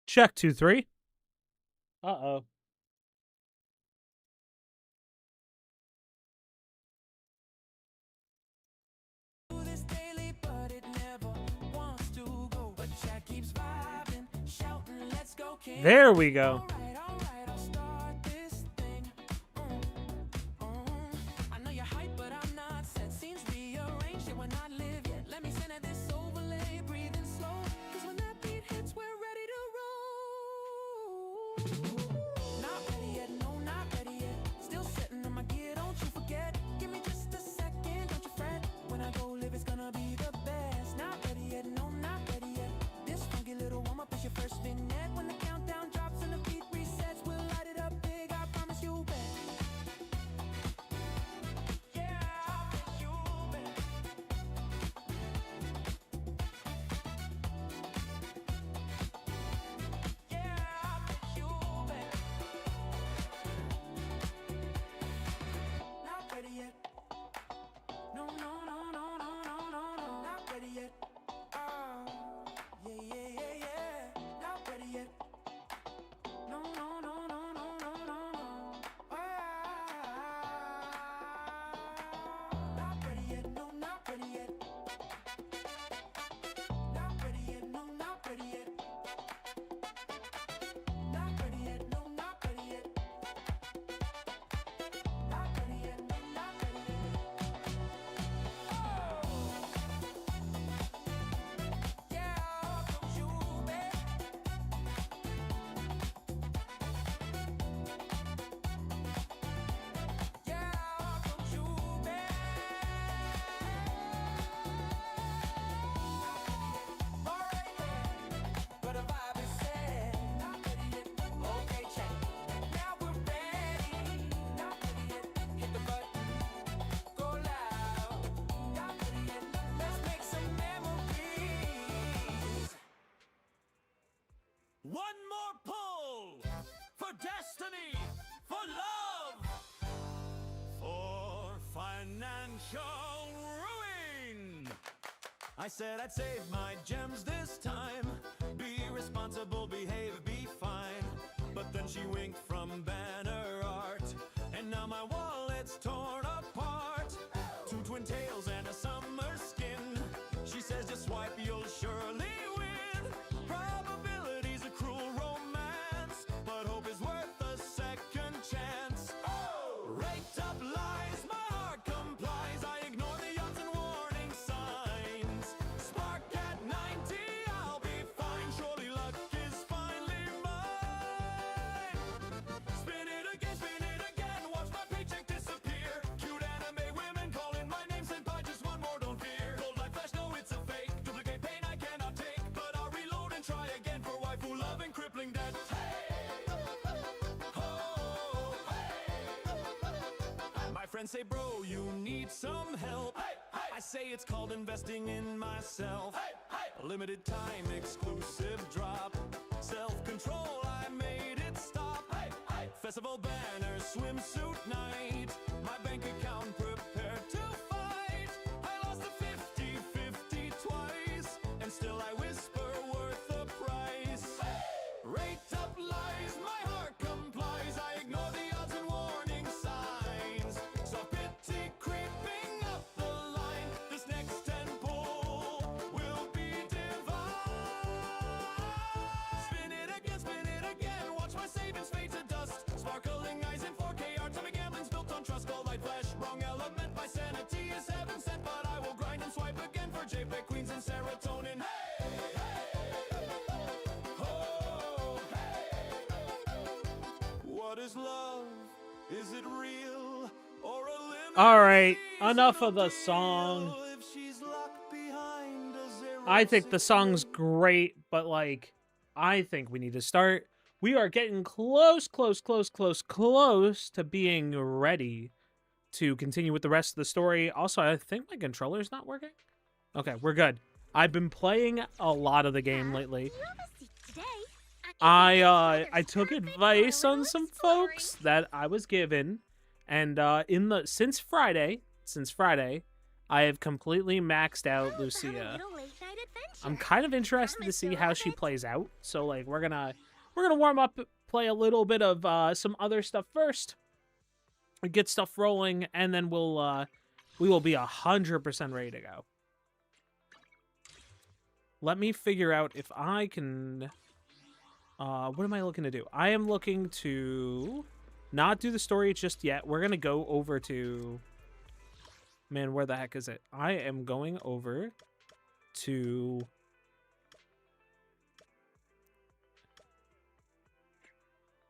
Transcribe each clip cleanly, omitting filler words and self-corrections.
Check 2, 3. Uh-oh. There we go. One more pull for destiny, for love, for financial ruin. I said I'd save my gems this time. Be responsible, behave, be fine. But then she winked from banner art, and now my wallet's torn apart. 2 twin tails and a summer skin. She says just swipe, you'll surely win. Probability's a cruel romance, but hope is worth a second chance. Raked up lies, my heart complies. I ignore the odds and warning signs. Spark at 90, I'll be fine. Surely luck is finally mine. Spin it again, watch my paycheck disappear. Cute anime women calling my name, senpai, just one more, don't fear. Gold light flash, no, it's a fake. Duplicate pain I cannot take, but I'll reload and try again for waifu love and crippling debt. My friends say, bro, you need some help. I say it's called investing in myself. A limited time exclusive drop. Self-control, I made it stop. Festival banners, swimsuit night. My bank account prepared to fight. I lost the 50-50 twice, and still I whisper worth the price. Raked up lies, my heart complies. I ignore the odds and warning signs. So pity creeping up the line. This next 10 pull will be divine. Spin it again, watch my savings fade to dust. Sparkling eyes in 4K art, time gambling's built on trust. Gold light flash, wrong element, my sanity is heaven sent. But I will grind and swipe again for JPEG queens and serotonin. What is love? Is it real or a limit? All right, enough of the song. If she's locked behind a zero I think the song's great, but like, I think we need to start. We are getting close to being ready to continue with the rest of the story. Also, I think my controller's not working. Okay, we're good. I've been playing a lot of the game lately. I took advice on some folks that I was given, and since Friday, I have completely maxed out Lucia. I'm kind of interested to see how she plays out. So like we're gonna warm up, play a little bit of some other stuff first, get stuff rolling, and then we will be 100% ready to go. Let me figure out if I can. What am I looking to do? I am looking to not do the story just yet. We're gonna go over to. Man, where the heck is it? I am going over to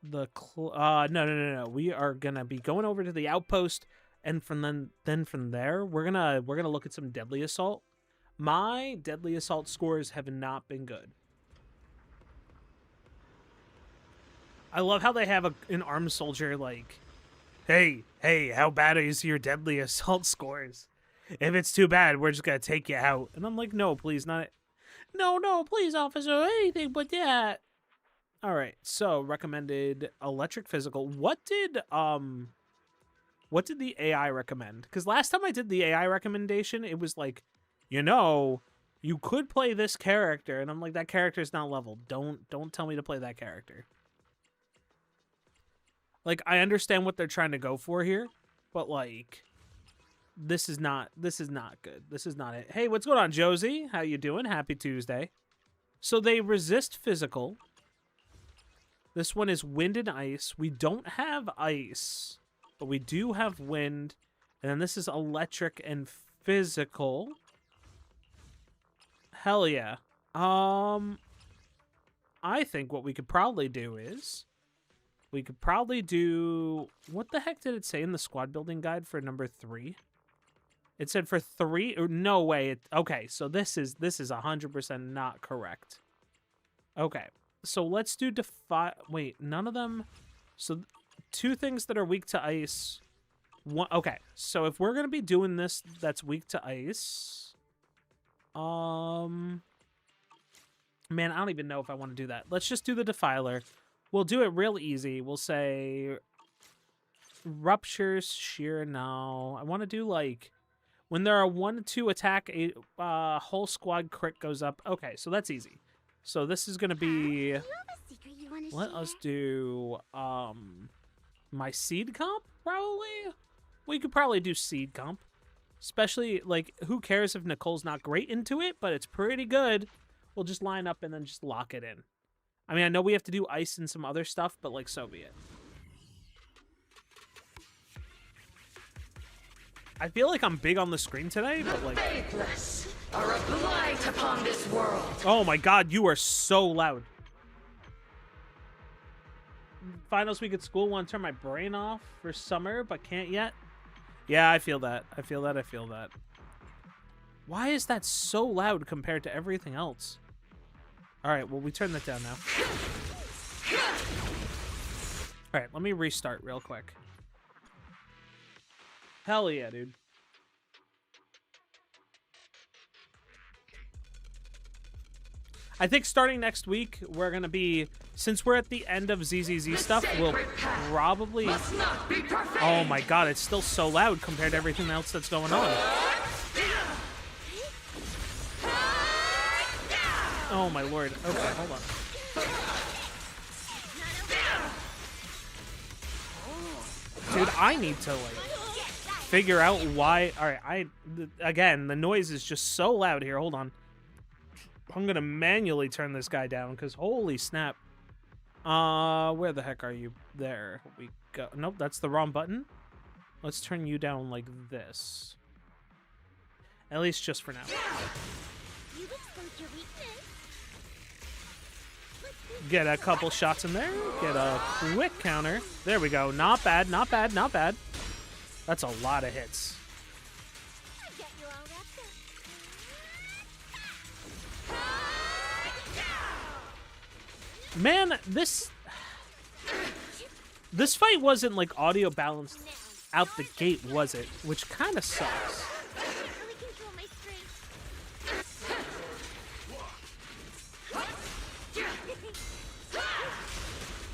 the no. We are gonna be going over to the outpost, and from then from there, we're gonna look at some deadly assault. My deadly assault scores have not been good. I love how they have an armed soldier like, hey, how bad is your deadly assault scores? If it's too bad, we're just gonna take you out. And I'm like, no, please, not it. No, please, officer, anything but that. All right, so recommended electric physical. What did the AI recommend? Because last time I did the AI recommendation, it was like, you could play this character, and I'm like, that character's not leveled. Don't tell me to play that character. Like, I understand what they're trying to go for here, but like, this is not good. This is not it. Hey, what's going on, Josie? How you doing? Happy Tuesday. So they resist physical. This one is wind and ice. We don't have ice, but we do have wind. And then this is electric and physical. Hell yeah. I think what we could probably do is we could probably do, what the heck did it say in the squad building guide for number 3? It said for 3, or no way. Okay, so this is 100% not correct. Okay, so let's do wait, none of them. So 2 things that are weak to ice. Okay, so if we're gonna be doing this, that's weak to ice. Man, I don't even know if I want to do that. Let's just do the Defiler. We'll do it real easy. We'll say ruptures, shear. No, I want to do like when there are 1 to attack, a whole squad crit goes up. Okay, so that's easy. So this is gonna be. Let us do my seed comp. Probably we could probably do seed comp, especially like who cares if Nicole's not great into it, but it's pretty good. We'll just line up and then just lock it in. I mean, I know we have to do ice and some other stuff, but, like, so be it. I feel like I'm big on the screen today, but, like... Faithless are a blight upon this world. Oh, my God, you are so loud. Finals week at school, want to turn my brain off for summer, but can't yet. Yeah, I feel that. I feel that. Why is that so loud compared to everything else? All right, well, we turn that down now. All right, let me restart real quick. Hell yeah, dude. I think starting next week, we're going to be, since we're at the end of ZZZ stuff, we'll probably... Oh my God, it's still so loud compared to everything else that's going on. Oh my lord. Okay, hold on. Dude, I need to like figure out why. All right, again, the noise is just so loud here. Hold on. I'm going to manually turn this guy down cuz holy snap. Where the heck are you? There we go. Nope, that's the wrong button. Let's turn you down like this. At least just for now. Get a couple shots in there. Get a quick counter. There we go. Not bad, not bad, not bad. That's a lot of hits. Man, this fight wasn't like audio balanced out the gate, was it? Which kind of sucks.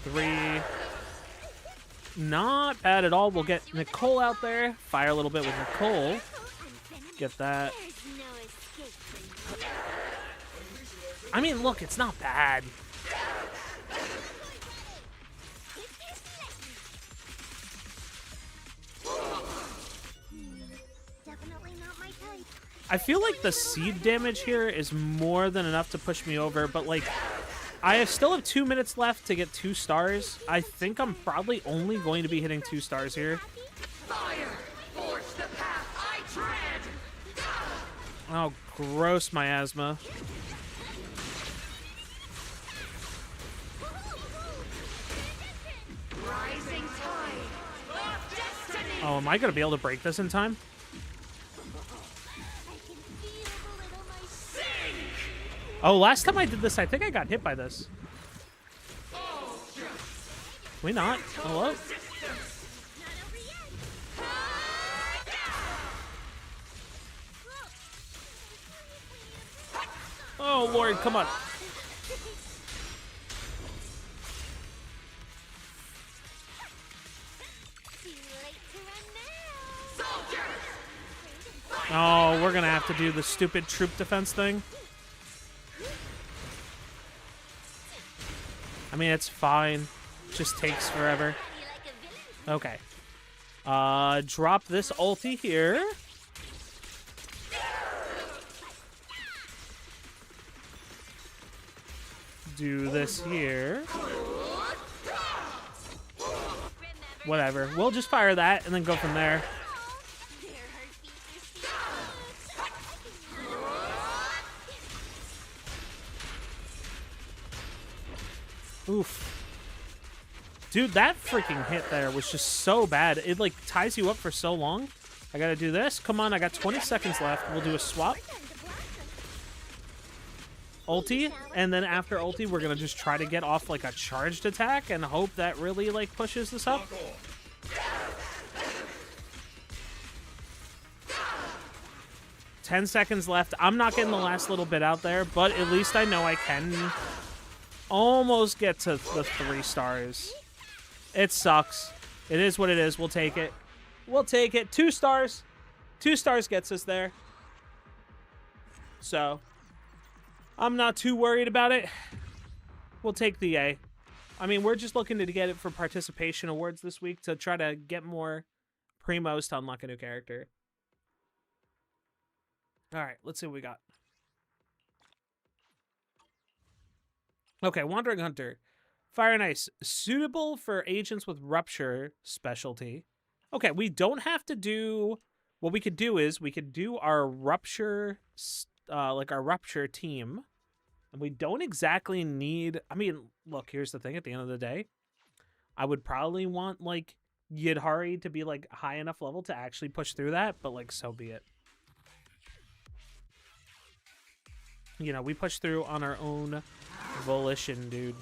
Three. Not bad at all. We'll get Nicole out there. Fire a little bit with Nicole. Get that. I mean, look, it's not bad. Definitely not my type. I feel like the seed damage here is more than enough to push me over, but like, still have 2 minutes left to get 2 stars. I think I'm probably only going to be hitting 2 stars here. Fire! Forge the path I tread! Oh, gross miasma. Rising tide of destiny! Oh, am I going to be able to break this in time? I can feel the little mice. Oh, last time I did this, I think I got hit by this. We not? Hello? Not over yet. Oh, Lord, come on. Too late to run now. Soldiers! Oh, we're going to have to do the stupid troop defense thing. I mean, it's fine. Just takes forever. You like a villain? Okay. Drop this ulti here. Do this here. Whatever. We'll just fire that and then go from there. Their heartbeats are Oof. Dude, that freaking hit there was just so bad. It, like, ties you up for so long. I gotta do this. Come on, I got 20 seconds left. We'll do a swap. Ulti, and then after ulti, we're gonna just try to get off, like, a charged attack and hope that really, like, pushes this up. 10 seconds left. I'm not getting the last little bit out there, but at least I know I can almost get to the 3 stars. It sucks. It is what it is. We'll take it. We'll take it. 2 stars. 2 stars gets us there. So, I'm not too worried about it. We'll take the A. I mean, we're just looking to get it for participation awards this week to try to get more primos to unlock a new character. All right, let's see what we got. Okay, Wandering Hunter. Fire and Ice. Suitable for agents with Rupture specialty. Okay, we don't have to do... What we could do is we could do our Rupture, like our Rupture team. And we don't exactly need... I mean, look, here's the thing. At the end of the day, I would probably want, like, Yidhari to be, like, high enough level to actually push through that. But, like, so be it. You know, we push through on our own volition, dude.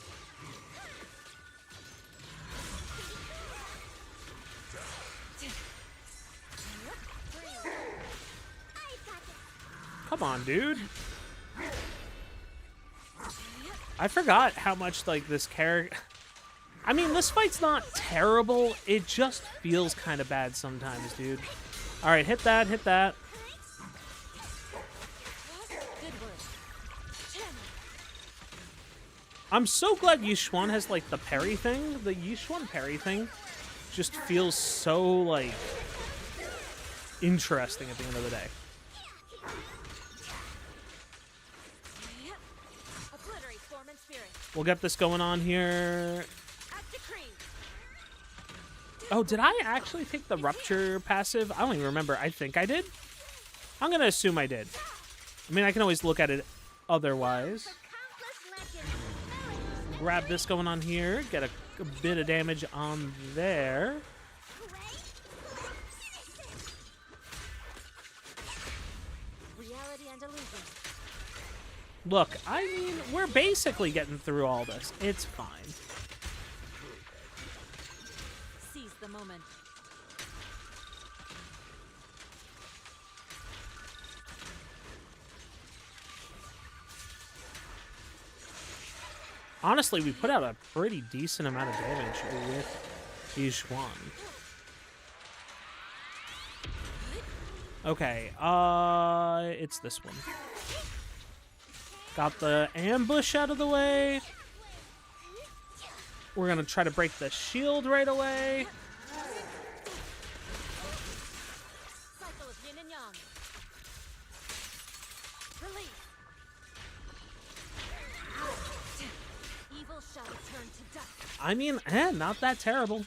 Come on, dude. I forgot how much, like, this character... I mean, this fight's not terrible. It just feels kind of bad sometimes, dude. All right, hit that, hit that. I'm so glad Yishuan has, like, the parry thing. The Yishuan parry thing just feels so, like, interesting at the end of the day. We'll get this going on here. Oh, did I actually take the Rupture passive? I don't even remember. I think I did. I'm going to assume I did. I mean, I can always look at it otherwise. Grab this going on here. Get a bit of damage on there. Reality and illusion. Look, I mean, we're basically getting through all this. It's fine. Seize the moment. Honestly, we put out a pretty decent amount of damage with Yishuan. Okay, it's this one. Got the ambush out of the way. We're gonna try to break the shield right away. Cycle of yin and yang. Release. Evil shall return to dust. I mean, not that terrible.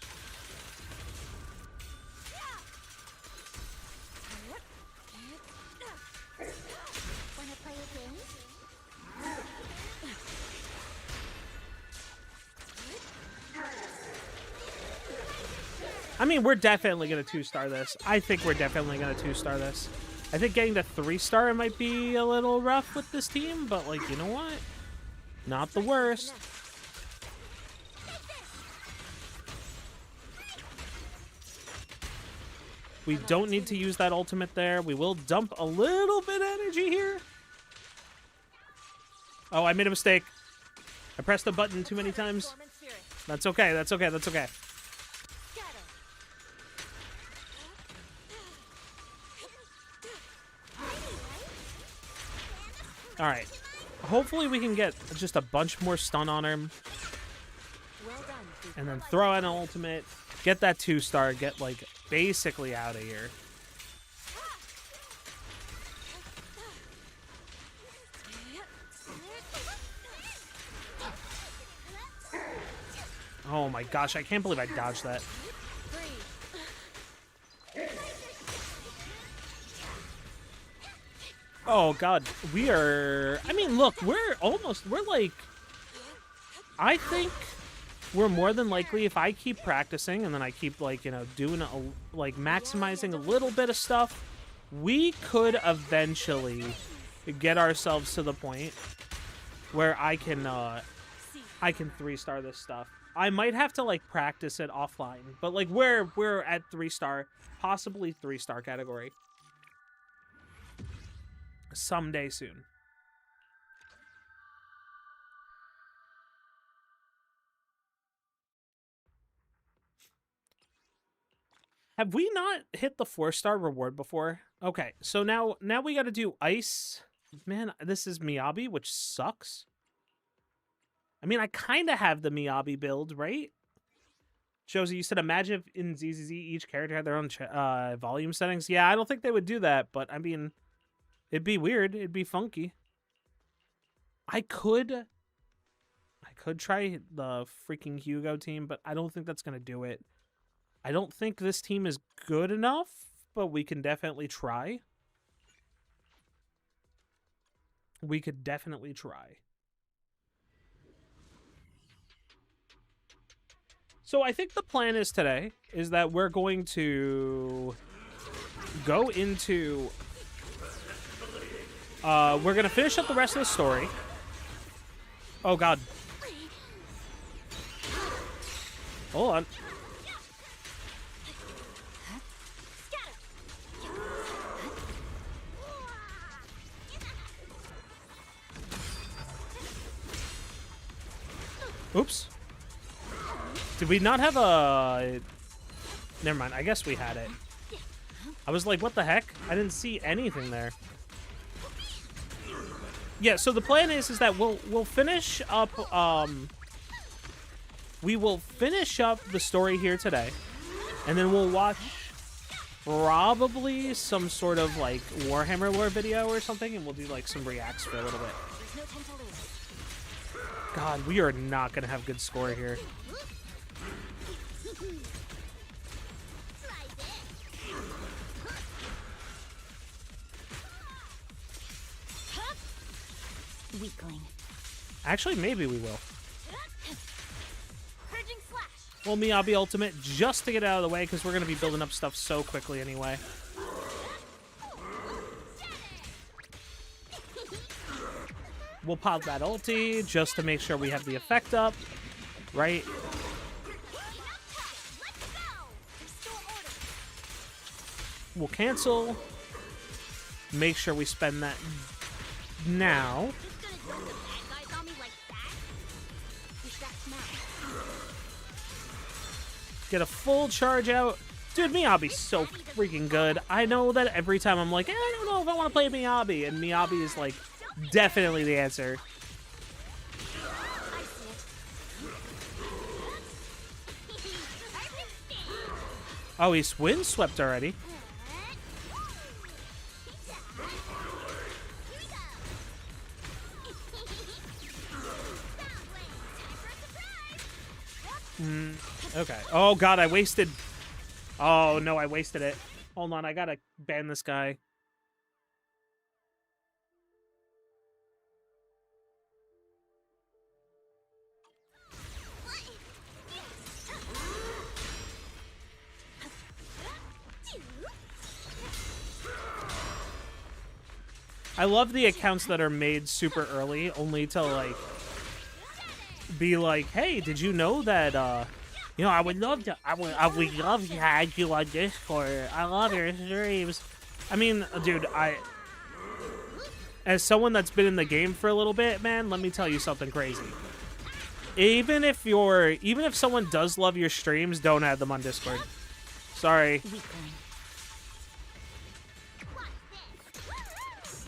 Wanna play a game? I mean, we're definitely going to 2-star this. I think we're definitely going to 2-star this. I think getting to 3-star might be a little rough with this team, but, like, you know what? Not the worst. We don't need to use that ultimate there. We will dump a little bit of energy here. Oh, I made a mistake. I pressed the button too many times. That's okay. That's okay. That's okay. All right. Hopefully we can get just a bunch more stun on him. And then throw out an ultimate. Get that 2-star. Get, like, basically out of here. Oh my gosh, I can't believe I dodged that. Oh god, we are... I mean, look, we're like... I think we're more than likely, if I keep practicing and then I keep, like, you know, doing, like, maximizing a little bit of stuff, we could eventually get ourselves to the point where I can 3-star this stuff. I might have to, like, practice it offline, but, like, we're at 3-star, possibly 3-star category. Someday soon. Have we not hit the 4-star reward before? Okay, so now we got to do ice. Man, this is Miyabi, which sucks. I mean, I kind of have the Miyabi build, right? Josie, you said imagine if in ZZZ each character had their own volume settings. Yeah, I don't think they would do that, but I mean, it'd be weird. It'd be funky. I could try the freaking Hugo team, but I don't think that's going to do it. I don't think this team is good enough, but we can definitely try. We could definitely try. So I think the plan is today is that we're going to go into... we're going to finish up the rest of the story. Oh, God. Hold on. Oops. Did we not have a... Never mind. I guess we had it. I was like, what the heck? I didn't see anything there. Yeah, so the plan is that we'll finish up... we will finish up the story here today. And then we'll watch probably some sort of, like, Warhammer lore video or something. And we'll do, like, some reacts for a little bit. God, we are not going to have good score here. Weakling. Actually, maybe we will. Well, Miyabi ultimate just to get out of the way because we're going to be building up stuff so quickly anyway. We'll pop that ulti just to make sure we have the effect up, right? We'll cancel. Make sure we spend that now. Get a full charge out. Dude, Miyabi's so freaking good. I know that every time I'm like, I don't know if I want to play Miyabi. And Miyabi is like definitely the answer. I see it. Oh, he's windswept already. Okay. Oh, God, I wasted... Oh, no, I wasted it. Hold on, I gotta ban this guy. I love the accounts that are made super early, only to, like, be like, hey, did you know that, you know, I would love to have you on Discord. I love your streams. I mean, dude, as someone that's been in the game for a little bit, man, let me tell you something crazy. Even if someone does love your streams, don't add them on Discord. Sorry.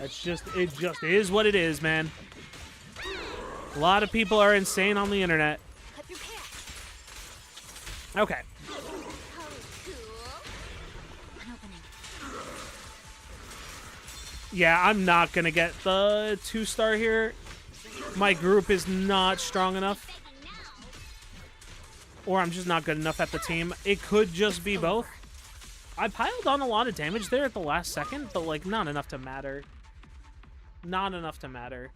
It just is what it is, man. A lot of people are insane on the internet. Okay. Yeah, I'm not gonna get the 2-star here. My group is not strong enough. Or I'm just not good enough at the team. It could just be both. I piled on a lot of damage there at the last second, but, like, not enough to matter. Not enough to matter.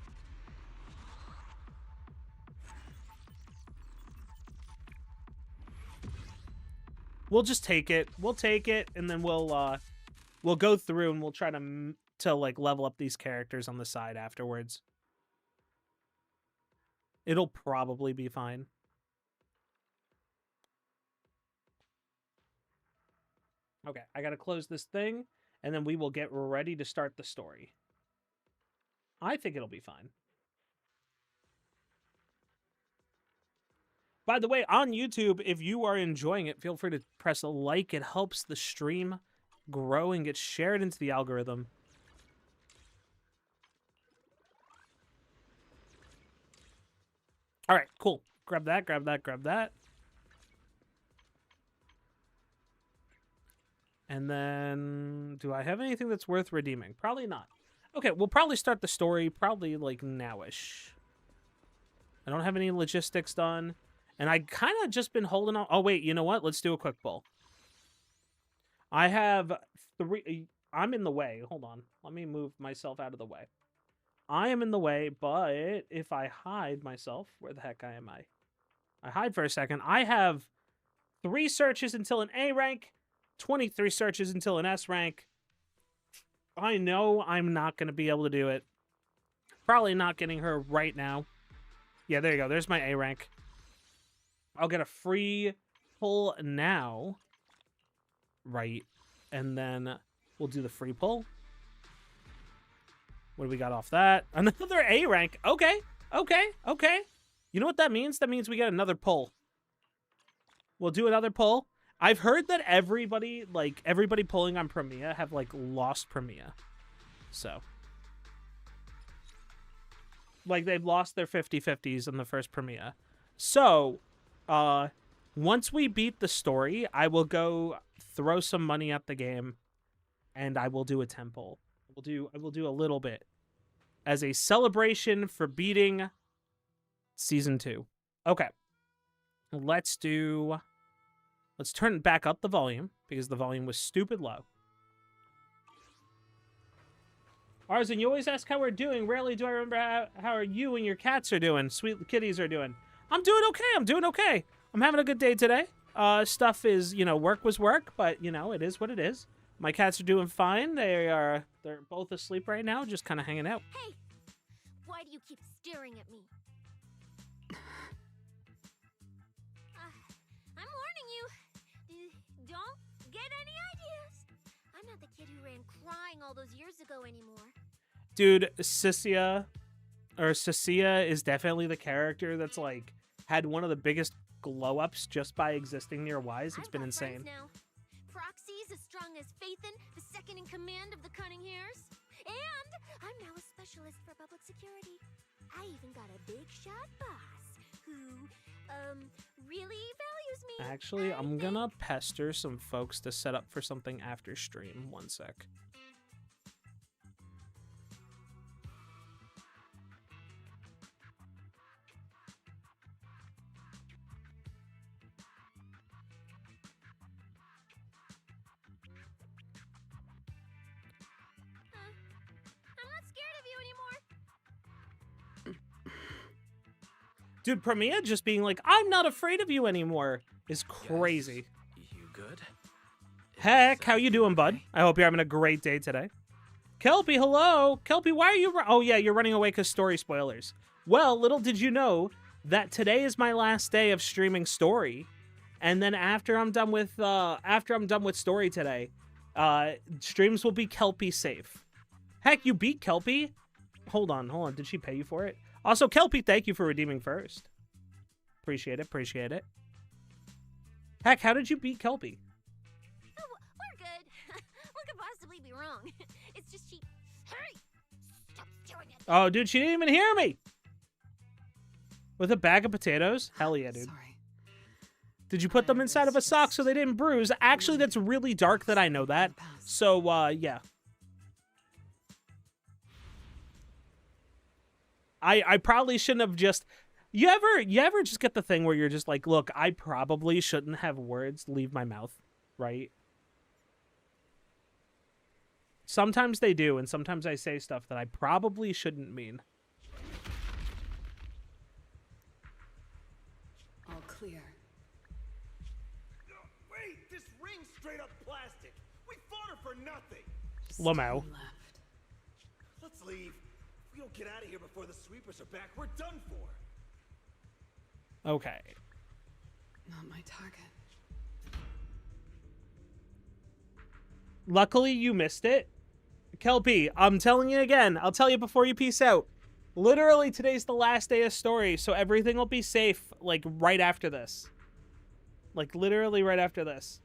We'll just take it. We'll take it, and then we'll go through and we'll try to like level up these characters on the side afterwards. It'll probably be fine. Okay, I gotta close this thing, and then we will get ready to start the story. I think it'll be fine. By the way, on YouTube, if you are enjoying it, feel free to press a like. It helps the stream grow and get shared into the algorithm. All right, cool. Grab that, grab that, grab that. And then, do I have anything that's worth redeeming? Probably not. Okay, we'll probably start the story probably like nowish. I don't have any logistics done. And I kind of just been holding on. Oh, wait, you know what? Let's do a quick pull. I have 3. I'm in the way. Hold on. Let me move myself out of the way. I am in the way, but if I hide myself, where the heck am I? I hide for a second. I have 3 searches until an A rank, 23 searches until an S rank. I know I'm not going to be able to do it. Probably not getting her right now. Yeah, there you go. There's my A rank. I'll get a free pull now. Right. And then we'll do the free pull. What do we got off that? Another A rank. Okay. Okay. Okay. You know what that means? That means we get another pull. We'll do another pull. I've heard that everybody pulling on Premia have, like, lost Premia. So. Like, they've lost their 50-50s in the first Premia. So, once we beat the story, I will go throw some money at the game, and I will do a temple. I will do a little bit as a celebration for beating Season 2. Okay. Let's turn back up the volume, because the volume was stupid low. Arzen, you always ask how we're doing. Rarely do I remember how you and your cats are doing. Sweet kitties are doing. I'm doing okay. I'm doing okay. I'm having a good day today. Stuff is, you know, work was work, but, you know, it is what it is. My cats are doing fine. They're both asleep right now, just kind of hanging out. Hey! Why do you keep staring at me? I'm warning you. Don't get any ideas. I'm not the kid who ran crying all those years ago anymore. Dude, Cecilia is definitely the character that's, like, had one of the biggest glow-ups just by existing near Wise. It's been insane. Now. Proxy's as strong as Phaethon, the second in command of the Cunning Hairs. And I'm now a specialist for public security. I even got a big shot boss who, really values me. Actually, I I'm think. gonna pester some folks to set up for something after stream. One sec. I'm not scared of you anymore. Dude, Premia just being like, I'm not afraid of you anymore is crazy. Yes. You good? Heck, how Is you doing, bud? okay? I hope you're having a great day today. Kelpie, hello. Kelpie, why are you... Oh, yeah, you're running away because story spoilers. Well, little did you know that today is my last day of streaming story. And then after I'm done with story today, streams will be Kelpie safe. Heck, you beat Kelpie? Hold on. Did she pay you for it? Also, Kelpie, thank you for redeeming first. Appreciate it. Heck, how did you beat Kelpie? Oh, we're good. What could possibly be wrong? It's just she... Hurry! Stop staring at me. Oh, dude, she didn't even hear me. With a bag of potatoes? Hell yeah, dude. Sorry. Did you put them inside of a sock so they didn't bruise? Actually, that's really dark that I know that. So, yeah. I probably shouldn't have just... You ever just get the thing where you're just like, look, I probably shouldn't have words leave my mouth, right? Sometimes they do, and sometimes I say stuff that I probably shouldn't mean. All clear. No, wait, this ring's straight up plastic. We fought her for nothing. Just Lamau. two left. Let's leave. If we don't get out of here before the sweepers are back, we're done for. Okay. Not my target. Luckily, you missed it. Kelpie, I'm telling you again. I'll tell you before you peace out. Literally, today's the last day of story, so everything will be safe, like, right after this. Like, literally right after this.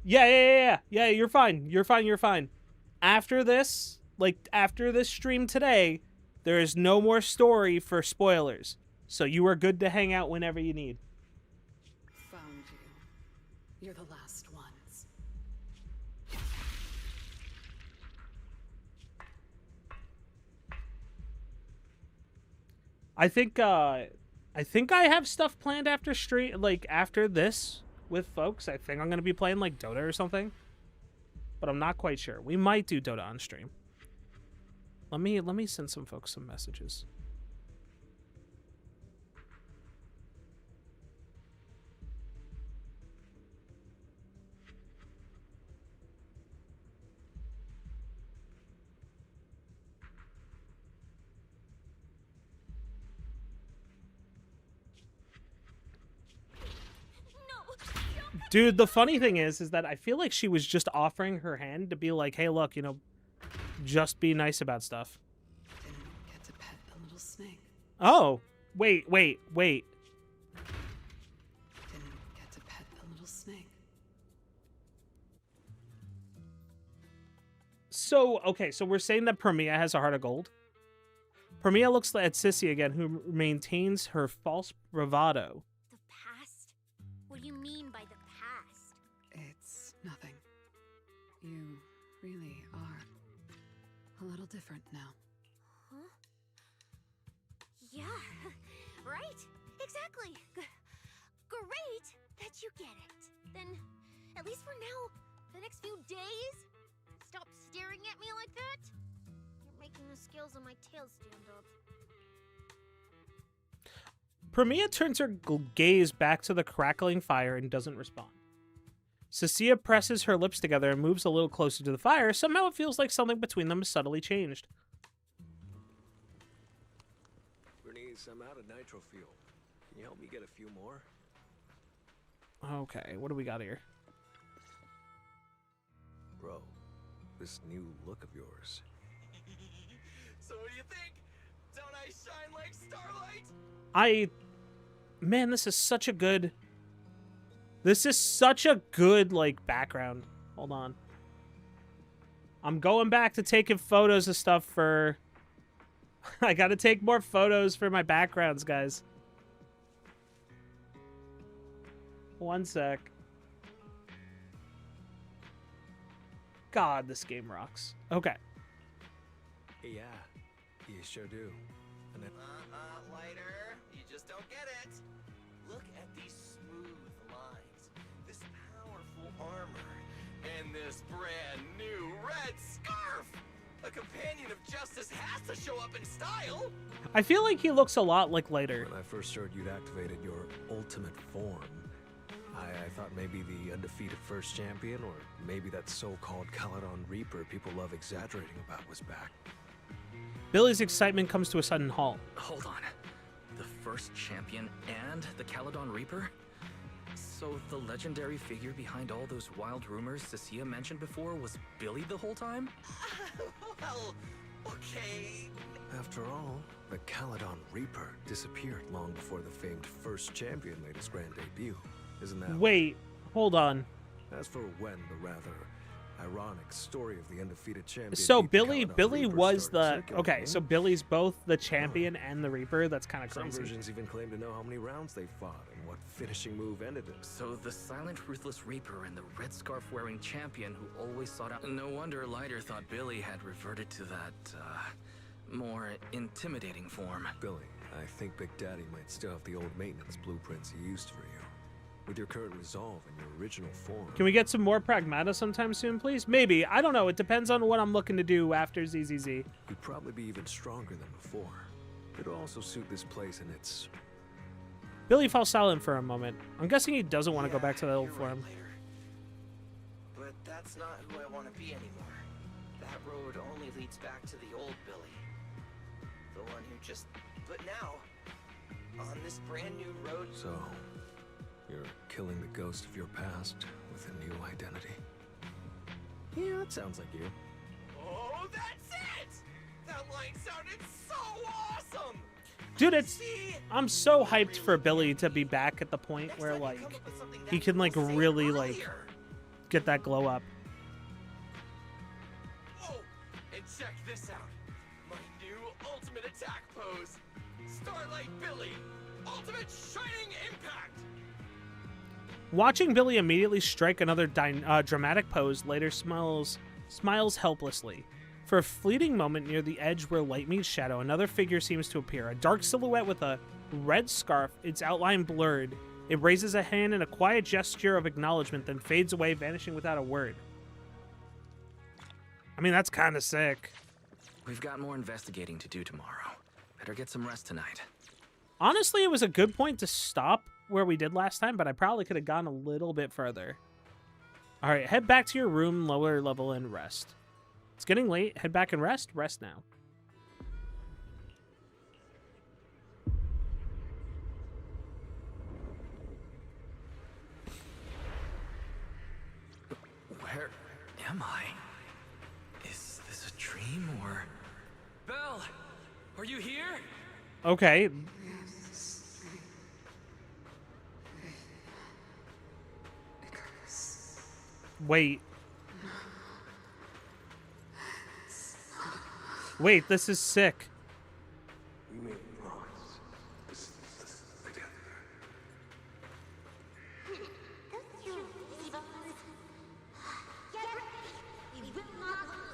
Yeah, you're fine. You're fine. After this, like, after this stream today, there is no more story for spoilers. So you are good to hang out whenever you need. Found you. You're the last ones. I think I have stuff planned after stream, like after this with folks. I think I'm gonna be playing like Dota or something, but I'm not quite sure. We might do Dota on stream. Let me send some folks some messages. No! Don't Dude, the funny thing is that I feel like she was just offering her hand to be like, hey, look, you know, just be nice about stuff. Didn't get to pet the little snake. Oh, wait. Didn't get to pet the little snake. So, okay, so we're saying that Premia has a heart of gold. Premia looks at Sissy again, who maintains her false bravado. The past? What do you mean by the past? It's nothing. You really are a little different now. Huh? Yeah, right? Exactly. Great that you get it. Then, at least for now, the next few days, stop staring at me like that. You're making the scales on my tail stand up. Premia turns her gaze back to the crackling fire and doesn't respond. Cecilia presses her lips together and moves a little closer to the fire. Somehow it feels like something between them has subtly changed. Bernice, I'm out of nitro fuel. Can you help me get a few more? Okay, what do we got here? Bro, this new look of yours. So what do you think? Don't I shine like starlight? Man, this is such a good... like, background. Hold on. I'm going back to taking photos of stuff for... I gotta take more photos for my backgrounds, guys. One sec. God, this game rocks. Okay. Yeah, you sure do. And then Lighter. You just don't get it. Look at these smooth lines, this powerful armor, and this brand new red scarf. A companion of justice has to show up in style. I feel like he looks a lot like Later. when I first heard you'd activated your ultimate form, I thought maybe the undefeated first champion, or maybe that so-called Caledon Reaper people love exaggerating about, was back. Billy's excitement comes to a sudden halt. Hold on. The first champion and the Caledon Reaper? So the legendary figure behind all those wild rumors Cecilia mentioned before was Billy the whole time? Well, okay. After all, the Caledon Reaper disappeared long before the famed first champion made his grand debut. Isn't that... Wait, hold on. As for when the rather ironic story of the undefeated champion... So beat the Billy Caledon Reaper was started the... Okay, circulating, so Billy's both the champion and the Reaper. That's kind of some crazy. versions even claim to know how many rounds they fought and what finishing move ended it. So the silent, ruthless Reaper and the red scarf-wearing champion who always sought out... No wonder Lighter thought Billy had reverted to that, more intimidating form. Billy, I think Big Daddy might still have the old maintenance blueprints he used for you. With your current resolve and your original form... Can we get some more Pragmata sometime soon, please? Maybe. I don't know. It depends on what I'm looking to do after ZZZ. You'd probably be even stronger than before. It'll also suit this place and its... Billy falls silent for a moment. I'm guessing he doesn't want to go back to the old You're form. right, Lighter. But that's not who I want to be anymore. That road only leads back to the old Billy. The one who just... But now, on this brand new road... So, you're killing the ghost of your past with a new identity. Yeah, that sounds like you. Oh, that's it! That line sounded so awesome! Dude, it's... See? I'm so hyped for Billy to be back at the point Next where, time you like, come up with something he that can, like, people say really, like, earlier. get that glow up. Oh, and check this out. My new ultimate attack pose. Starlight Billy. Ultimate Shining Impact. Watching Billy immediately strike another dramatic pose later smiles helplessly. For a fleeting moment near the edge where light meets shadow, another figure seems to appear. A dark silhouette with a red scarf, its outline blurred. It raises a hand in a quiet gesture of acknowledgement, then fades away, vanishing without a word. I mean, that's kind of sick. We've got more investigating to do tomorrow. Better get some rest tonight. Honestly, it was a good point to stop where we did last time, but I probably could have gone a little bit further. All right, head back to your room, lower level, and rest. It's getting late. Head back and rest. Rest now. Where am I? Is this a dream or... Belle! Are you here? Okay. Wait. Wait, this is sick. We made a promise. Together.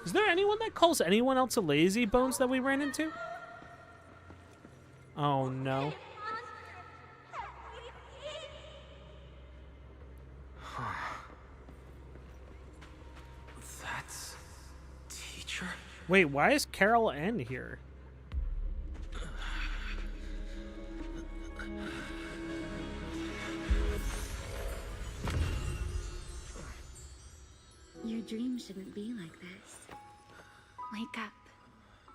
Is there anyone that calls anyone else a lazy bones that we ran into? Oh no. That's... Teacher? Wait, why is Carol N here? Your dream shouldn't be like this. Wake up.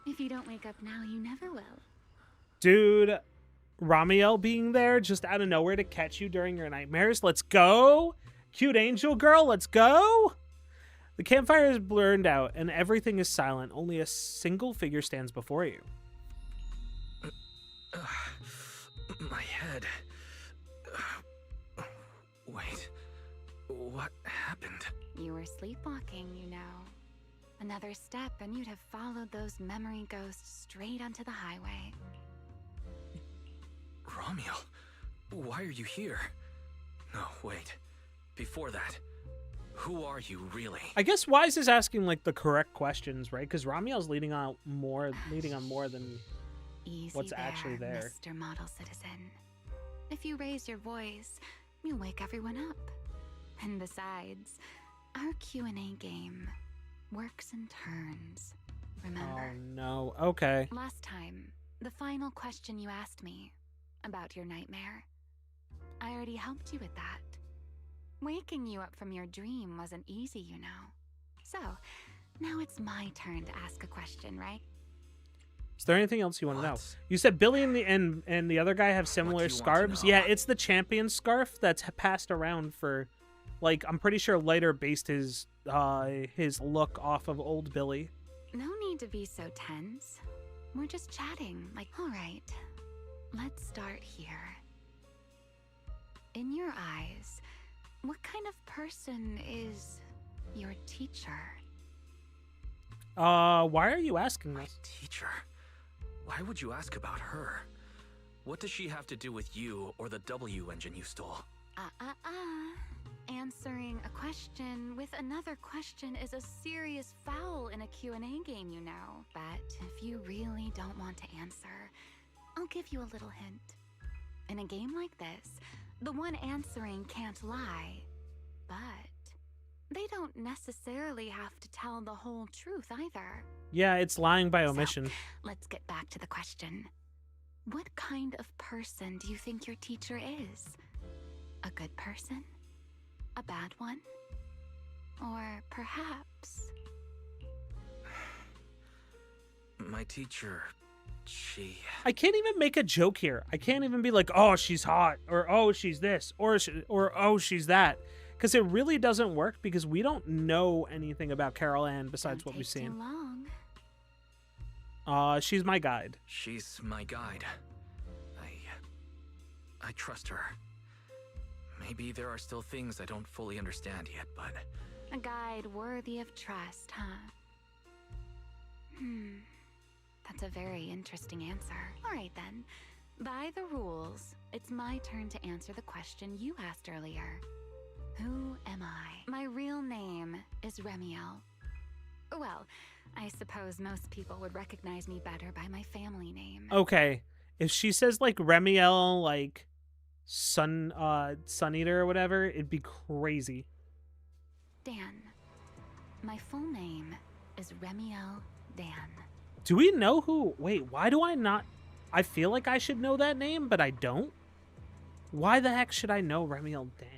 If you don't wake up now, you never will. Dude, Ramiel being there just out of nowhere to catch you during your nightmares. Let's go. Cute angel girl, let's go. The campfire is burned out and everything is silent. Only a single figure stands before you. My head. Wait. What happened? You were sleepwalking, you know. Another step and you'd have followed those memory ghosts straight onto the highway. Ramiel, why are you here? No, wait. Before that, who are you really? I guess Wise is asking like the correct questions, right? Because Ramiel's leading on more than Easy what's actually there. Mr. Model Citizen. If you raise your voice, you wake everyone up. And besides, our Q&A game works in turns. Remember? Oh no. Okay. Last time, the final question you asked me about your nightmare, I already helped you with that. Waking you up from your dream wasn't easy, you know. So, now it's my turn to ask a question, right? Is there anything else you want to know? What? You said Billy and the other guy have similar do you want to scarves. know? Yeah, it's the champion scarf that's passed around for, like, I'm pretty sure Lighter based his look off of old Billy. No need to be so tense. We're just chatting. Like, all right, let's start here. In your eyes, what kind of person is your teacher? Why are you asking My this? teacher? Why would you ask about her? What does she have to do with you or the W engine you stole? Answering a question with another question is a serious foul in a Q&A game, you know. But if you really don't want to answer, I'll give you a little hint. In a game like this, the one answering can't lie, but they don't necessarily have to tell the whole truth either. Yeah, it's lying by So, omission. let's get back to the question. What kind of person do you think your teacher is? A good person? A bad one? Or perhaps... My teacher, she... I can't even make a joke here. I can't even be like, oh, she's hot, or oh, she's this, or oh, she's that. Because it really doesn't work because we don't know anything about Carol Ann besides Don't what we've take too seen. long. She's my guide. She's my guide. I trust her. Maybe there are still things I don't fully understand yet, but... A guide worthy of trust, huh? That's a very interesting answer. All right, then. By the rules, it's my turn to answer the question you asked earlier. Who am I? My real name is Ramiel. Well, I suppose most people would recognize me better by my family name. Okay, if she says like Remiel, like Sun Eater or whatever, it'd be crazy. Dan. My full name is Ramiel Dan. Do we know who? Wait, why do I not? I feel like I should know that name, but I don't. Why the heck should I know Remiel Dan?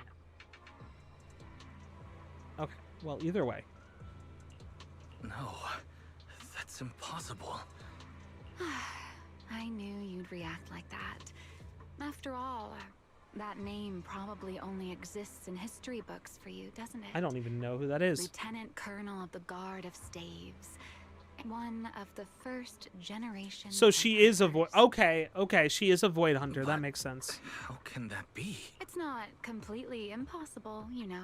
Okay, well, either way. No, that's impossible. I knew you'd react like that. After all, that name probably only exists in history books for you, doesn't it? I don't even know who that is. Lieutenant Colonel of the Guard of Staves. One of the first generation. So she is a void. Void. Okay, she is a void hunter. That But makes sense. How can that be? It's not completely impossible, you know.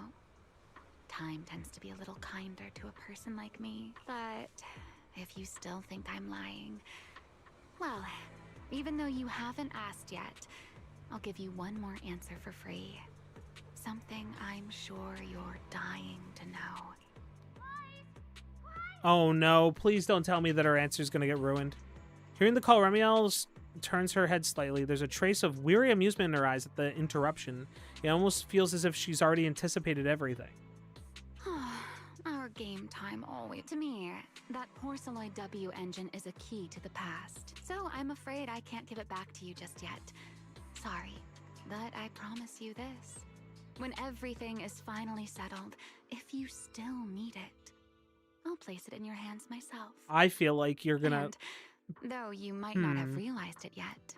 Time tends to be a little kinder to a person like me. But if you still think I'm lying, well, even though you haven't asked yet, I'll give you one more answer for free. Something I'm sure you're dying to know. Oh no, please don't tell me that her answer is going to get ruined. Hearing the call, Remiel turns her head slightly. There's a trace of weary amusement in her eyes at the interruption. It almost feels as if she's already anticipated everything. Our game time always. To me, that Porceloid W engine is a key to the past. So I'm afraid I can't give it back to you just yet. Sorry, but I promise you this. When everything is finally settled, if you still need it, I'll place it in your hands myself. I feel like you're gonna... And, though you might not have realized it yet,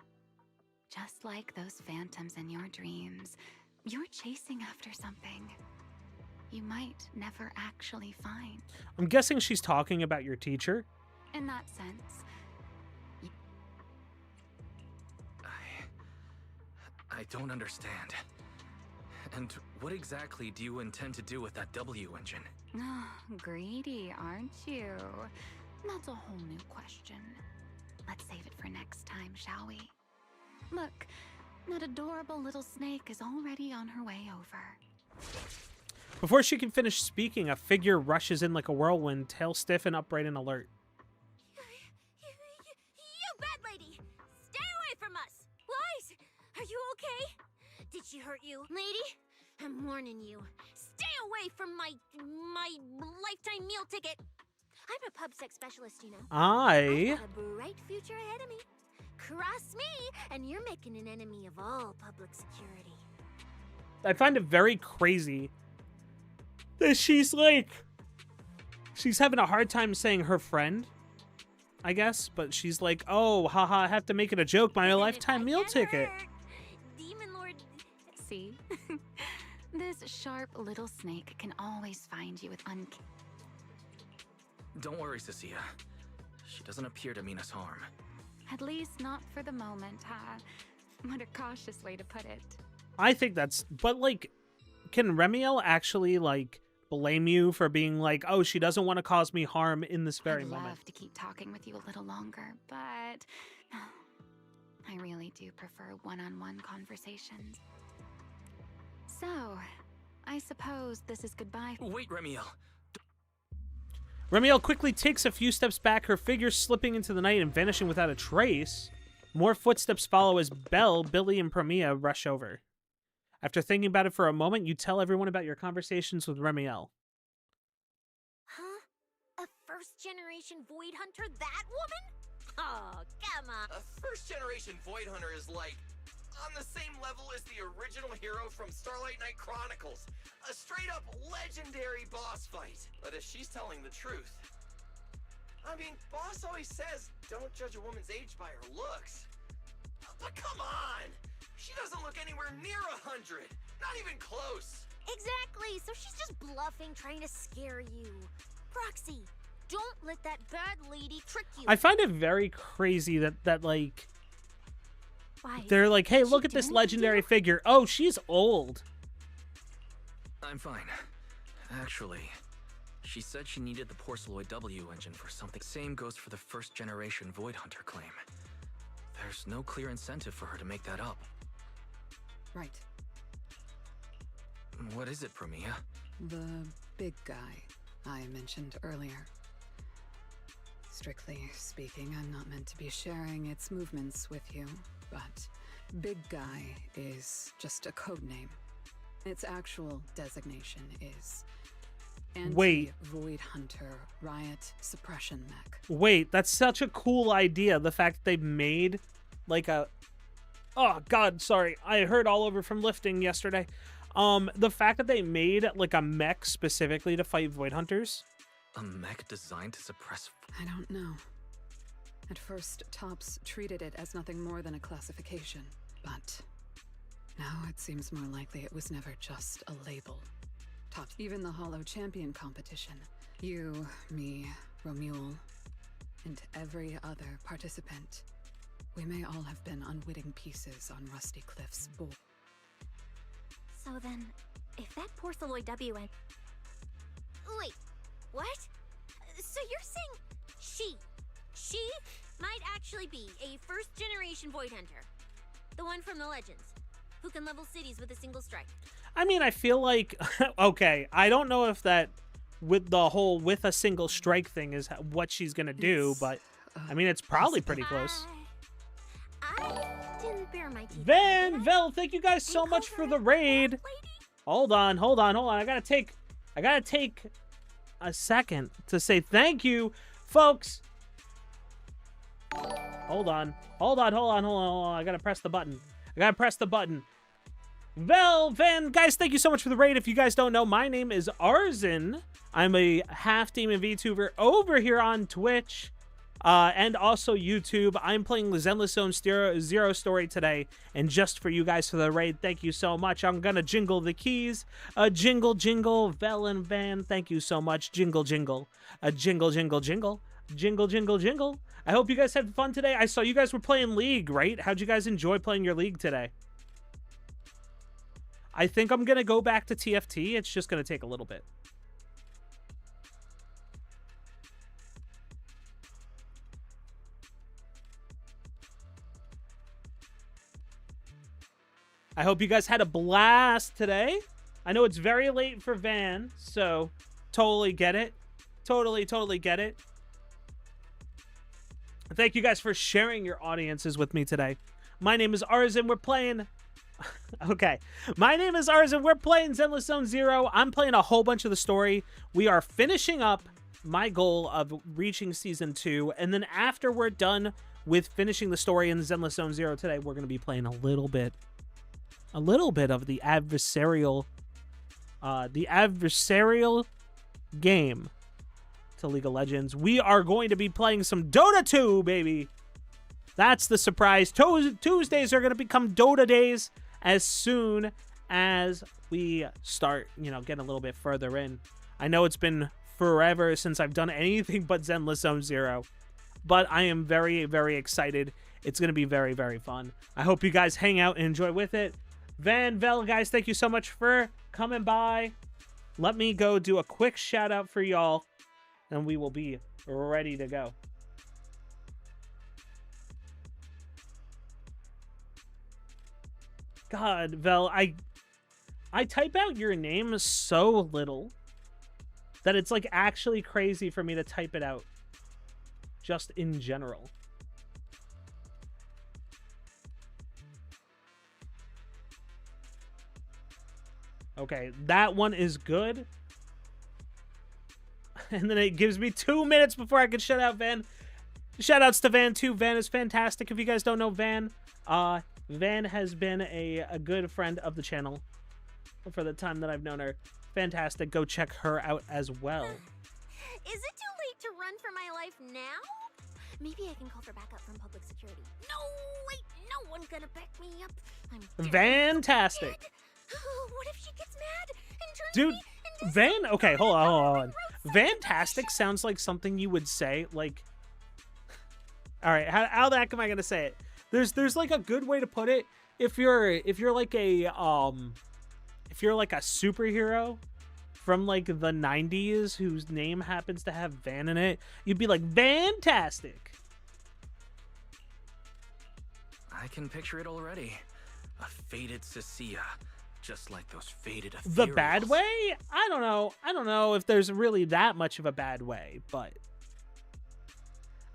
just like those phantoms in your dreams, you're chasing after something you might never actually find. I'm guessing she's talking about your teacher. In that sense, I don't understand. And what exactly do you intend to do with that W engine? Greedy, aren't you? That's a whole new question. Let's save it for next time, shall we? Look, that adorable little snake is already on her way over. Before she can finish speaking, a figure rushes in like a whirlwind, tail stiff and upright and alert. You bad lady! Stay away from us! Lies! Are you okay? Did she hurt you? Lady, I'm warning you. Stay away from my lifetime meal ticket! I'm a pub sex specialist, you know. I've got a bright future ahead of me. Cross me, and you're making an enemy of all public security. I find it very crazy that she's having a hard time saying her friend, I guess, but she's like, oh, haha, I have to make it a joke, my lifetime meal ticket. Demon Lord. See? This sharp little snake can always find you with Don't worry, Cecilia. She doesn't appear to mean us harm. At least not for the moment, huh? What a cautious way to put it. I think that's, but like, can Remiel actually like blame you for being like, oh, she doesn't want to cause me harm in this very moment? I'd love to keep talking with you a little longer, but I really do prefer one-on-one conversations. So, I suppose this is goodbye. Wait, Remiel. Remiel quickly takes a few steps back, her figure slipping into the night and vanishing without a trace. More footsteps follow as Belle, Billy, and Promia rush over. After thinking about it for a moment, you tell everyone about your conversations with Remiel. Huh? A first-generation Void Hunter? That woman? Oh, come on. A first-generation Void Hunter is like on the same level as the original hero from Starlight Knight Chronicles. A straight-up legendary boss fight. But if she's telling the truth... I mean, boss always says, don't judge a woman's age by her looks. But come on! She doesn't look anywhere near 100. Not even close. Exactly, so she's just bluffing, trying to scare you. Proxy, don't let that bad lady trick you. I find it very crazy that like... Why? They're like, hey, look at this legendary figure. Oh, she's old. I'm fine. Actually, she said she needed the Porceloid W engine for something. Same goes for the first-generation Void Hunter claim. There's no clear incentive for her to make that up. Right. What is it, Promia? The big guy I mentioned earlier. Strictly speaking, I'm not meant to be sharing its movements with you, but big guy is just a code name. Its actual designation is Anti-Void Hunter Riot Suppression Mech. Wait, that's such a cool idea. The fact that they made like a... Oh, God, sorry. I heard all over from lifting yesterday. The fact that they made like a mech specifically to fight Void Hunters. A mech designed to suppress... I don't know. At first, Tops treated it as nothing more than a classification, but now it seems more likely it was never just a label. Tops, even the Hollow Champion competition. You, me, Romuald, and every other participant. We may all have been unwitting pieces on Rusty Cliff's board. So then, if that Porceloid W and... Wait, what? So you're saying she might actually be a first-generation Void Hunter? The one from the Legends, who can level cities with a single strike? I mean, I feel like... okay, I don't know if that with the whole with a single strike thing is what she's gonna do, but I mean, it's probably pretty close. I didn't bare my teeth. Vel, thank you guys so much for the raid. Hold on. I gotta take a second to say thank you, folks. Hold on. I gotta press the button. Vel, Van, guys, thank you so much for the raid. If you guys don't know, my name is Arzen. I'm a half-demon VTuber over here on Twitch. And also YouTube. I'm playing the Zenless Zone Zero story today, and just for you guys for the raid, thank you so much. I'm gonna jingle the keys. Jingle, jingle, Vel and Van, thank you so much. Jingle, jingle. Jingle, jingle, jingle. Jingle, jingle, jingle. I hope you guys had fun today. I saw you guys were playing League, right? How'd you guys enjoy playing your League today? I think I'm going to go back to TFT. It's just going to take a little bit. I hope you guys had a blast today. I know it's very late for Van, so totally get it. Totally get it. Thank you guys for sharing your audiences with me today. My name is Arzen. We're playing... Okay. My name is Arzen. We're playing Zenless Zone Zero. I'm playing a whole bunch of the story. We are finishing up my goal of reaching Season 2. And then after we're done with finishing the story in Zenless Zone Zero today, we're going to be playing a little bit of the adversarial game to League of Legends. We are going to be playing some Dota 2, baby. That's the surprise. Tuesdays are going to become Dota days as soon as we start, getting a little bit further in. I know it's been forever since I've done anything but Zenless Zone Zero, but I am very, very excited. It's going to be very, very fun. I hope you guys hang out and enjoy with it. Van Vel, guys, thank you so much for coming by. Let me go do a quick shout out for y'all, and we will be ready to go. God, Vel, I type out your name so little that it's like actually crazy for me to type it out just in general. Okay, that one is good. And then it gives me 2 minutes before I can shut out Van. Shoutouts to Van too. Van is fantastic. If you guys don't know Van, Van has been a good friend of the channel for the time that I've known her. Fantastic. Go check her out as well. Is it too late to run for my life now? Maybe I can call for backup from public security. No, wait, no one's gonna back me up. I'm fantastic. What if she gets mad and turns Dude, me into Van, okay, hold on. Fantastic sounds like something you would say, like... Alright, how the heck am I gonna say it? There's like a good way to put it. If you're like a superhero from like the 90s whose name happens to have Van in it, you'd be like, Fantastic. I can picture it already. A faded Cecilia, just like those faded ethereals. The bad way? I don't know if there's really that much of a bad way, but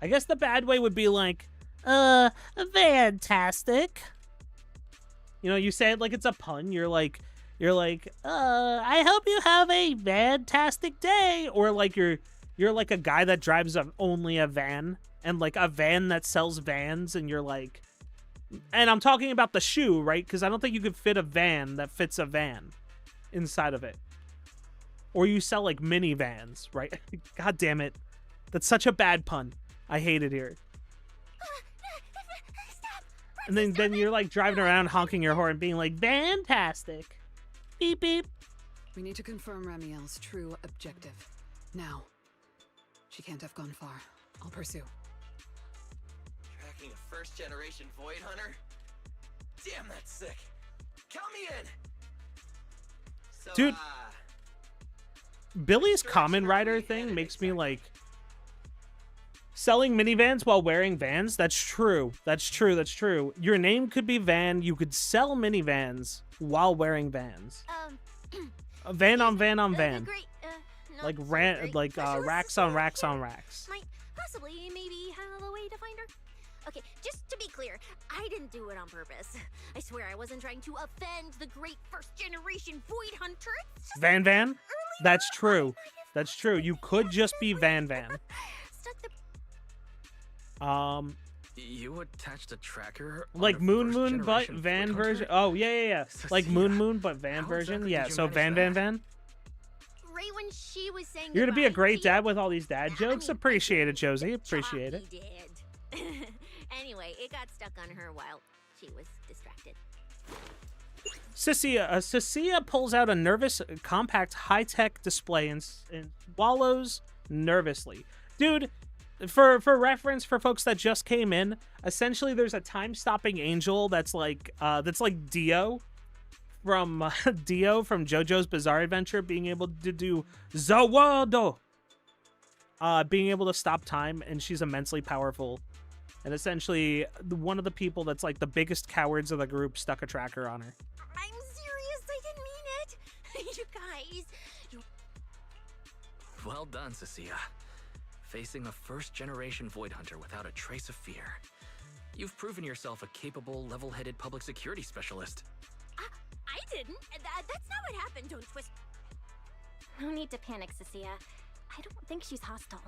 I guess the bad way would be like, fantastic. You say it like it's a pun. You're like, I hope you have a fantastic day. Or like you're like a guy that drives only a van, and like a van that sells vans, and you're like, and I'm talking about the shoe, right? Because I don't think you could fit a van that fits a van inside of it. Or you sell like minivans, right? God damn it. That's such a bad pun. I hate it here. And then you're like driving around honking your horn being like, Fantastic. Beep, beep. We need to confirm Ramiel's true objective. Now. She can't have gone far. I'll pursue. Tracking a first-generation Void Hunter? Damn, that's sick. Count me in! So, Dude, Billy's Common Rider thing makes me like... Selling minivans while wearing Vans? That's true. That's true. Your name could be Van. You could sell minivans while wearing Vans. Van on van on van. Like racks on racks on racks. Might possibly maybe have a way to find her. Okay, just to be clear, I didn't do it on purpose. I swear I wasn't trying to offend the great first-generation Void Hunter. Van? That's true. That's true. You could just be Van. You attached a tracker on like a Moon but first-generation Van Void Hunter? version. Oh yeah. Like Cecilia, Moon but Van how version. exactly Yeah, did you so manage Van. Right when she was saying You're gonna be a goodbye great to you. dad with all these dad jokes. Appreciate it, Josie. Good job, Appreciate it. he did. Anyway, it got stuck on her while she was distracted. Cecilia pulls out a nervous, compact, high-tech display and swallows nervously. Dude, for reference, for folks that just came in, essentially there's a time-stopping angel that's like Dio from Dio from JoJo's Bizarre Adventure being able to do Zawado. Being able to stop time, and she's immensely powerful. And essentially, one of the people that's like the biggest cowards of the group stuck a tracker on her. I'm serious. I didn't mean it. You guys. Well done, Cecilia. Facing a first-generation Void Hunter without a trace of fear. You've proven yourself a capable, level-headed public security specialist. I didn't. That's not what happened. Don't twist. No need to panic, Cecilia. I don't think she's hostile.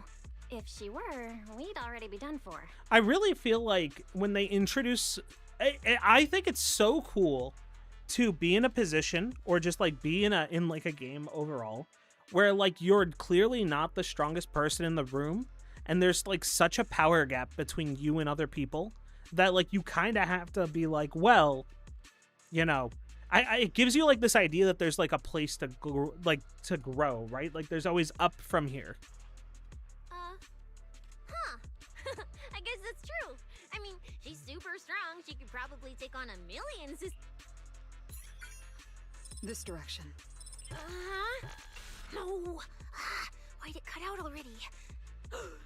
If she were, we'd already be done for. I really feel like when they introduce... I think it's so cool to be in a position or just like be in like a game overall where like you're clearly not the strongest person in the room and there's like such a power gap between you and other people that like you kind of have to be like, well, you know, it gives you like this idea that there's like a place to grow, right? Like there's always up from here. I guess that's true. I mean, she's super strong. She could probably take on a million This direction. No. Why'd it cut out already?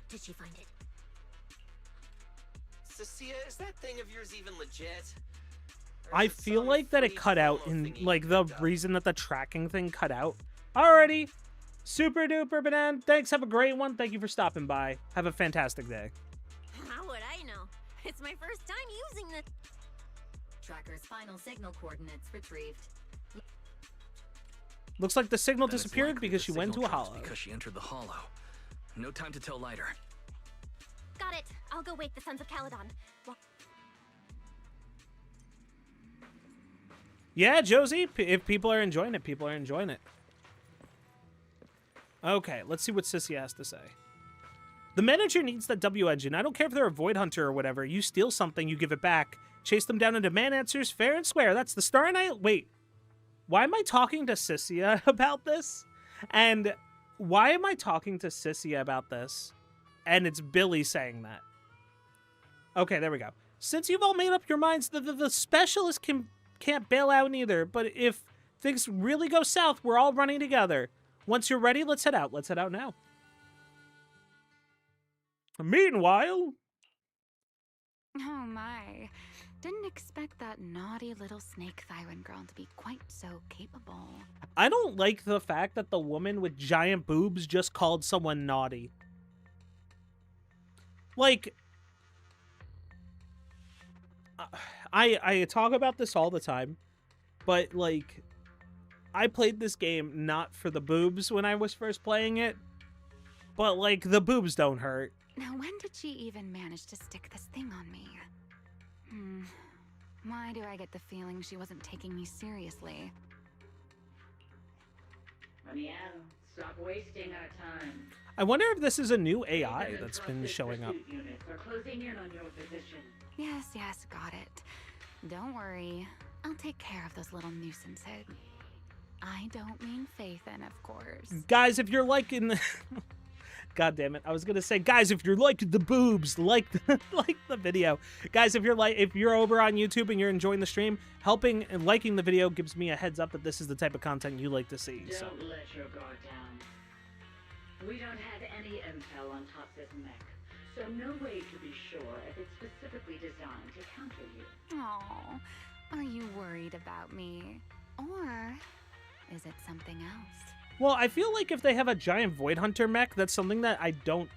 Did she find it? Cecilia, is that thing of yours even legit? I feel like that it cut out in like the reason that the tracking thing cut out. Alrighty. Super duper banana. Thanks. Have a great one. Thank you for stopping by. Have a fantastic day. How would I know? It's my first time using this. Tracker's final signal coordinates retrieved. Looks like the signal Then it's disappeared likely because the she went to a signal dropped hollow. Because she entered the hollow. No time to tell lighter. Got it. I'll go wake the Sons of Caledon. Yeah, Josie, if people are enjoying it, people are enjoying it. Okay, let's see what Sissy has to say. The manager needs that W engine. I don't care if they're a Void Hunter or whatever. You steal something, you give it back. Chase them down and demand answers fair and square. That's the Star Night. Wait, why am I talking to Sissia about this? And why am I talking to Sissia about this? And it's Billy saying that. Okay, there we go. Since you've all made up your minds, the specialist can't bail out neither. But if things really go south, we're all running together. Once you're ready, let's head out. Let's head out now. Meanwhile... Oh my. Didn't expect that naughty little snake Thyron girl to be quite so capable. I don't like the fact that the woman with giant boobs just called someone naughty. Like... I talk about this all the time, but, like, I played this game not for the boobs when I was first playing it, but, like, the boobs don't hurt. Now, when did she even manage to stick this thing on me? Why do I get the feeling she wasn't taking me seriously? Ramiel, stop wasting our time. I wonder if this is a new AI that's been showing up. Units are closing in on your position. Yes, got it. Don't worry. I'll take care of those little nuisances. I don't mean Faithin, of course. Guys, if you're liking... God damn it. I was going to say, guys, if you're liking the boobs, like the video. Guys, if you're over on YouTube and you're enjoying the stream, helping and liking the video gives me a heads up that this is the type of content you like to see. Don't So. let your guard down. We don't have any intel on Tops's mech, so no way to be sure if it's specifically designed to counter you. Aw, are you worried about me? Or is it something else? Well, I feel like if they have a giant Void Hunter mech, that's something that I don't...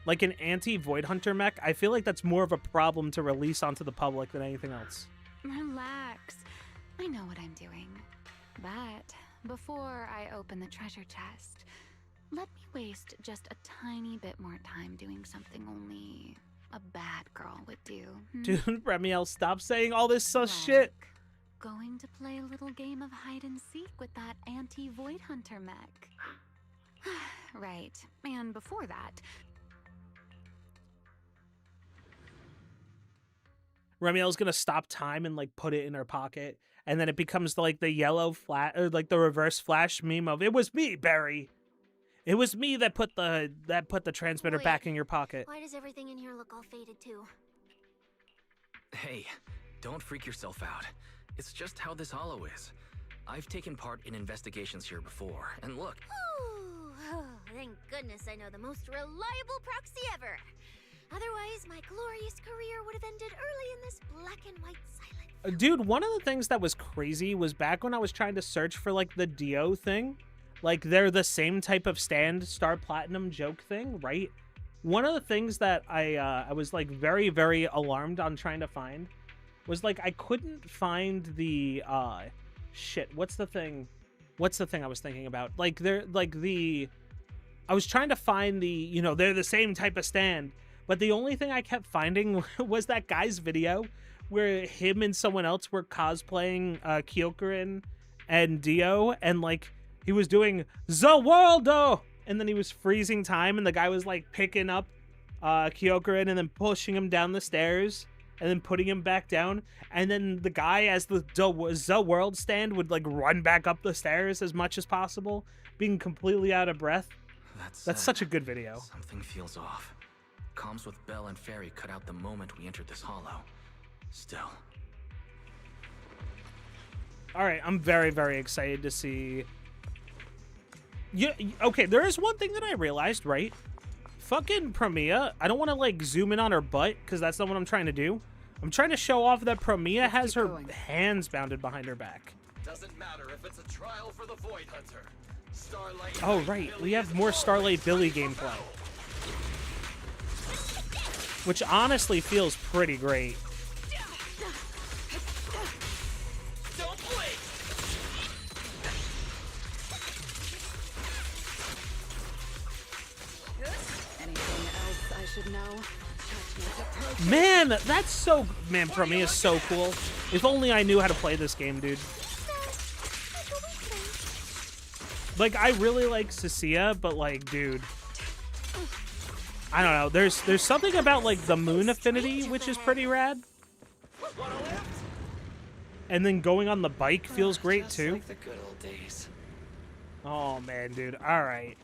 Like an anti-Void Hunter mech, I feel like that's more of a problem to release onto the public than anything else. Relax. I know what I'm doing. But before I open the treasure chest, let me waste just a tiny bit more time doing something only a bad girl would do. Dude, Remiel, stop saying all this sus shit. Going to play a little game of hide and seek with that anti-Void Hunter mech. Right, and before that... Remiel's gonna stop time and like put it in her pocket, and then it becomes like the yellow flash, or like the reverse flash meme of, it was me, Barry. It was me that put the transmitter back in your pocket. Why does everything in here look all faded too? Hey, don't freak yourself out. It's just how this hollow is. I've taken part in investigations here before, and look, Oh, thank goodness I know the most reliable proxy ever. Otherwise, my glorious career would have ended early in this black and white silence. Dude, one of the things that was crazy was back when I was trying to search for like the Dio thing, like they're the same type of stand Star Platinum joke thing, right? One of the things that I was like very, very alarmed on trying to find was like I couldn't find the shit. What's the thing I was thinking about? Like they're like I was trying to find the, you know, they're the same type of stand, but the only thing I kept finding was that guy's video where him and someone else were cosplaying Kyokurin and Dio, and like he was doing the worldo, and then he was freezing time, and the guy was like picking up Kyokurin and then pushing him down the stairs and then putting him back down, and then the guy as the world stand would like run back up the stairs as much as possible, being completely out of breath. That's such a good video. Something feels off. Comms with Belle and Fairy cut out the moment we entered this hollow. Still. All right, I'm very, very excited to see. Yeah, okay, there is one thing that I realized, right? Fucking Premia, I don't want to like zoom in on her butt because that's not what I'm trying to do. I'm trying to show off that Premia has her hands bounded behind her back. Doesn't matter if it's a trial for the Void Hunter. Starlight. Oh right, we have more Starlight Billy gameplay, which honestly feels pretty great. Don't blink. Anything else I should know? Man, that's so... Man, Premia is so cool. If only I knew how to play this game, dude. Like, I really like Cecilia, but like, dude, I don't know. There's something about like the moon affinity, which is pretty rad. And then going on the bike feels great too. Like the good old days. Oh man, dude. All right.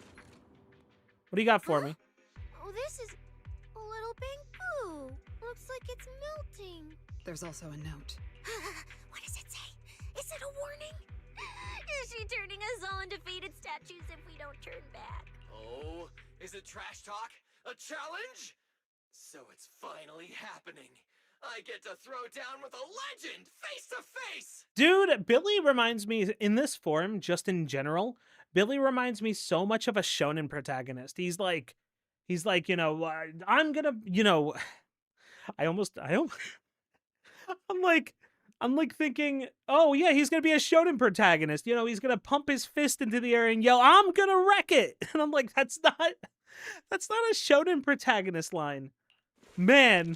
What do you got for me? Oh, this is a little bangoo. Looks like it's melting. There's also a note. What does it say? Is it a warning? Is she turning us all into faded statues if we don't turn back? Oh, is it trash talk? A challenge? So it's finally happening. I get to throw down with a legend face to face. Dude, Billy reminds me in this form, just in general, Billy reminds me so much of a shonen protagonist. He's like, you know, I'm gonna, you know, I'm like thinking, oh yeah, he's gonna be a shonen protagonist. You know, he's gonna pump his fist into the air and yell, "I'm gonna wreck it!" And I'm like, that's not a shonen protagonist line, man.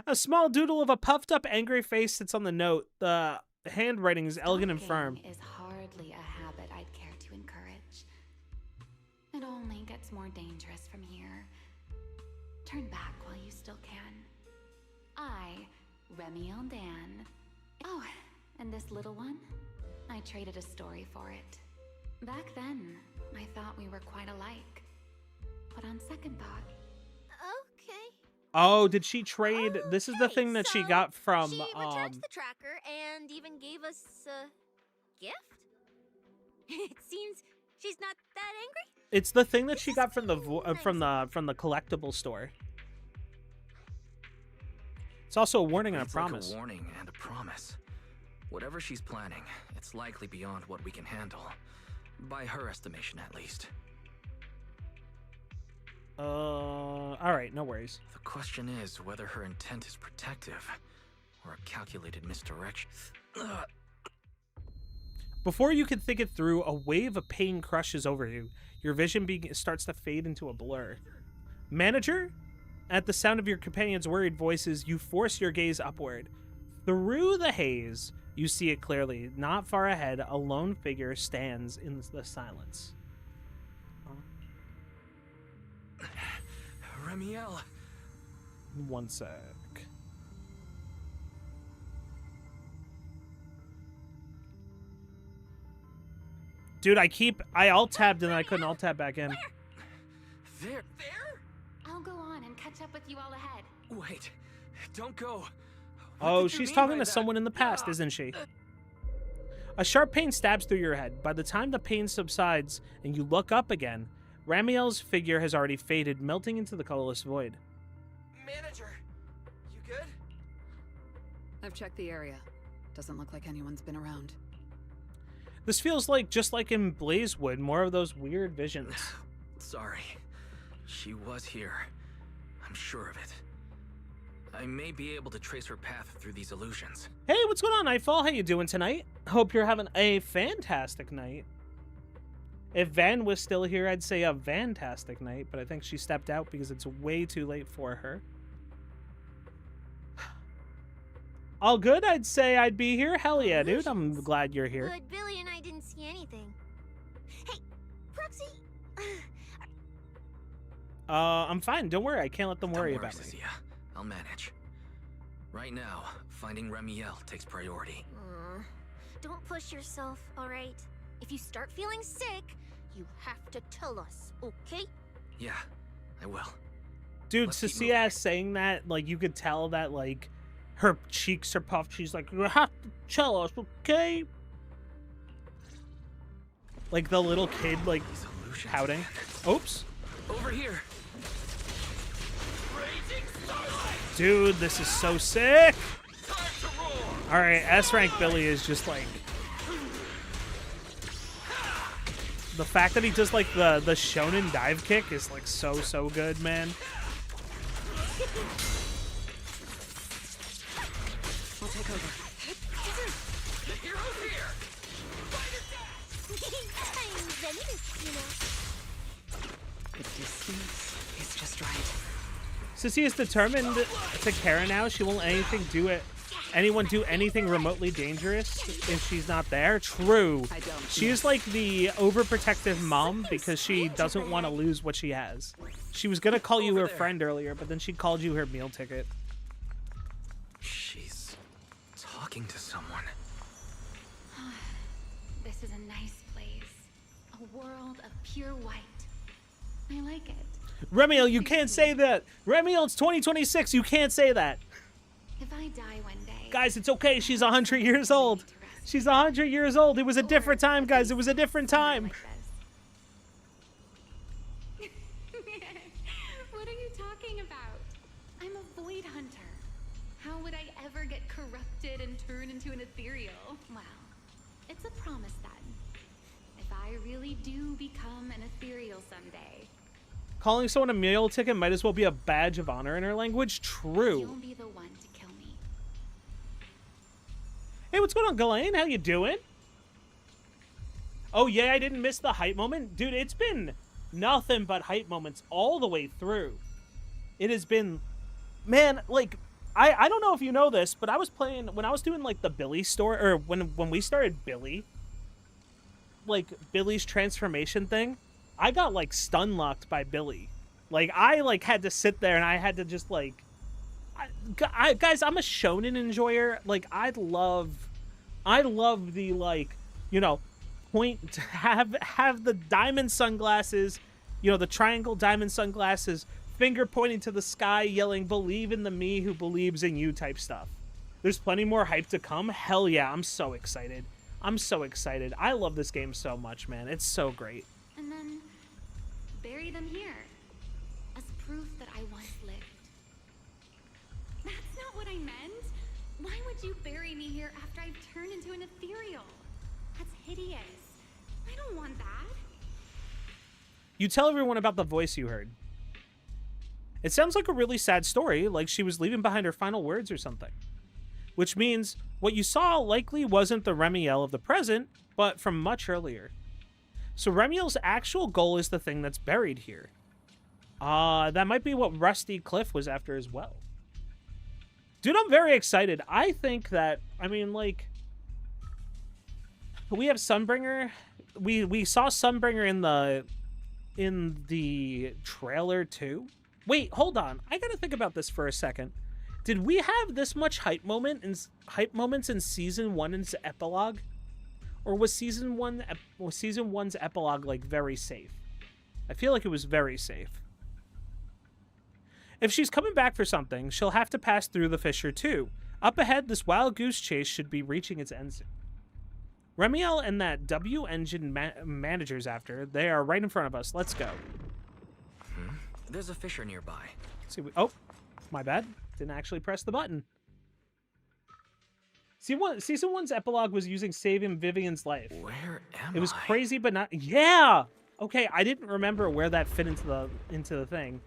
A small doodle of a puffed up, angry face sits on the note. The handwriting is elegant and firm. Is hardly a habit I'd care to encourage. It only gets more dangerous from here. Turn back while you still can. I, Remy Dan. Oh, and this little one? I traded a story for it. Back then, I thought we were quite alike. But on second thought... Okay. Oh, did she trade? Okay, this is the thing that she got from... She returned the tracker and even gave us a gift? It seems she's not that angry? It's the thing that she got from the collectible store. It's also a warning and a promise. Like a warning and a promise. Whatever she's planning, it's likely beyond what we can handle. By her estimation, at least. All right, no worries. The question is whether her intent is protective or a calculated misdirection. Before you can think it through, a wave of pain crushes over you. Your vision starts to fade into a blur. Manager? At the sound of your companion's worried voices, you force your gaze upward. Through the haze, you see it clearly. Not far ahead, a lone figure stands in the silence. Remiel. One sec. Dude, I alt-tabbed and I couldn't alt-tab back in. There? I'll go on and catch up with you all ahead. Wait, don't go. Oh, she's talking to someone in the past, isn't she? A sharp pain stabs through your head. By the time the pain subsides and you look up again, Ramiel's figure has already faded, melting into the colorless void. Manager, you good? I've checked the area. Doesn't look like anyone's been around. This feels like just like in Blazewood, more of those weird visions. Sorry. She was here. I'm sure of it. I may be able to trace her path through these illusions. Hey, what's going on, Nightfall? How you doing tonight? Hope you're having a fantastic night. If Van was still here, I'd say a fantastic night, but I think she stepped out because it's way too late for her. All good? I'd say I'd be here. Hell yeah, dude. I'm glad you're here. But Billy and I didn't see anything. Hey, Proxy! I'm fine. Don't worry. I can't let them worry Don't about me. Cecilia. I'll manage. Right now, finding Ramiel takes priority. Don't push yourself, alright? If you start feeling sick, you have to tell us, okay? Yeah, I will. Dude, Let's keep Cecilia moving. saying that, like, you could tell that, like, her cheeks are puffed. She's like, you have to tell us, okay? Like the little kid, like, These illusions pouting. again. Oops. Over here. Raging starlight! Dude, this is so sick. Time to roar! Alright, S-Rank Billy is just, like... The fact that he does, like, the shonen dive kick is, like, so good, man. I'll take over. The hero's here! Zenless, you know. The distance is just right. Sissy is determined to Kara now. She won't anyone do anything remotely dangerous if she's not there. True. I don't. She is like the overprotective mom because she doesn't want to lose what she has. She was gonna call you Over her there. friend earlier, but then she called you her meal ticket. She's talking to someone. This is a nice place. A world of pure white. I like it. Remiel, you can't say that. Remiel, it's 2026. You can't say that. If I die one day... Guys, it's okay. She's 100 years old. She's 100 years old. It was a different time, guys. It was a different time. What are you talking about? I'm a void hunter. How would I ever get corrupted and turn into an ethereal? Well, it's a promise then. If I really do become an ethereal someday, Calling someone a meal ticket might as well be a badge of honor in her language. True. you'll be the one to kill me. Hey, what's going on, Ghislaine? How you doing? Oh, yeah, I didn't miss the hype moment. Dude, it's been nothing but hype moments all the way through. It has been... Man, like, I don't know if you know this, but I was playing... When I was doing, like, the Billy story... Or when we started Billy... Like, Billy's transformation thing... I got, like, stun-locked by Billy. Like, I, like, had to sit there and I had to just, like... guys, I'm a shonen enjoyer. Like, I love the, like, you know, point to have the diamond sunglasses, you know, the triangle diamond sunglasses, finger pointing to the sky, yelling, "Believe in the me who believes in you" type stuff. There's plenty more hype to come. Hell yeah, I'm so excited. I'm so excited. I love this game so much, man. It's so great. And then bury them here as proof that I once lived. That's not what I meant. Why would you bury me here after I've turned into an ethereal? That's hideous. I don't want that. You tell everyone about the voice you heard. It sounds like a really sad story, like she was leaving behind her final words or something. Which means what you saw likely wasn't the Remiel of the present, but from much earlier. So Remiel's actual goal is the thing that's buried here. That might be what Rusty Cliff was after as well. Dude, I'm very excited. I think that, I mean, like, we have Sunbringer. We saw Sunbringer in the trailer too. Wait, hold on. I gotta think about this for a second. Did we have this much hype moments in season 1's epilogue? Or was season 1's epilogue, like, very safe? I feel like it was very safe. If she's coming back for something, she'll have to pass through the fissure too. Up ahead, this wild goose chase should be reaching its end soon. Remiel and that W engine manager's after. They are right in front of us. Let's go. There's a fissure nearby. See, oh, my bad. Didn't actually press the button. Season 1's epilogue was using saving Vivian's life. Where am I? It was crazy, but not. Yeah. Okay, I didn't remember where that fit into the thing.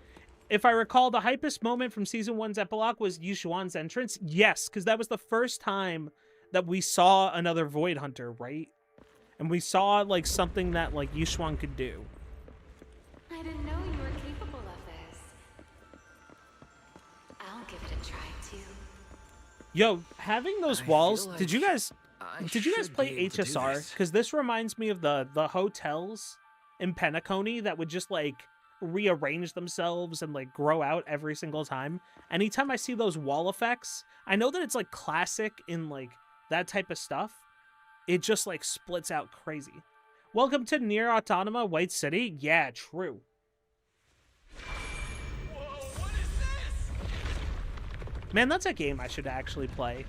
If I recall, the hypest moment from Season 1's epilogue was Yushuan's entrance. Yes, because that was the first time that we saw another Void Hunter, right? And we saw, like, something that, like, Yushuan could do. I didn't know you were capable of this. I'll give it a try, too. Yo, having those walls, like did you guys should play be able to do HSR? this. Because this reminds me of the hotels in Penacony that would just, like, rearrange themselves and, like, grow out every single time. Anytime I see those wall effects, I know that it's, like, classic in, like, that type of stuff. It just, like, splits out crazy. Welcome to Nier Automata White City. Yeah, true. Whoa, what is this? Man, that's a game I should actually play.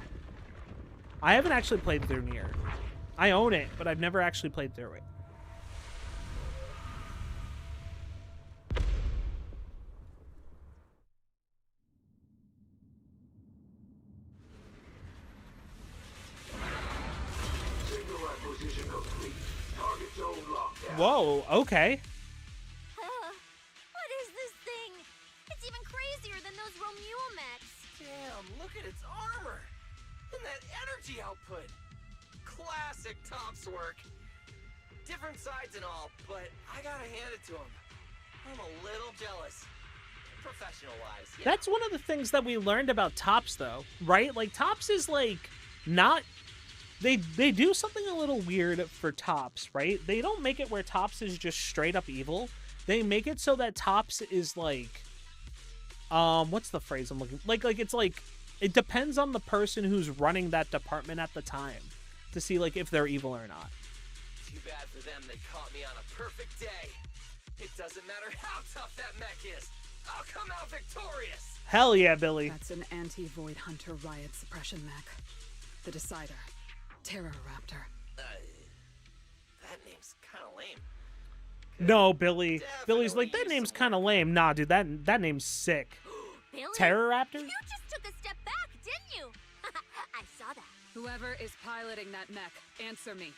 I haven't actually played through Nier. I own it, but I've never actually played through it. Whoa, okay. What is this thing? It's even crazier than those Romuel mechs. Damn, look at its armor. And that energy output. Classic Topps work. Different sides and all, but I gotta hand it to him. I'm a little jealous. Professional-wise, yeah. That's one of the things that we learned about Topps, though, right? Like, Topps is, like, not... They do something a little weird for Topps, right? They don't make it where Topps is just straight up evil. They make it so that Topps is like, what's the phrase I'm looking? Like it's like it depends on the person who's running that department at the time to see like if they're evil or not. Too bad for them. They caught me on a perfect day. It doesn't matter how tough that mech is. I'll come out victorious. Hell yeah, Billy. That's an anti-Void Hunter riot suppression mech. The Decider. Terror Raptor. That name's kind of lame. No, Billy. Definitely Billy's like, that use name's some kind of lame. Nah, dude, that name's sick. Billy, Terror Raptor? you just took a step back, didn't you? I saw that. Whoever is piloting that mech, answer me.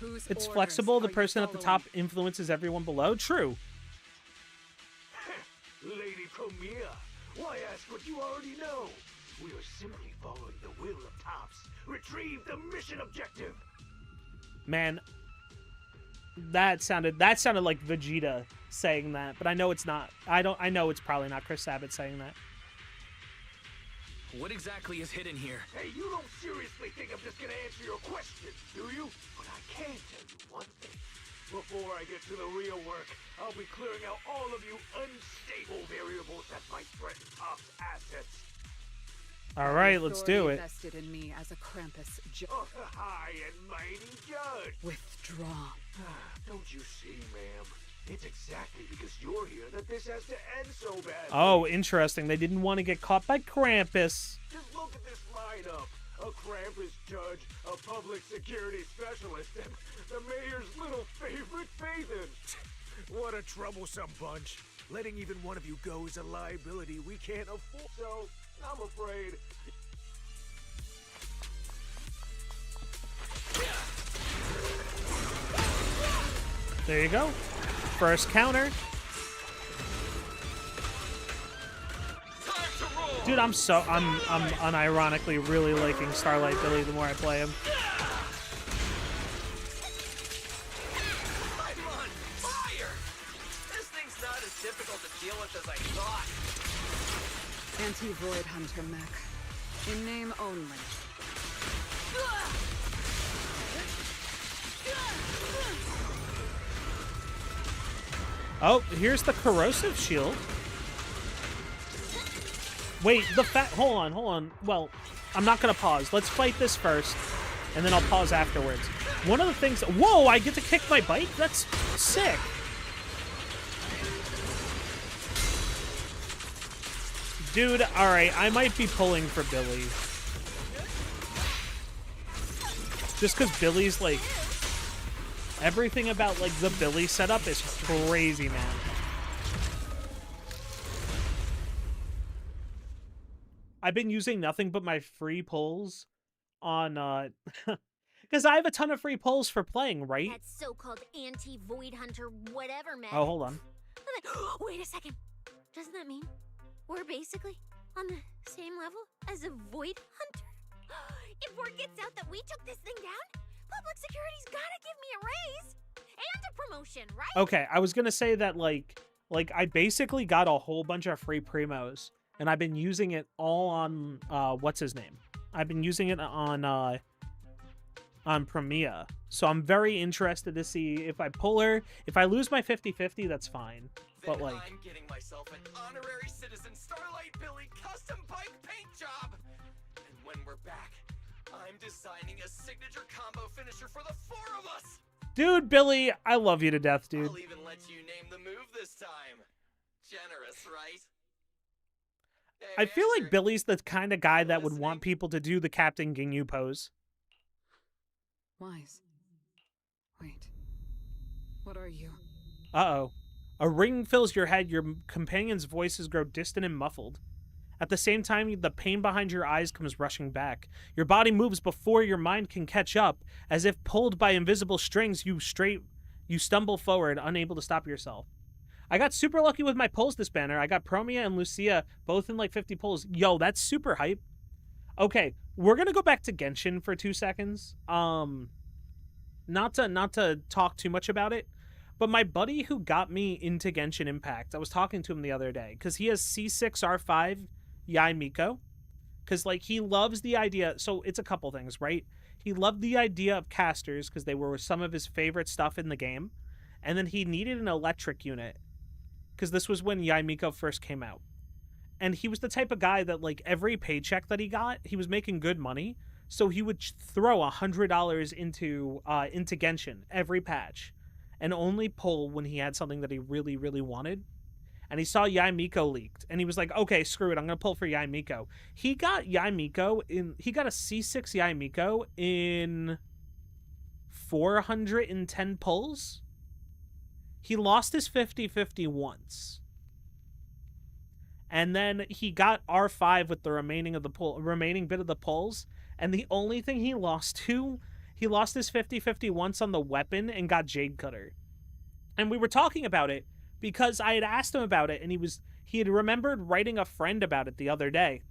Whose It's orders flexible. The are you person at the top following? influences everyone below. True. Lady Premier, why ask what you already know? We are simply following the will of Topps. Retrieve the mission objective. Man, that sounded like Vegeta saying that, but I know it's not. I know it's probably not Chris Sabat saying that. What exactly is hidden here? Hey, you don't seriously think I'm just gonna answer your question, do you? But I can tell you one thing. Before I get to the real work, I'll be clearing out all of you unstable variables that might threaten Topps' assets. All right, let's do it. Invested in me as a Krampus Oh, high and mighty judge. Withdraw. Don't you see, ma'am? It's exactly because you're here that this has to end so badly. Oh, interesting. They didn't want to get caught by Krampus. Just look at this lineup. A Krampus judge, a public security specialist, and the mayor's little favorite Phaethon. What a troublesome bunch. Letting even one of you go is a liability we can't afford. So, I'm afraid... There you go. First counter. Dude, I'm unironically really liking Starlight Billy the more I play him. I'm on fire! This thing's not as difficult to deal with as I thought. Anti-Void Hunter mech. In name only. Oh, here's the corrosive shield. Wait, hold on. Well, I'm not gonna pause. Let's fight this first, and then I'll pause afterwards. One of the things... Whoa, I get to kick my bike? That's sick. Dude, alright, I might be pulling for Billy. Just because Billy's, like... Everything about, like, the Billy setup is crazy, man. I've been using nothing but my free pulls on, because I have a ton of free pulls for playing, right? That so-called anti-Void Hunter whatever mech. Oh, hold on. Wait a second. Doesn't that mean we're basically on the same level as a Void Hunter? If word gets out that we took this thing down, public security's gotta give me a raise and a promotion, right? Okay, I was gonna say that, like I basically got a whole bunch of free primos, and I've been using it all on, what's his name? I've been using it on Premia. So I'm very interested to see if I pull her. If I lose my 50-50, that's fine. But, like... I'm getting myself an honorary citizen Starlight Billy custom bike paint job! And when we're back, I'm designing a signature combo finisher for the 4 of us! Dude, Billy, I love you to death, dude. I'll even let you name the move this time. Generous, right? Hey, I feel Andrew, like Billy's the kind of guy that would listening? want people to do the Captain Ginyu pose. Wise. Wait. What are you? Uh-oh. A ring fills your head, your companion's voices grow distant and muffled. At the same time, the pain behind your eyes comes rushing back. Your body moves before your mind can catch up. As if pulled by invisible strings, you stumble forward, unable to stop yourself. I got super lucky with my pulls this banner. I got Promia and Lucia both in like 50 pulls. Yo, that's super hype. Okay, we're gonna go back to Genshin for 2 seconds. Not to talk too much about it, but my buddy who got me into Genshin Impact, I was talking to him the other day because he has C6R5 Yai Miko, because like he loves the idea. So it's a couple things, right? He loved the idea of casters because they were some of his favorite stuff in the game, and then he needed an electric unit because this was when Yai Miko first came out. And he was the type of guy that, like, every paycheck that he got, he was making good money. So he would throw $100 into Genshin every patch and only pull when he had something that he really, really wanted. And he saw Yai Miko leaked, and he was like, okay, screw it, I'm going to pull for Yai Miko. He got Yai Miko he got a C6 Yai Miko in 410 pulls. He lost his 50-50 once. And then he got R5 with the remaining bit of the pulls. And the only thing he lost to, he lost his 50-50 once on the weapon and got Jade Cutter. And we were talking about it because I had asked him about it, and he had remembered writing a friend about it the other day.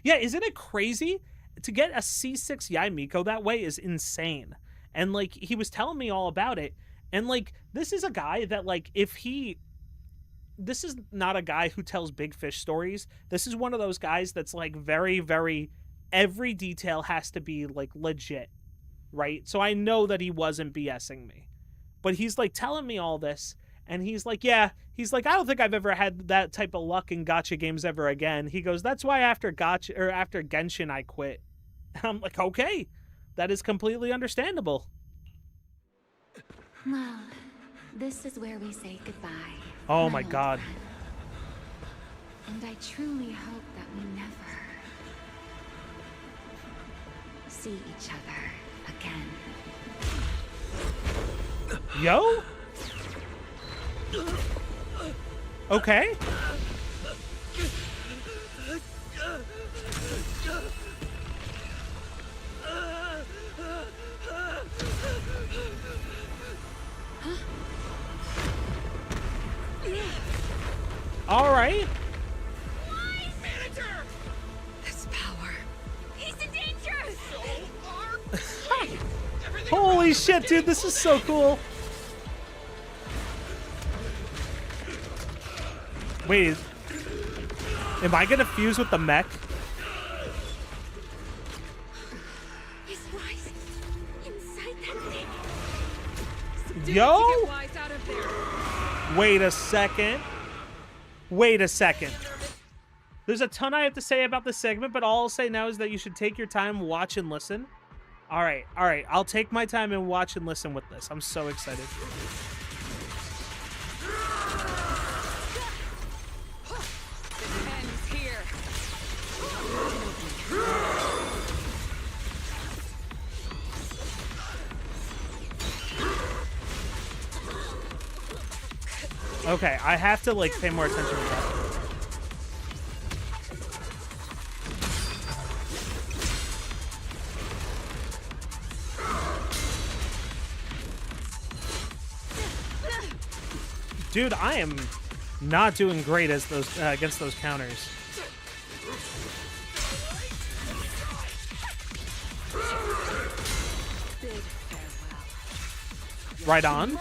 Yeah, isn't it crazy? To get a C6 Yai Miko that way is insane. And like he was telling me all about it. And like this is a guy that like this is not a guy who tells big fish stories. This is one of those guys that's like very, very, every detail has to be like legit, right? So I know that he wasn't BSing me, but he's like telling me all this, and he's like, yeah, he's like, I don't think I've ever had that type of luck in gacha games ever again. He goes, that's why after Genshin I quit. And I'm like, okay, that is completely understandable. Well, this is where we say goodbye. Oh my god. And I truly hope that we never see each other again. Yo? Okay. All right. Manager! This power. He's in danger! So are we! Everything Holy around shit, is dude, this is so cool. Wait, am I gonna fuse with the mech? Is Wise inside that thing? Yo? Get Wise out of there. Wait a second. Wait a second. There's a ton I have to say about this segment, but all I'll say now is that you should take your time, watch and listen. All right. I'll take my time and watch and listen with this. I'm so excited. It ends here. Okay, I have to, like, pay more attention to that. Dude, I am not doing great as those against those counters. Right on.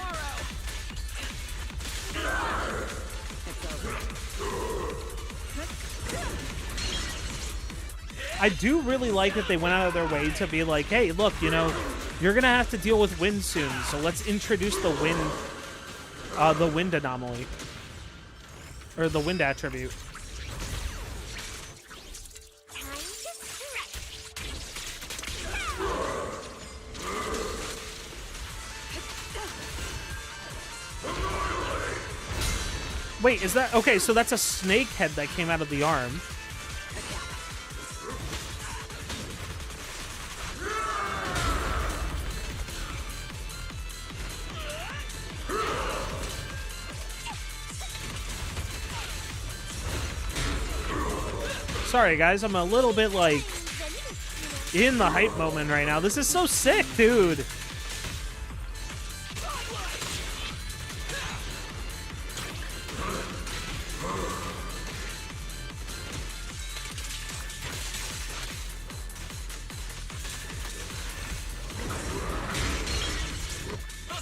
I do really like that they went out of their way to be like, hey, look, you know, you're gonna have to deal with wind soon, so let's introduce the wind anomaly. Or the wind attribute. Wait, is that... Okay, so that's a snake head that came out of the arm. Sorry, guys, I'm a little bit, like, in the hype moment right now. This is so sick, dude.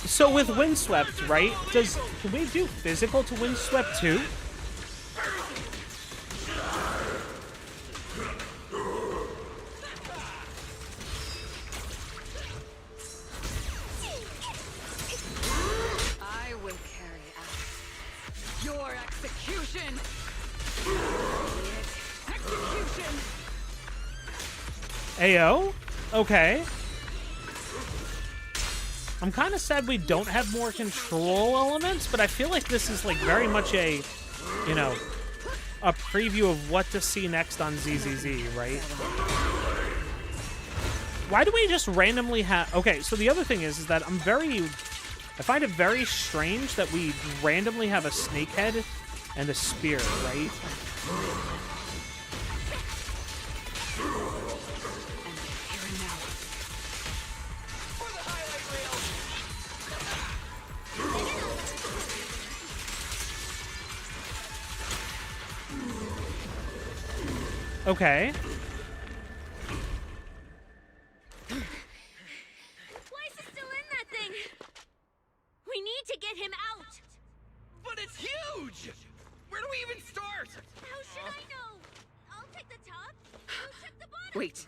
So with Windswept, right? Can we do physical to Windswept too? I will carry out your execution. Execution. Ayo? Okay. I'm kind of sad we don't have more control elements, but I feel like this is like very much a, you know, a preview of what to see next on ZZZ, right? Why do we just randomly have... Okay, so the other thing is that I find it very strange that we randomly have a snake head and a spear, right? Okay. Why is it still in that thing? We need to get him out. But it's huge! Where do we even start? How should I know? I'll take the top. You check the bottom. Wait,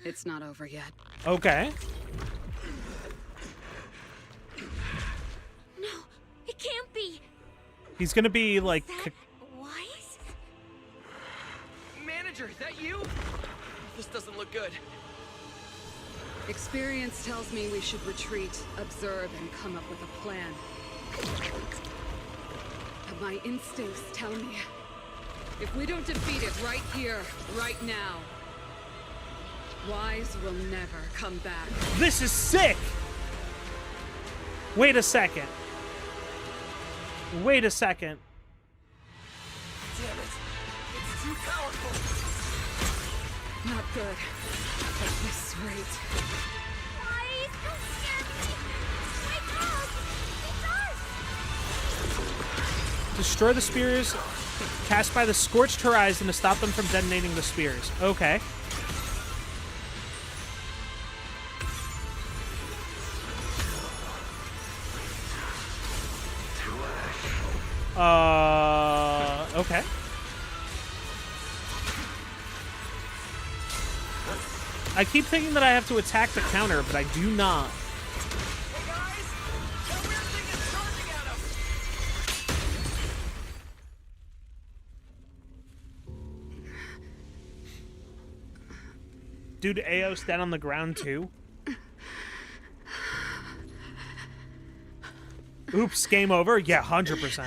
it's not over yet. Okay. No, it can't be. He's gonna be like... Wise? Manager, is that you? This doesn't look good. Experience tells me we should retreat, observe, and come up with a plan. But my instincts tell me, if we don't defeat it right here, right now, Wise will never come back. This is sick! Wait a second. Wait a second. Damn it. It's too powerful. Not good. At this rate. Wise, don't scare me. Wake up. It's us. Destroy the spears cast by the Scorched Horizon to stop them from detonating the spears. Okay. Okay. I keep thinking that I have to attack the counter, but I do not. Hey guys! That weird thing is charging at him! Dude, Ao's dead on the ground too. Oops, game over? Yeah, 100%.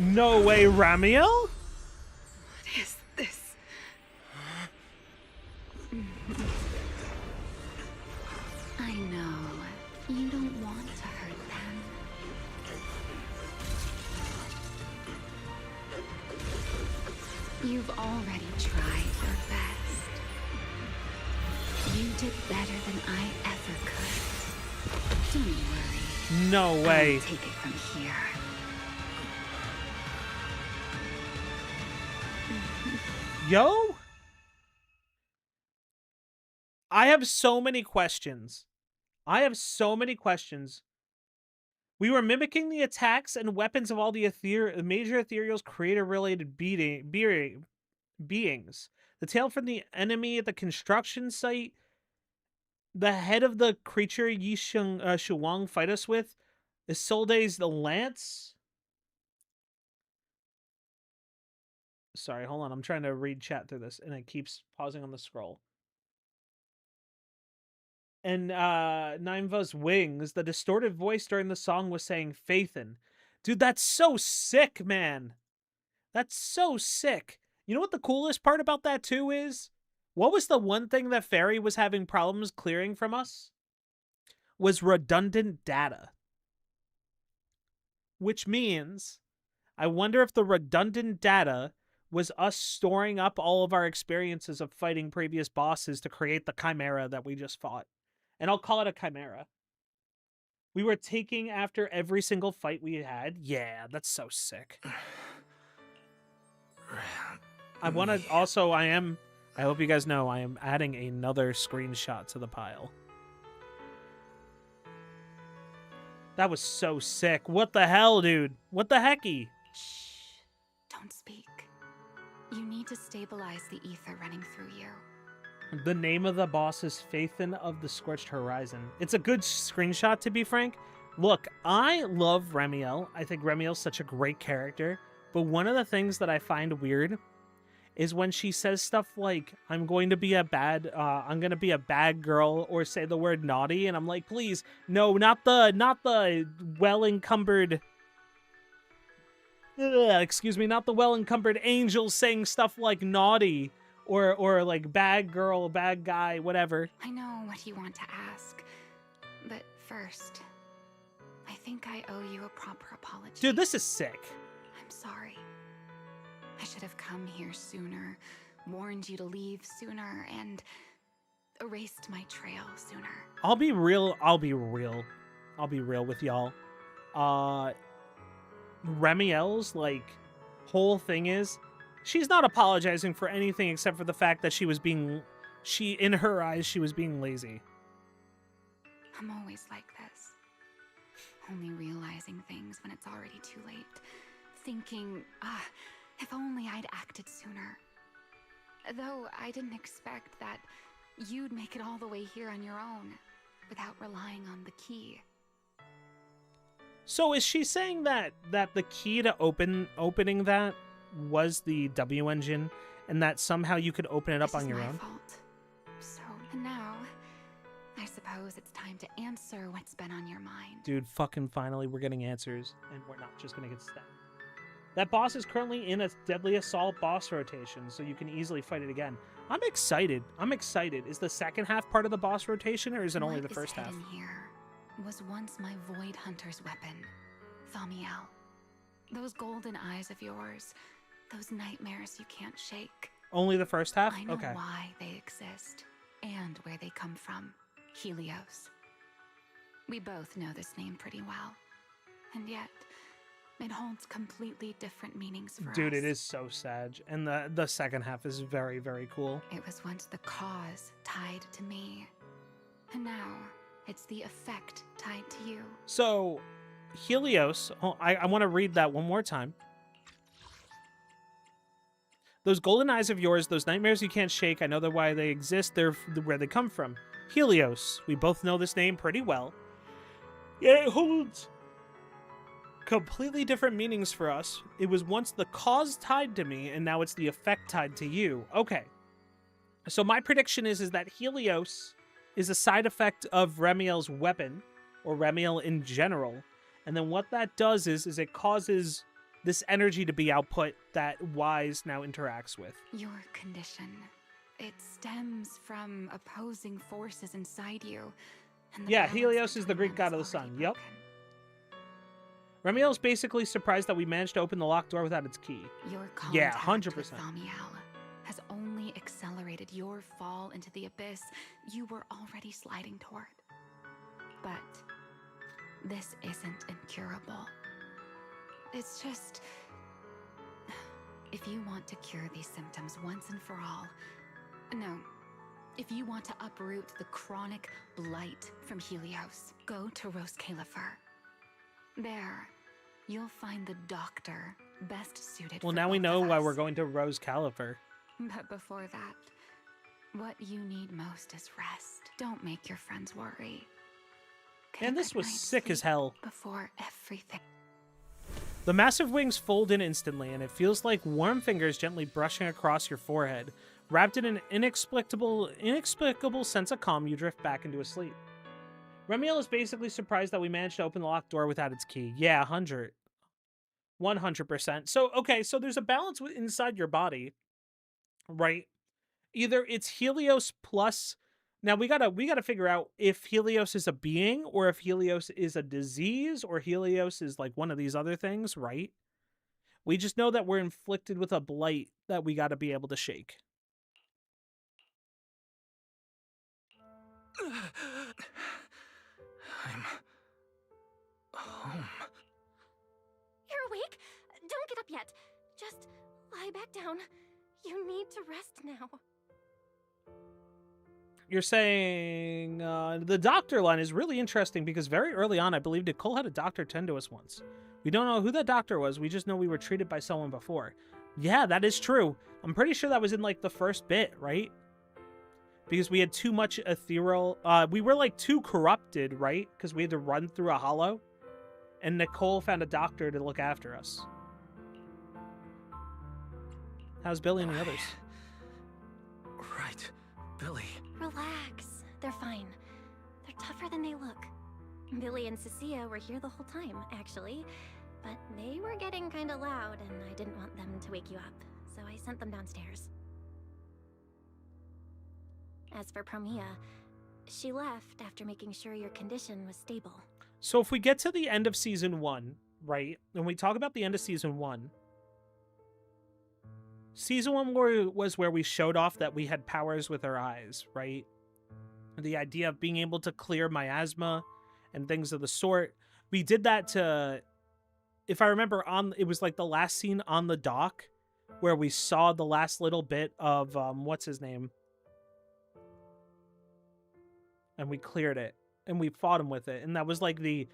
No way, Ramiel? What is this? I know. You don't want to hurt them. You've already tried your best. You did better than I ever could. Don't worry. No way. I'll take it from here. Yo? I have so many questions. We were mimicking the attacks and weapons of all the major ethereal's creator-related beings. The tail from the enemy at the construction site. The head of the creature Yi Shuang fight us with. Isolde's the lance. Sorry, hold on. I'm trying to read chat through this, and it keeps pausing on the scroll. And Nymva's wings, the distorted voice during the song was saying Faithin. Dude, that's so sick, man. That's so sick. You know what the coolest part about that too is? What was the one thing that Fairy was having problems clearing from us? Was redundant data. Which means, I wonder if the redundant data was us storing up all of our experiences of fighting previous bosses to create the chimera that we just fought. And I'll call it a chimera. We were taking after every single fight we had. Yeah, that's so sick. I want to also, I hope you guys know, I am adding another screenshot to the pile. That was so sick. What the hell, dude? What the hecky? Shh. Don't speak. You need to stabilize the ether running through you. The name of the boss is Faithin of the Scorched Horizon. It's a good screenshot, to be frank. Look, I love Ramiel. I think Ramiel's such a great character. But one of the things that I find weird is when she says stuff like, I'm going to be a bad girl, or say the word naughty, and I'm like, please, no, not the well-encumbered, excuse me, not the well-encumbered angels saying stuff like naughty, or like bad girl, bad guy, whatever. I know what you want to ask, but first, I think I owe you a proper apology. Dude, this is sick. I'm sorry. I should have come here sooner, warned you to leave sooner, and erased my trail sooner. I'll be real with y'all. Ramiel's, like, whole thing is, she's not apologizing for anything except for the fact that in her eyes, she was being lazy. I'm always like this. Only realizing things when it's already too late. Thinking, if only I'd acted sooner. Though I didn't expect that you'd make it all the way here on your own, without relying on the key. So is she saying that the key to opening that was the W engine, and that somehow you could open it up on your own? Fault. So now, I suppose it's time to answer what's been on your mind. Dude, fucking finally we're getting answers, and we're not just gonna get stabbed. That boss is currently in a Deadly Assault boss rotation, so you can easily fight it again. I'm excited. Is the second half part of the boss rotation, or is it only the first half? What is hidden here was once my Void Hunter's weapon, Thamiel. Those golden eyes of yours, those nightmares you can't shake. Only the first half? I know okay. why they exist, and where they come from. Helios. We both know this name pretty well, and yet it holds completely different meanings for us. Dude, it is so sad, and the second half is very, very cool. It was once the cause tied to me, and now it's the effect tied to you. So, Helios, I want to read that one more time. Those golden eyes of yours, those nightmares you can't shake, I know that why they exist, they're where they come from. Helios, we both know this name pretty well. Yeah, it holds completely different meanings for us. It was once the cause tied to me, and now it's the effect tied to you. Okay. So my prediction is that Helios is a side effect of Ramiel's weapon, or Ramiel in general. And then what that does is it causes this energy to be output that Wise now interacts with. Your condition. It stems from opposing forces inside you. And the Yeah, balance Helios is the between Greek them god of the is sun. already Yep. broken. Remiel's basically surprised that we managed to open the locked door without its key. Your Yeah, contact 100%. with Thamiel has only accelerated your fall into the abyss you were already sliding toward. But this isn't incurable. It's just... If you want to cure these symptoms once and for all... No. If you want to uproot the chronic blight from Helios, go to Rose Califer. There, you'll find the doctor best suited Well, for now we both know of why us. we're going to Rose Califer. But before that, what you need most is rest. Don't make your friends worry. Get a And this good was night's sick as sleep hell. before everything. The massive wings fold in instantly, and it feels like warm fingers gently brushing across your forehead. Wrapped in an inexplicable sense of calm, you drift back into a sleep. Remiel is basically surprised that we managed to open the locked door without its key. Yeah, 100%. So, okay, so there's a balance inside your body, right? Either it's Helios plus... Now, we gotta figure out if Helios is a being, or if Helios is a disease, or Helios is like one of these other things, right? We just know that we're inflicted with a blight that we gotta be able to shake. I'm home. You're awake? Don't get up yet. Just lie back down. You need to rest now. You're saying the doctor line is really interesting because very early on, I believe Nicole had a doctor tend to us once. We don't know who that doctor was. We just know we were treated by someone before. Yeah, that is true. I'm pretty sure that was in like the first bit, right? Because we had too much ethereal... we were like too corrupted, right? Because we had to run through a hollow. And Nicole found a doctor to look after us. How's Billy and the others? Right. Billy. Relax. They're fine. They're tougher than they look. Billy and Cecilia were here the whole time, actually. But they were getting kinda loud, and I didn't want them to wake you up. So I sent them downstairs. As for Promia, she left after making sure your condition was stable. So if we get to the end of Season 1, right? And we talk about the end of Season 1. Season 1 was where we showed off that we had powers with our eyes, right? The idea of being able to clear miasma and things of the sort. We did that to... If I remember, it was like the last scene on the dock where we saw the last little bit of, what's his name? And we cleared it. And we fought him with it. And that was like the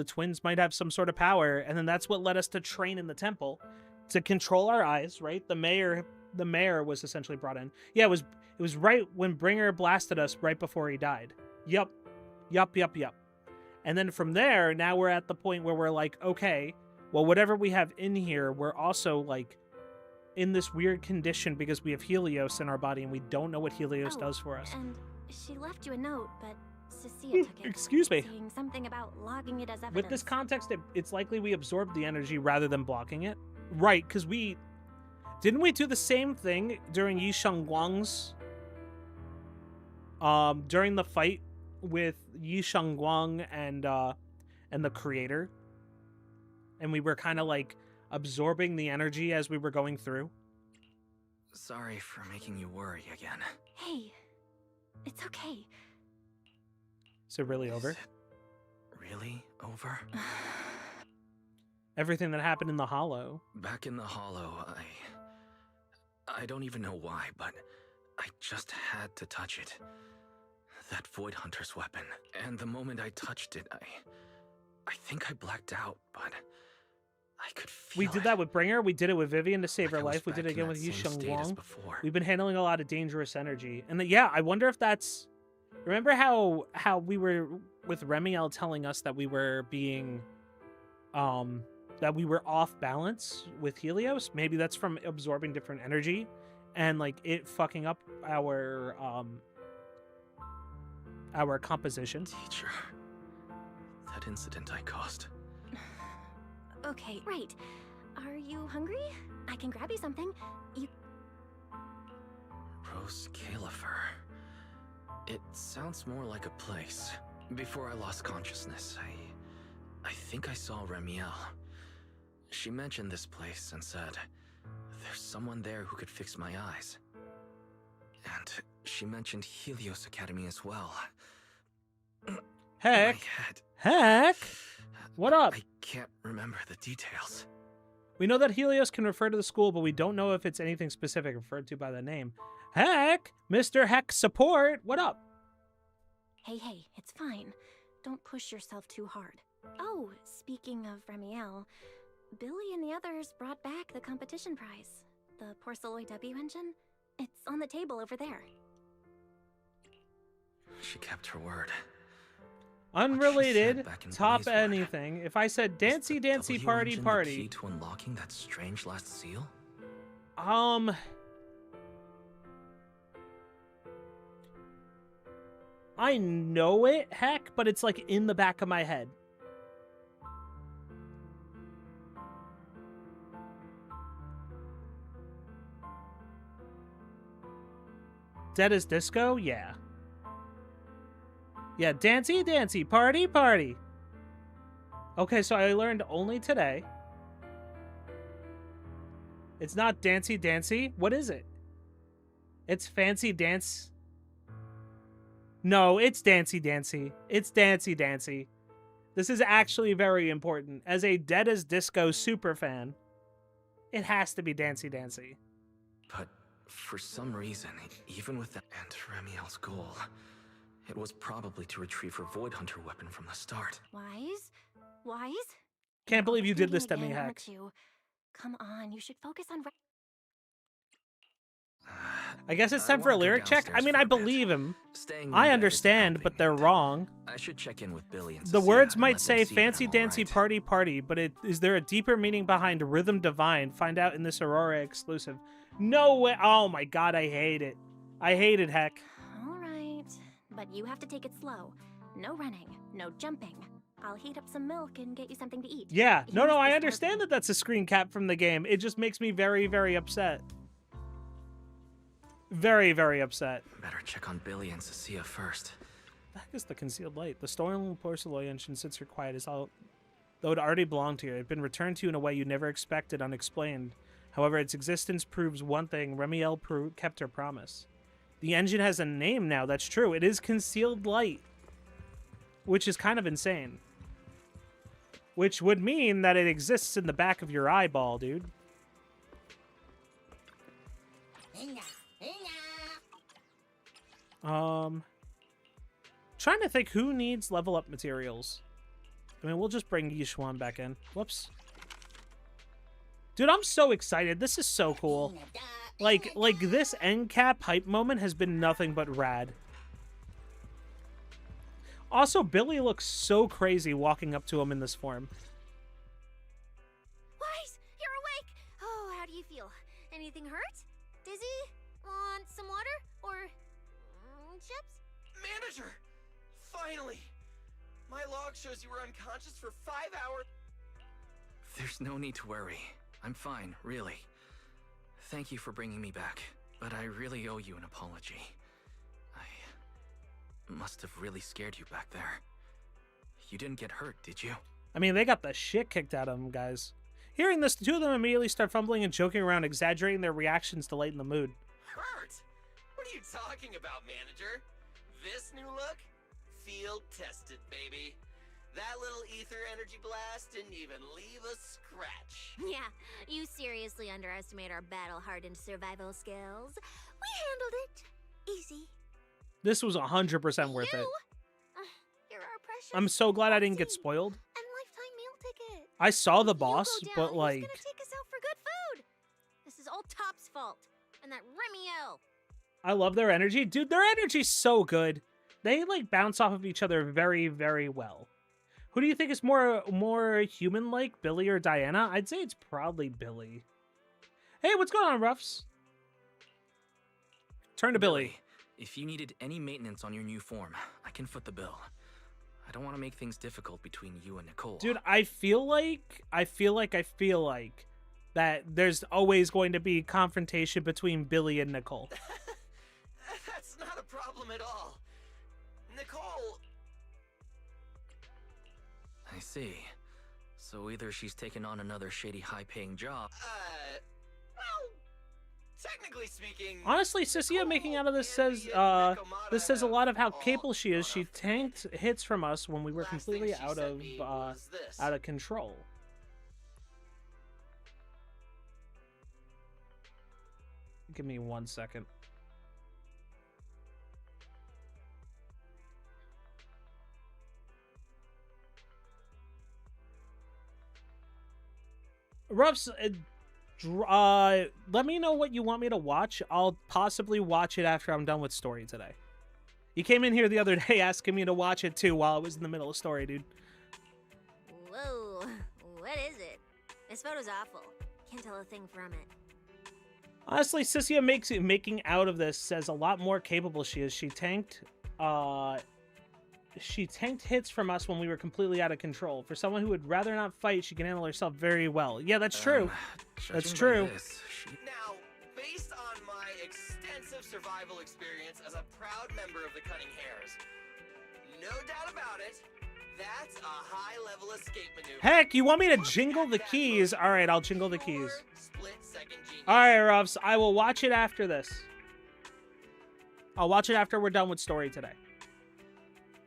twins might have some sort of power. And then that's what led us to train in the temple to control our eyes, right? The mayor was essentially brought in. Yeah, it was right when Bringer blasted us right before he died. Yup. And then from there, now we're at the point where we're like, okay, well, whatever we have in here, we're also like in this weird condition because we have Helios in our body and we don't know what Helios does for us. And she left you a note, but Cecilia took it. Excuse me. Saying something about logging it as evidence. With this context, it's likely we absorbed the energy rather than blocking it. Right, because didn't we do the same thing during Yi Shangguang's during the fight with Yi Shangguang and the creator? And we were kind of like absorbing the energy as we were going through. Sorry for making you worry again. Hey, it's okay. Is it really over? Is it really over? Everything that happened in the hollow. Back in the hollow, I don't even know why, but I just had to touch it. That Void Hunter's weapon. And the moment I touched it, I think I blacked out, but I could feel We did that with Bringer. We did it with Vivian to save Like her I was life. We did it back in again that with Yi same state as Shangguang. before. We've been handling a lot of dangerous energy. And yeah, I wonder if that's... Remember how we were with Remiel telling us that we were being... that we were off balance with Helios? Maybe that's from absorbing different energy and like it fucking up our composition. Teacher, that incident I caused. Okay, right. Are you hungry? I can grab you something. You... Rose Califer. It sounds more like a place. Before I lost consciousness, I think I saw Remiel. She mentioned this place and said, there's someone there who could fix my eyes. And she mentioned Helios Academy as well. Heck. My head. Heck. What up? I can't remember the details. We know that Helios can refer to the school, but we don't know if it's anything specific referred to by the name. Heck, Mr. Heck Support, what up? Hey, it's fine. Don't push yourself too hard. Oh, speaking of Remiel, Billy and the others brought back the competition prize. The Porceloid W engine. It's on the table over there. She kept her word. Unrelated, back in top Blazewood. anything. If I said dancy, dancy, party, The party. key to unlocking that strange last seal? I know it, heck, but it's like in the back of my head. Dead as Disco? Yeah. Yeah, dancy, dancy, party, party. Okay, so I learned only today. It's not dancy, dancy. What is it? It's fancy dance. No, it's dancy, dancy. It's dancy, dancy. This is actually very important. As a Dead as Disco super fan, it has to be dancy, dancy. But for some reason, even with that and Remiel's goal, it was probably to retrieve her Void Hunter weapon from the start. Wise? Can't believe you did Overthinking this to me, again, Heck. aren't you? Come on, you should focus on... I guess it's time for a wanna go lyric check. I downstairs mean, for I a bit. believe him. Staying in I bed understand, isn't but they're helping. wrong. I should check in with Billy and The Cecilia words and might let them say see that fancy I'm dancy alright. party party, but is there a deeper meaning behind Rhythm Divine? Find out in this Aurora exclusive. No way. Oh my god, I hate it. I hate it, Heck. All right, but you have to take it slow. No running, no jumping. I'll heat up some milk and get you something to eat. Yeah, no, Here's I this understand milk. that that's a screen cap from the game. It just makes me very, very upset. Very, very upset. Better check on Billy and Cecilia first. The heck is the concealed light? The stolen Porceloid engine sits here quiet as all, though it already belonged to you. It had been returned to you in a way you never expected, unexplained. However, its existence proves one thing: Remiel kept her promise. The engine has a name now. That's true. It is concealed light, which is kind of insane. Which would mean that it exists in the back of your eyeball, dude. Trying to think who needs level up materials. I mean, we'll just bring Yishuan back in. Whoops. Dude, I'm so excited. This is so cool. Like this end cap hype moment has been nothing but rad. Also, Billy looks so crazy walking up to him in this form. Wise, you're awake! Oh, how do you feel? Anything hurt? Dizzy? Want some water? Or chips? Manager! Finally! My log shows you were unconscious for 5 hours. There's no need to worry. I'm fine, really. Thank you for bringing me back, but I really owe you an apology. I must have really scared you back there. You didn't get hurt, did you? I mean, they got the shit kicked out of them, guys. Hearing this, the two of them immediately start fumbling and joking around, exaggerating their reactions to lighten the mood. Hurt? What are you talking about, manager? This new look? Field tested, baby. That little ether energy blast didn't even leave a scratch. Yeah, you seriously underestimate our battle-hardened survival skills. We handled it. Easy. This was 100% worth it. You're our precious. I'm so glad I didn't get Foxy. spoiled. And lifetime meal ticket. I saw the If you boss, go down, but who's like, gonna take us out for good food? This is all Top's fault. And that Remiel. I love their energy. Dude, their energy's so good. They like bounce off of each other very, very well. Who do you think is more human-like, Billy or Diana? I'd say it's probably Billy. Hey, what's going on, Ruffs? Turn to Billy. If you needed any maintenance on your new form, I can foot the bill. I don't want to make things difficult between you and Nicole. Dude, I feel like that there's always going to be confrontation between Billy and Nicole. That's not a problem at all. Nicole... I see. So either she's taken on another shady high-paying job... well... Technically speaking... Honestly, Sissia making out of this says, this says a lot of how capable she is. She tanked hits from us when we were completely out of control. Give me 1 second. Ruffs, let me know what you want me to watch. I'll possibly watch it after I'm done with story today. You came in here the other day asking me to watch it too while I was in the middle of story, dude. Whoa, what is it? This photo's awful. Can't tell a thing from it. Honestly, Sissia making out of this says a lot more capable she is. She tanked hits from us when we were completely out of control. For someone who would rather not fight, she can handle herself very well. Yeah, that's true. That's true. Now, based on my extensive survival experience as a proud member of the Cunning Hares, no doubt about it, that's a high-level escape maneuver. Heck, you want me to jingle the keys? All right, I'll jingle the keys. All right, Ruffs, I will watch it after this. I'll watch it after we're done with story today.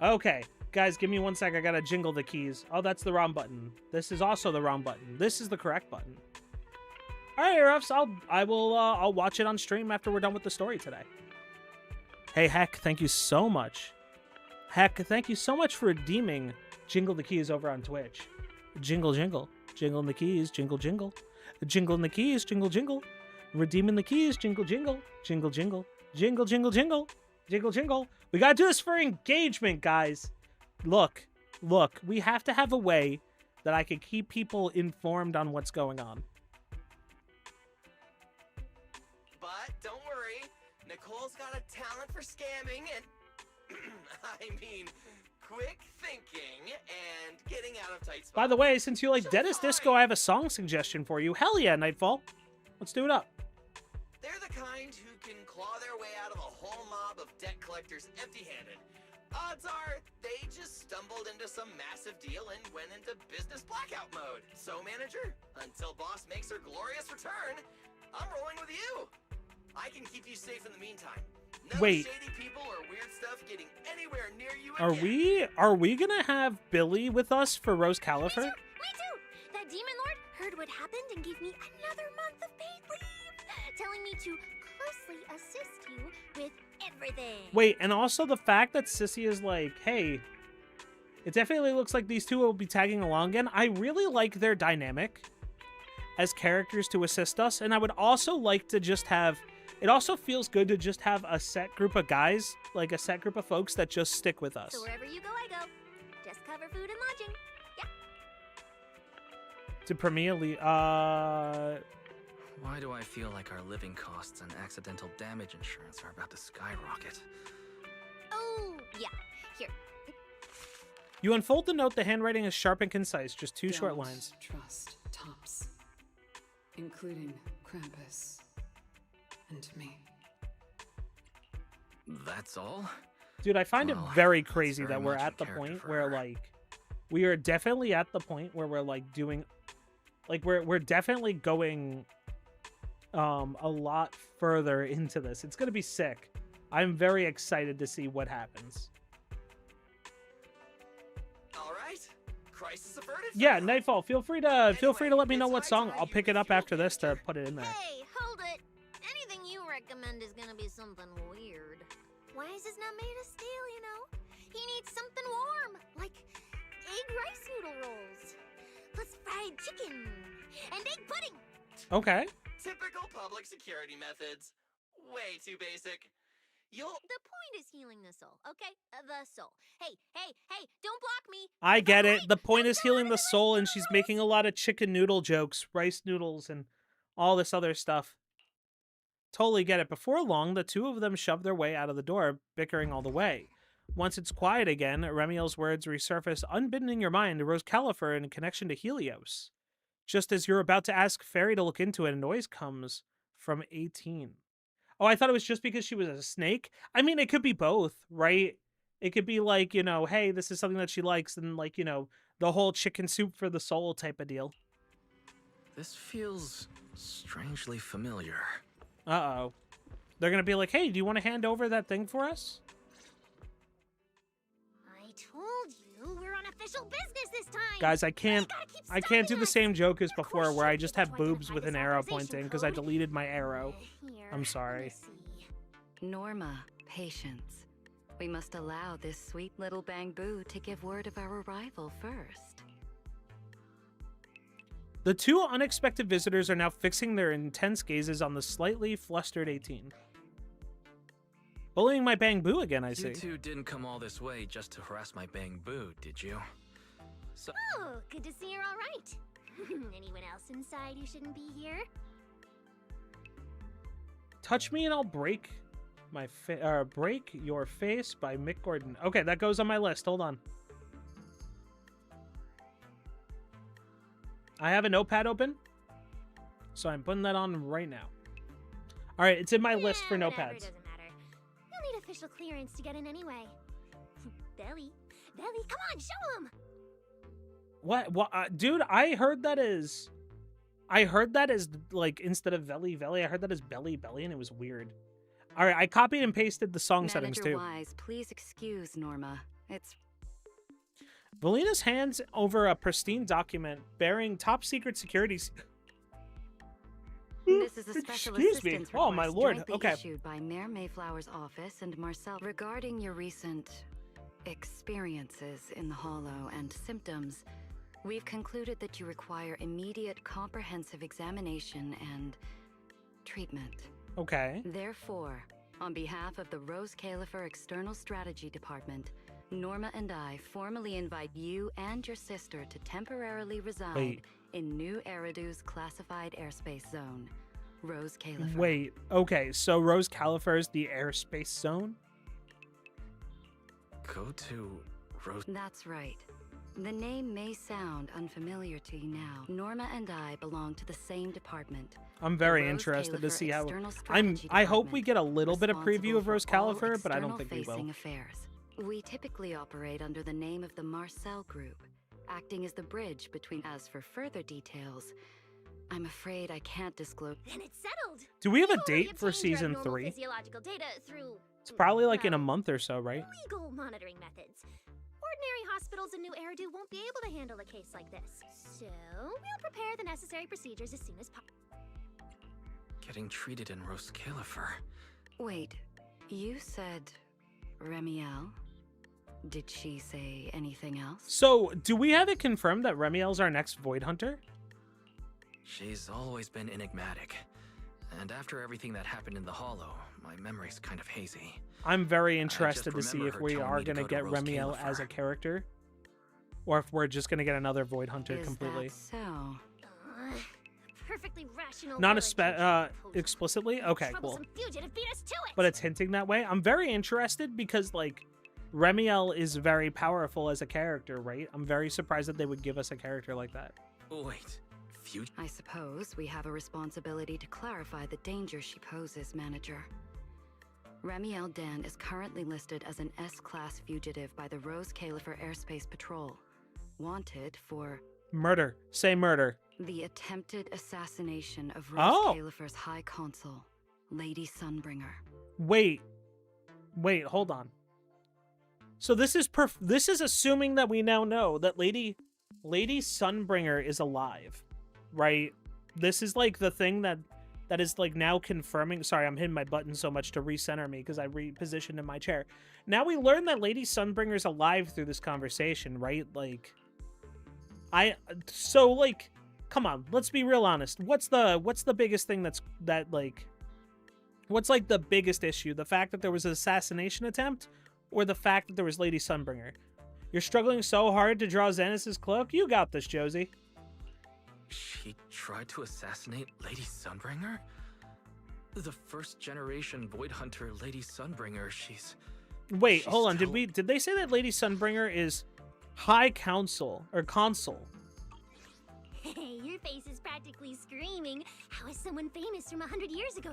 Okay, guys, give me 1 sec. I gotta jingle the keys. Oh, that's the wrong button. This is also the wrong button. This is the correct button. All right, Ruffs, I'll watch it on stream after we're done with the story today. Hey, Heck, thank you so much. Heck, thank you so much for redeeming Jingle the Keys over on Twitch. Jingle, jingle. Jingling the keys, jingle, jingle. Jingling the keys, jingle, jingle. Redeeming the keys, jingle, jingle. Jingle, jingle. Jingle, jingle, jingle. Jingle, jingle. We gotta do this for engagement, guys. Look. We have to have a way that I can keep people informed on what's going on. But don't worry, Nicole's got a talent for scamming and... I mean, quick thinking and getting out of tight spots. By the way, since you like Dennis Disco, I have a song suggestion for you. Hell yeah, Nightfall. Let's do it up. They're the kind who can claw their way out of a whole mob of debt collectors empty-handed. Odds are, they just stumbled into some massive deal and went into business blackout mode. So, manager, until boss makes her glorious return, I'm rolling with you. I can keep you safe in the meantime. No Wait. shady people or weird stuff getting anywhere near you again. Are we gonna have Billy with us for Rose Califer? Me too! That demon lord heard what happened and gave me another month of paid leave, telling me to closely assist you with everything. Wait, and also the fact that Sissy is like, hey, it definitely looks like these two will be tagging along again. I really like their dynamic as characters to assist us, and I would also like to just have... It also feels good to just have a set group of guys, like a set group of folks that just stick with us. So wherever you go, I go. Just cover food and lodging. Yeah. To Premier League, Why do I feel like our living costs and accidental damage insurance are about to skyrocket? Oh, yeah. Here. You unfold the note, the handwriting is sharp and concise, just two short lines. Trust Tops, including Krampus. And me. That's all? Dude, I find it very crazy that we're at the point where, like, we are definitely at the point where we're, like, doing, like, we're definitely going a lot further into this. It's gonna be sick. I'm very excited to see what happens. All right. Crisis averted. Yeah, Nightfall, feel free to let me know what song. I'll pick it up after this to put it in there. Hey, hold it. Anything you recommend is gonna be something weird. Why is this not made of steel, you know? He needs something warm, like egg rice noodle rolls, plus fried chicken and egg pudding. Okay. Typical public security methods. Way too basic. The point is healing the soul, okay? The soul. Hey, don't block me. I get it. The point is healing the soul, and she's making a lot of chicken noodle jokes, rice noodles, and all this other stuff. Totally get it. Before long, the two of them shove their way out of the door, bickering all the way. Once it's quiet again, Remiel's words resurface, unbending your mind to Rose Califer in connection to Helios. Just as you're about to ask Fairy to look into it, a noise comes from 18. Oh, I thought it was just because she was a snake. I mean, it could be both, right? It could be like, you know, hey, this is something that she likes, and like, you know, the whole chicken soup for the soul type of deal. This feels strangely familiar. Uh-oh. They're going to be like, hey, do you want to hand over that thing for us? I told you we're on official business this time. Guys, I can't do the same joke as before where I just have boobs with an arrow pointing because I deleted my arrow. I'm sorry. Norma, patience. We must allow this sweet little Bangbu to give word of our arrival first. The two unexpected visitors are now fixing their intense gazes on the slightly flustered 18. Bullying my Bangbu again, I see. You two didn't come all this way just to harass my Bangbu, did you? So Oh, good to see you're all right. Anyone else inside who shouldn't be here? Touch Me and I'll Break My Break Your Face by Mick Gordon. Okay, that goes on my list. Hold on. I have a notepad open, so I'm putting that on right now. All right, it's in my list for Whatever, notepads. doesn't matter. You'll need official clearance to get in anyway. Belly, come on, show him. What? Dude, I heard that as like instead of Veli, I heard that as Belly, and it was weird. All right, I copied and pasted the song settings too. Manager Wise, please excuse Norma. It's Valina's hands over a pristine document bearing top secret securities. This is a special Excuse me. assistance Oh my request lord. jointly Okay. issued by Mayor Mayflower's office and Marcel regarding your recent experiences in the Hollow and symptoms. We've concluded that you require immediate comprehensive examination and treatment. Okay. Therefore, on behalf of the Rose Califer External Strategy Department, Norma and I formally invite you and your sister to temporarily reside Wait. in New Eridu's classified airspace zone, Rose Califer. Wait. Okay, so Rose Califer is the airspace zone? go to Rose. That's right. The name may sound unfamiliar to you now. Norma and I belong to the same department. I'm very Rose interested to Califer see how. External Strategy I hope we Department, get a little bit of preview responsible of Rose for all Califer, but I don't think we will. external-facing affairs. We typically operate under the name of the Marcel Group, acting as the bridge between. As for further details, I'm afraid I can't disclose. Then it's settled. Do we have a already date for obtained season abnormal 3? Physiological data through It's probably like in a well, month or so, right? legal monitoring methods. Ordinary hospitals in New Eridu won't be able to handle a case like this. So, we'll prepare the necessary procedures as soon as possible. Getting treated in Rose Califer. Wait, you said Remiel? Did she say anything else? So, do we have it confirmed that Remiel's our next Void Hunter? She's always been enigmatic. And after everything that happened in the Hollow, my memory's kind of hazy. I'm very I just interested to see remember if her we telling are me to going to go to get Rose Remiel as a Califer. character. Or if we're just going to get another Void Hunter Is completely. that so? Perfectly rational. Not village explicitly? Okay, cool. Troublesome fugitive beat us to it. But it's hinting that way. I'm very interested because, like, Remiel is very powerful as a character, right? I'm very surprised that they would give us a character like that. Wait, I suppose we have a responsibility to clarify the danger she poses, Manager. Remiel Dan is currently listed as an S-Class fugitive by the Rose Califer Airspace Patrol. Wanted for Murder. Say murder. the attempted assassination of Rose Oh. Califer's High Consul, Lady Sunbringer. Wait, hold on. So this is assuming that we now know that Lady Sunbringer is alive, right? This is like the thing that is like now confirming. Sorry, I'm hitting my button so much to recenter me because I repositioned in my chair. Now we learn that Lady Sunbringer's alive through this conversation, right? Like, come on, let's be real honest. What's the biggest thing what's like the biggest issue? The fact that there was an assassination attempt, or the fact that there was Lady Sunbringer? You're struggling so hard to draw Zennis's cloak? You got this, Josie. she tried to assassinate Lady Sunbringer? The first generation Void Hunter Lady Sunbringer, she's Hold on. still- Did they say that Lady Sunbringer is High Council or Consul? Hey, your face is practically screaming. How is someone famous from 100 years ago?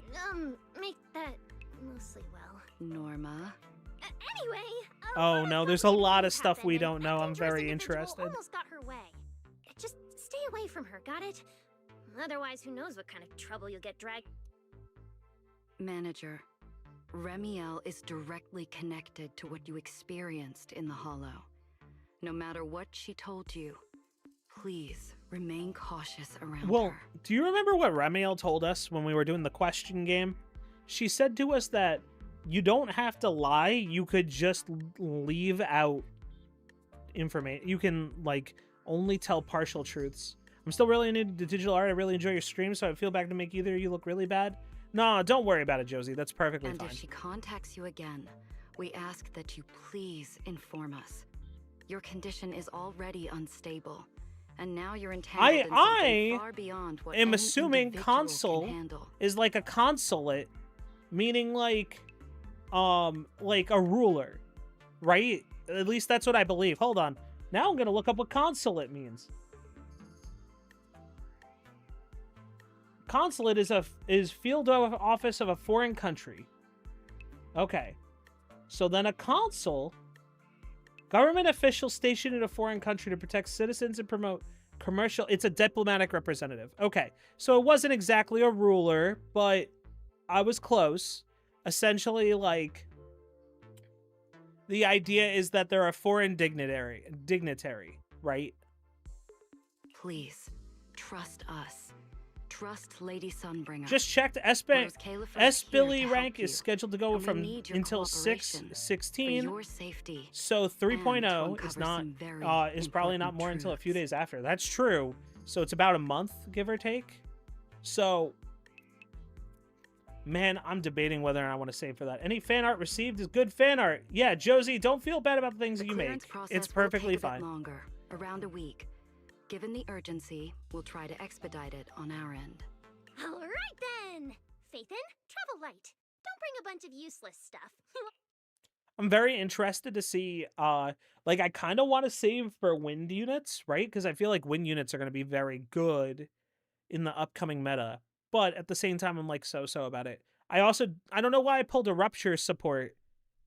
Make that mostly well. Norma. Anyway. Oh no, there's a lot of stuff we happened, and don't know. that I'm very individual interested. Almost got her way. Just stay away from her, got it? Otherwise, who knows what kind of trouble you'll get dragged. Manager, Remiel is directly connected to what you experienced in the Hollow. No matter what she told you, please remain cautious around Well, her. do you remember what Remiel told us when we were doing the question game? She said to us that you don't have to lie. You could just leave out information. You can, like, only tell partial truths. I'm still really into the digital art. I really enjoy your stream, so I feel bad to make either of you look really bad. No, don't worry about it, Josie. That's perfectly And fine. if she contacts you again, we ask that you please inform us. Your condition is already unstable, and now you're entangled in something far beyond what am any assuming individual consul can handle. is like a consulate, meaning like a ruler, right? At least that's what I believe. Hold on. Now I'm gonna look up what consulate means. Consulate is field office of a foreign country. Okay. So then a consul, government official stationed in a foreign country to protect citizens and promote commercial. It's a diplomatic representative. Okay. So it wasn't exactly a ruler, but I was close. Essentially, like, the idea is that they're a foreign dignitary, right? Please, trust us. Trust Lady Sunbringer. Just checked. S-Billy rank is scheduled to go from until 6/16. Your safety. So 3.0 is not is probably not more until a few days after. That's true. So it's about a month, give or take. So, man, I'm debating whether or not I want to save for that. Any fan art received is good fan art. Yeah, Josie, don't feel bad about the things that you make. It's perfectly fine. Longer, around a week. Given the urgency, we'll try to expedite it on our end. All right then. Phaethon, travel light. Don't bring a bunch of useless stuff. I'm very interested to see, like, I kind of want to save for wind units, right? Because I feel like wind units are going to be very good in the upcoming meta. But at the same time, I'm, like, so-so about it. I don't know why I pulled a rupture support,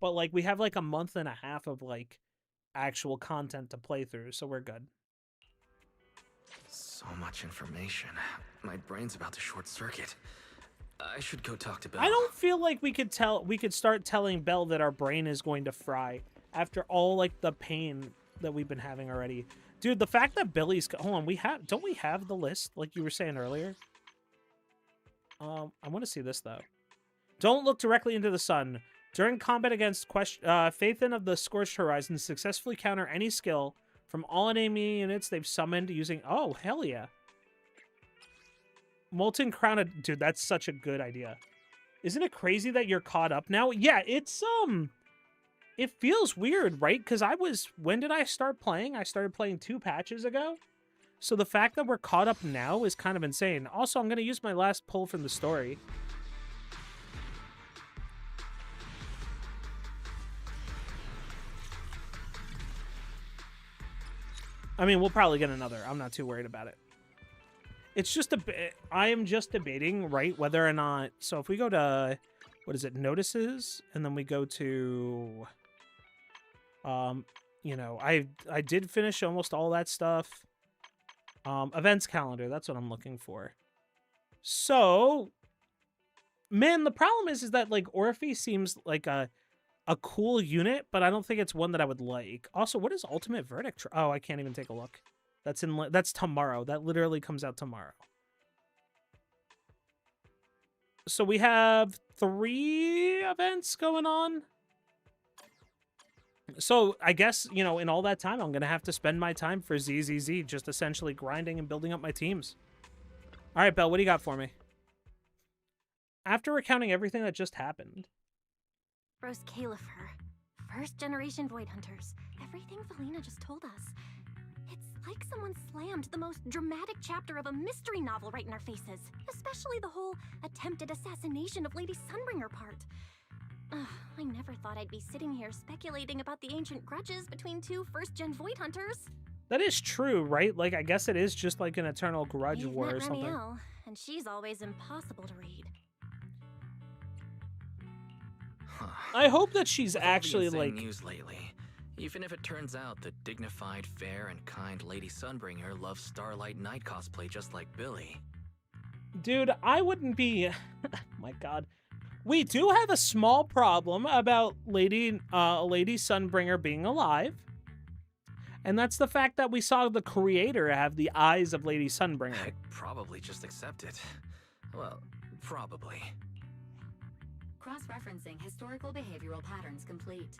but, like, we have, like, a month and a half of, like, actual content to play through, so we're good. So much information. My brain's about to short circuit. I should go talk to Belle. I don't feel like we could start telling Belle that our brain is going to fry after all, like, the pain that we've been having already. Dude, the fact that Billy's... Hold on, don't we have the list, like you were saying earlier? I want to see this, though. Don't look directly into the sun. During combat against Phaethon of the Scorched Horizon, successfully counter any skill from all enemy units they've summoned using... Oh, hell yeah. Molten Crown of... Dude, that's such a good idea. Isn't it crazy that you're caught up now? Yeah, it's, it feels weird, right? Because when did I start playing? I started playing 2 patches ago. So the fact that we're caught up now is kind of insane. Also, I'm going to use my last pull from the story. I mean, we'll probably get another. I'm not too worried about it. It's just a bit... I am just debating, right, whether or not... So if we go to... What is it? Notices? And then we go to... you know, I did finish almost all that stuff. Events calendar. That's what I'm looking for. So... Man, the problem is that, like, Orphe seems like a cool unit, but I don't think it's one that I would like. Also, what is Ultimate Verdict? Oh, I can't even take a look. That's tomorrow. That literally comes out tomorrow. So we have 3 events going on. So I guess, you know, in all that time, I'm going to have to spend my time for ZZZ, just essentially grinding and building up my teams. All right, Belle, what do you got for me? After recounting everything that just happened. Rose Califer, first generation Void Hunters. Everything Valina just told us. It's like someone slammed the most dramatic chapter of a mystery novel right in our faces. Especially the whole attempted assassination of Lady Sunbringer part. I never thought I'd be sitting here speculating about the ancient grudges between 2 first-gen Void Hunters. That is true, right? Like, I guess it is just like an eternal grudge You've war met or something. Remiel, and she's always impossible to read. I hope that she's With all the actually insane like. news lately, even if it turns out the dignified, fair, and kind Lady Sunbringer loves Starlight Knight cosplay just like Billy. Dude, I wouldn't be. My God. We do have a small problem about Lady Sunbringer being alive. And that's the fact that we saw the creator have the eyes of Lady Sunbringer. I'd probably just accept it. Well, probably. Cross-referencing historical behavioral patterns complete.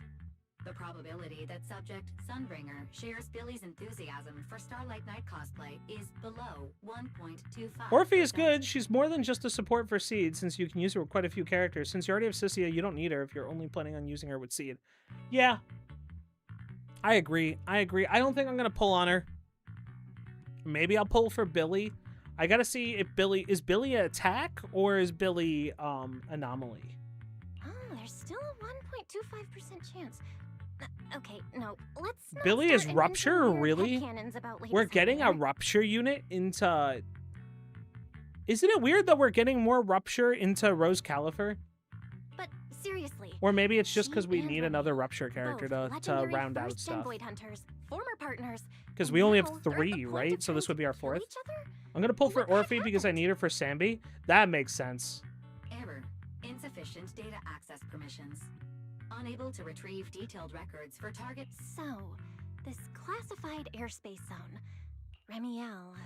The probability that subject Sunbringer shares Billy's enthusiasm for Starlight Knight cosplay is below 1.25. Orphe is good. She's more than just a support for Seed, since you can use her with quite a few characters. Since you already have Cyssia, you don't need her if you're only planning on using her with Seed. Yeah. I agree. I don't think I'm going to pull on her. Maybe I'll pull for Billy. I got to see if Billy... Is Billy an attack or is Billy anomaly? Oh, there's still a 1.25% chance. Okay, no, let's not Billy start is Rupture, inventing weird really? headcanons about Lady We're getting a Sunbringer. Rupture unit into... Isn't it weird that we're getting more Rupture into Rose Califer? But seriously, Or maybe it's just she because we and need Remy, another Rupture character both to legendary round out first-gen stuff. Void Hunters, former partners, Because and we only now have they're at the 3, point right? of So this trying would be our to kill 4th. each other? I'm going to pull for What Orphe because I need her for Sambi. That makes sense. Error. Insufficient data access permissions. Unable to retrieve detailed records for targets. So, this classified airspace zone, Remiel,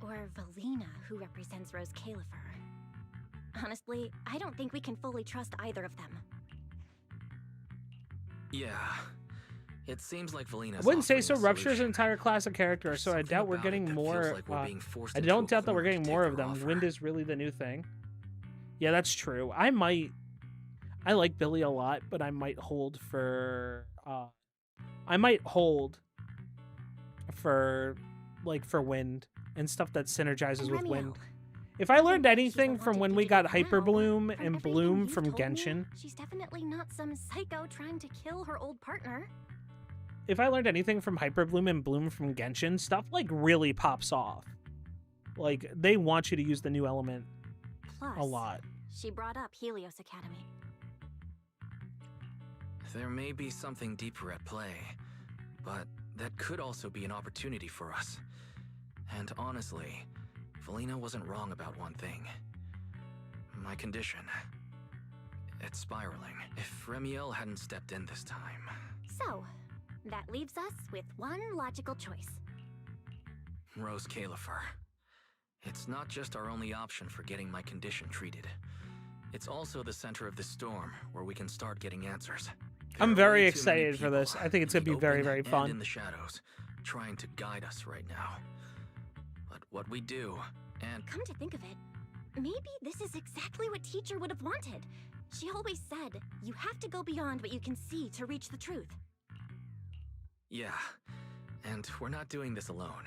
or Valina, who represents Rose Califer. Honestly, I don't think we can fully trust either of them. Yeah. It seems like Valina. I wouldn't say so. Rupture is an entire class of character, so I doubt we're getting more. I don't doubt that we're getting more of them. Wind is really the new thing. Yeah, that's true. I like Billy a lot, but I might hold for. I might hold for Wind and stuff that synergizes with Wind. If I learned anything from when we got Hyper Bloom and Bloom from Genshin, She's definitely not some psycho trying to kill her old partner. if I learned anything from Hyper Bloom and Bloom from Genshin, stuff like really pops off. Like they want you to use the new element Plus, a lot. she brought up Helios Academy. There may be something deeper at play, but that could also be an opportunity for us. And honestly, Valina wasn't wrong about one thing. My condition. It's spiraling. If Remiel hadn't stepped in this time... So, that leaves us with one logical choice. Rose Califer. It's not just our only option for getting my condition treated. It's also the center of the storm, where we can start getting answers. I'm There are very way too many excited for this. people I think it's in gonna the be very, open very and fun. in the shadows, trying to guide us right now. But what we do, and Come to think of it, maybe this is exactly what Teacher would have wanted. She always said, you have to go beyond what you can see to reach the truth. yeah, and we're not doing this alone.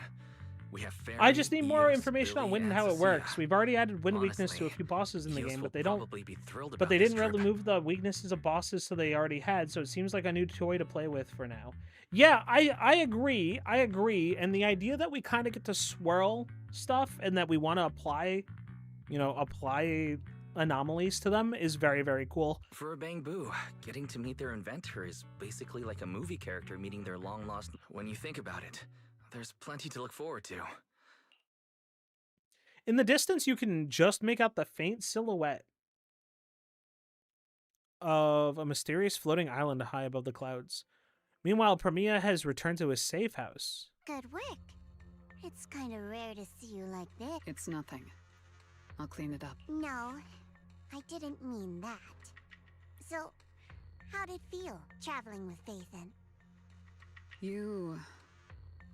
We have Fairy, I just need more Eos, information on Billy, Wind and and how it Cecilia. works. We've already added Wind weakness to a Honestly, few bosses in the Eos game, will but they don't. probably be thrilled But about they this didn't trip. remove the weaknesses of bosses, so they already had. So it seems like a new toy to play with for now. Yeah, I agree. I agree. And the idea that we kind of get to swirl stuff and that we want to apply anomalies to them is very, very cool. For a Bang Boo, getting to meet their inventor is basically like a movie character meeting their long-lost... When you think about it, there's plenty to look forward to. In the distance, you can just make out the faint silhouette of a mysterious floating island high above the clouds. Meanwhile, Premia has returned to his safe house. Good work. It's kind of rare to see you like this. It's nothing. I'll clean it up. No, I didn't mean that. So, how'd it feel, traveling with Phaethon? You,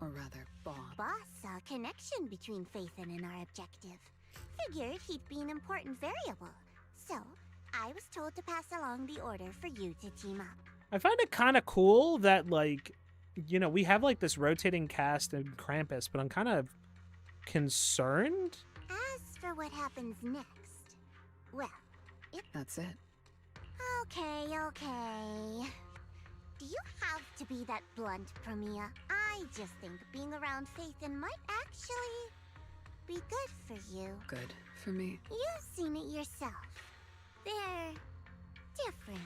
or rather, Boss. Boss saw a connection between Phaethon and our objective. Figured he'd be an important variable. So, I was told to pass along the order for you to team up. I find it kind of cool that, like, we have, like, this rotating cast in Krampus, but I'm kind of concerned. As for what happens next, well, That's it. Okay. Do you have to be that blunt, Premia? I just think being around Phaethon might actually be good for you. Good for me. You've seen it yourself. They're different.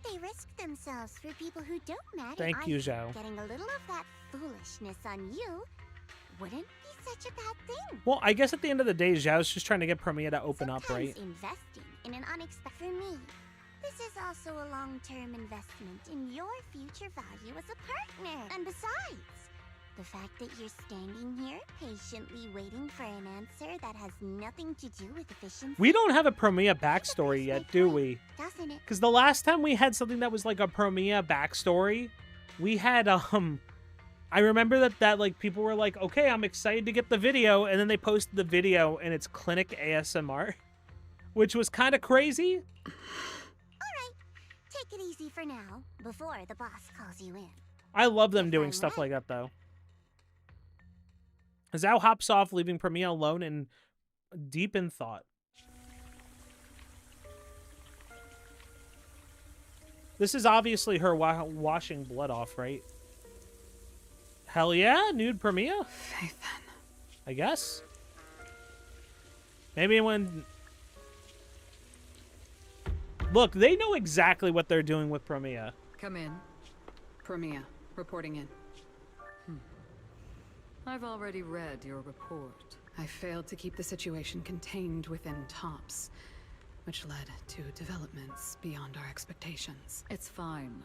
They risk themselves for people who don't matter. Thank you, Zhao. Getting a little of that foolishness on you wouldn't be such a bad thing. Well, I guess at the end of the day, Zhao's just trying to get Premia to open up, right? Investing in an unexpected for me. This is also a long-term investment in your future value as a partner. And besides, the fact that you're standing here patiently waiting for an answer that has nothing to do with efficiency. We don't have a Premia backstory yet, do we? Doesn't it? Because the last time we had something that was like a Premia backstory, we had I remember that like people were like, okay, I'm excited to get the video, and then they posted the video and it's clinic ASMR, which was kind of crazy. Alright, take it easy for now, before the boss calls you in. I love them doing stuff like that though. Zhao hops off, leaving Premia alone and deep in thought. This is obviously her washing blood off, right? Hell yeah, nude Premia? Phaethon. I guess. Maybe when... Look, they know exactly what they're doing with Premia. Come in. Premia, reporting in. I've already read your report. I failed to keep the situation contained within TOPS, which led to developments beyond our expectations. It's fine.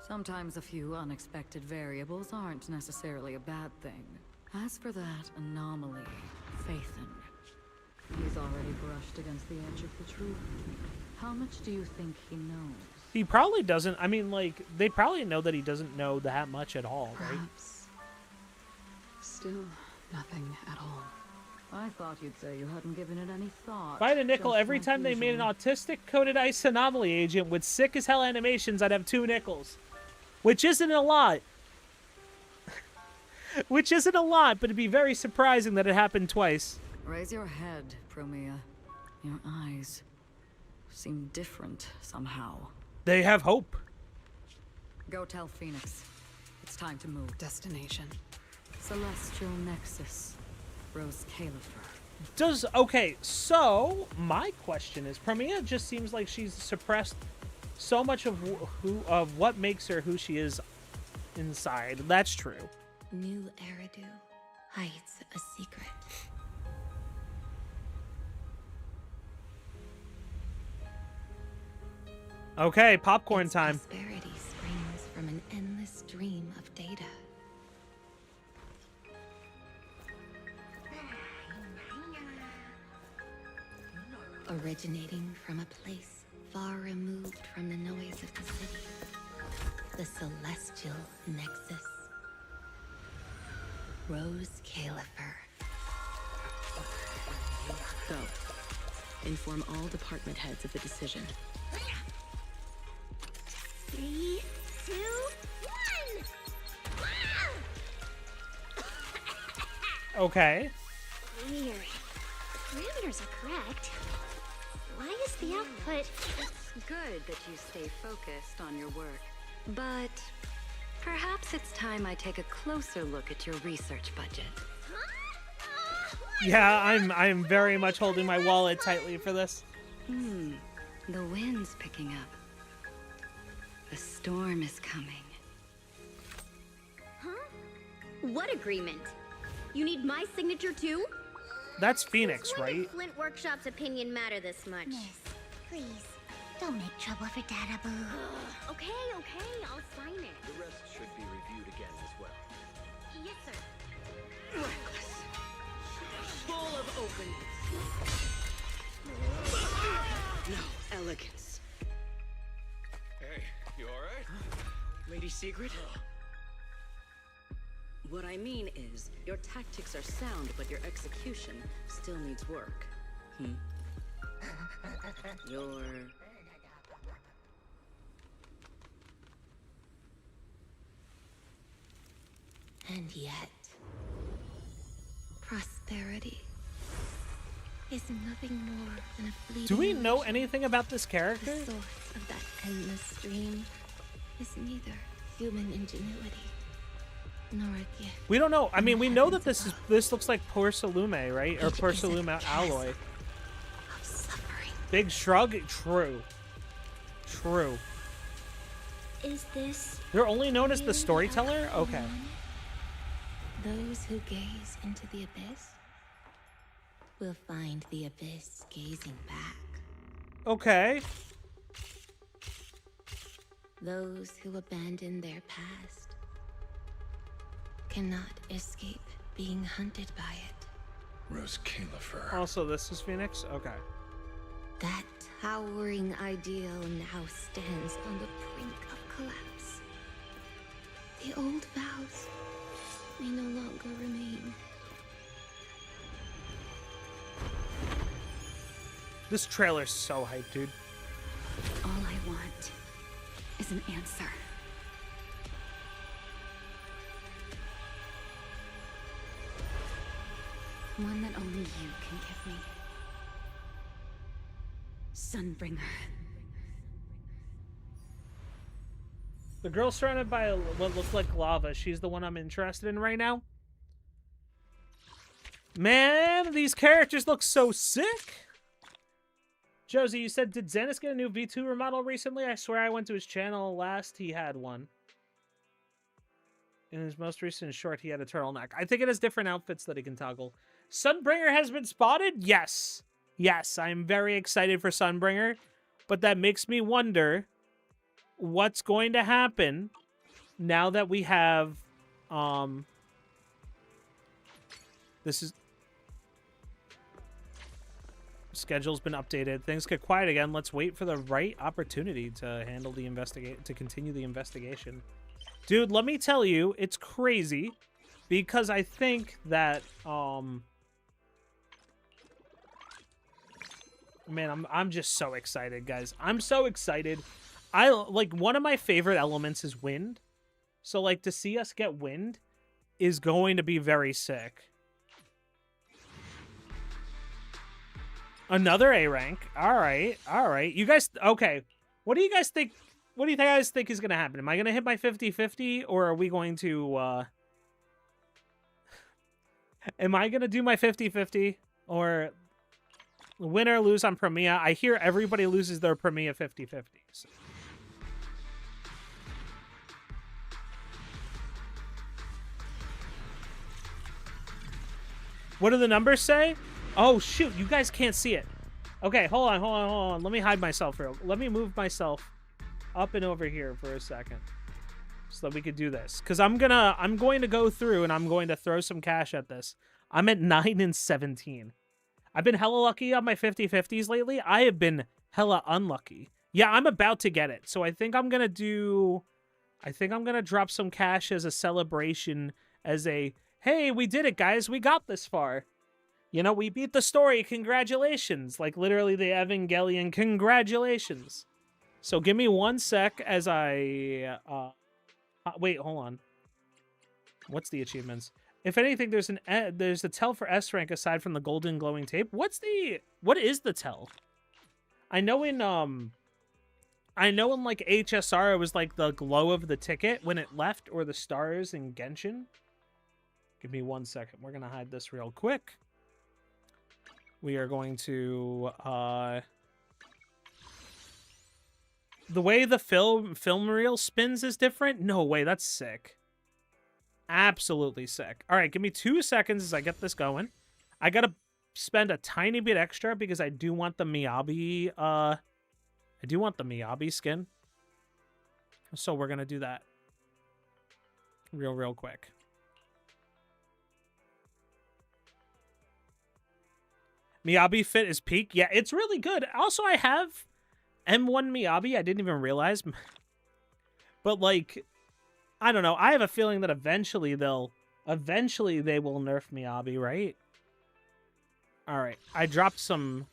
Sometimes a few unexpected variables aren't necessarily a bad thing. As for that anomaly, Phaethon, he's already brushed against the edge of the truth. How much do you think he knows? He probably doesn't. I mean, like, they probably know that he doesn't know that much at all, right? Perhaps. Still nothing at all. I thought you'd say you hadn't given it any thought. If I had a nickel just every like time they made an usual. autistic-coded ice anomaly agent with sick-as-hell animations, I'd have 2 nickels. Which isn't a lot. Which isn't a lot, but it'd be very surprising that it happened twice. Raise your head, Premia. Your eyes seem different somehow. They have hope. Go tell Phoenix. It's time to move. Destination. Celestial Nexus. Rose Califer. Okay, so my question is, Premia just seems like she's suppressed so much of what makes her who she is inside. That's true. New Eridu hides a secret. Okay, popcorn time. Prosperity springs from an endless stream of data. Originating from a place far removed from the noise of the city. The Celestial Nexus. Rose Califer. Go. Inform all department heads of the decision. 3, 2, 1! Okay. Weird. Parameters are correct. Why is the output... It's good that you stay focused on your work. But perhaps it's time I take a closer look at your research budget. Yeah, I'm very much holding my wallet tightly for this. The wind's picking up. The storm is coming. Huh? What agreement? You need my signature too? That's Phoenix, When right? did Flint Workshop's opinion matter this much? Miss, please, don't make trouble for Dada Boo. Okay, I'll sign it. The rest should be reviewed again as well. Yes, sir. Reckless. Full of openness. No elegance. Hey, you alright? Lady Secret? What I mean is, your tactics are sound, but your execution still needs work. Your... And yet, prosperity is nothing more than a fleeting Do we know illusion. anything about this character? The source of that endless stream is neither human ingenuity nor a gift. We don't know. I mean, we know that this looks like porcelain, right? Or porcelain alloy. Of suffering. Big shrug. True. True. Is this They're only known as the storyteller? Okay. those who gaze into the abyss will find the abyss gazing back. Okay. Those who abandon their past cannot escape being hunted by it. Rose Califer. Also, this is Phoenix? Okay. That towering ideal now stands on the brink of collapse. The old vows may no longer remain. This trailer's so hyped, dude. All I want is an answer. One that only you can give me. Sunbringer. The girl surrounded by what looked like lava. She's the one I'm interested in right now. Man, these characters look so sick. Josie, you said, did Xanis get a new V2 remodel recently? I swear I went to his channel last he had one. In his most recent short, he had a turtleneck. I think it has different outfits that he can toggle. Sunbringer has been spotted? Yes. Yes, I'm very excited for Sunbringer. But that makes me wonder what's going to happen now that we have... This is... Schedule's been updated. Things get quiet again. Let's wait for the right opportunity to handle the continue the investigation. Dude, let me tell you, it's crazy because I think that man, I'm just so excited, guys. I'm so excited. I like one of my favorite elements is wind. So like to see us get wind is going to be very sick. Another A rank. All right. All right. You guys, okay. What do you guys think? What do you guys think is going to happen? Am I going to hit my 50-50 or are we going to, am I going to do my 50-50 or win or lose on Premia? I hear everybody loses their Premia 50-50. So. What do the numbers say? Oh, shoot. You guys can't see it. Okay, hold on. Let me hide myself real. Let me move myself up and over here for a second so that we could do this. Because I'm going to go through and I'm going to throw some cash at this. I'm at 9 and 17. I've been hella lucky on my 50-50s lately. I have been hella unlucky. Yeah, I'm about to get it. So I think I'm going to drop some cash as a celebration, as a, hey, we did it, guys. We got this far. You know, we beat the story. Congratulations. Like, literally the Evangelion. Congratulations. So give me 1 sec as I... wait, hold on. What's the achievements? If anything, there's a tell for S rank aside from the golden glowing tape. What is the tell? I know in like HSR it was like the glow of the ticket when it left, or the stars in Genshin. Give me 1 second. We're gonna hide this real quick. We are going to the way the film reel spins is different. No way, that's sick. Absolutely sick. All right, give me 2 seconds as I get this going. I gotta spend a tiny bit extra because I do want the Miyabi. I do want the Miyabi skin. So we're gonna do that real quick. Miyabi fit is peak. Yeah, it's really good. Also, I have M1 Miyabi. I didn't even realize. But, like, I don't know. I have a feeling that eventually they will nerf Miyabi, right? All right. I dropped some...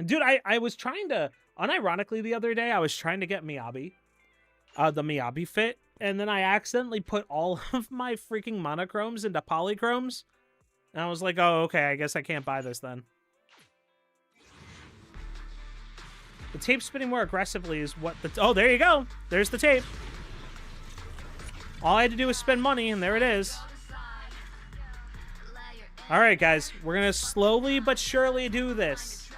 Dude, I was trying to... Unironically, the other day, I was trying to get Miyabi. The Miyabi fit. And then I accidentally put all of my freaking monochromes into polychromes. And I was like, oh, okay, I guess I can't buy this then. The tape spinning more aggressively is what the... Oh, there you go. There's the tape. All I had to do was spend money, and there it is. All right, guys. We're going to slowly but surely do this.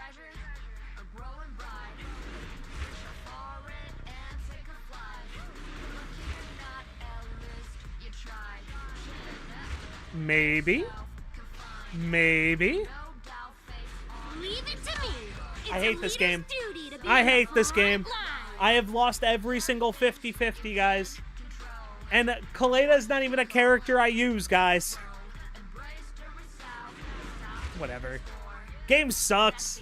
Maybe. Maybe. Leave it to me. I hate this game. I hate this game. I have lost every single 50-50, guys. And Kaleda's not even a character I use, guys. Whatever. Game sucks.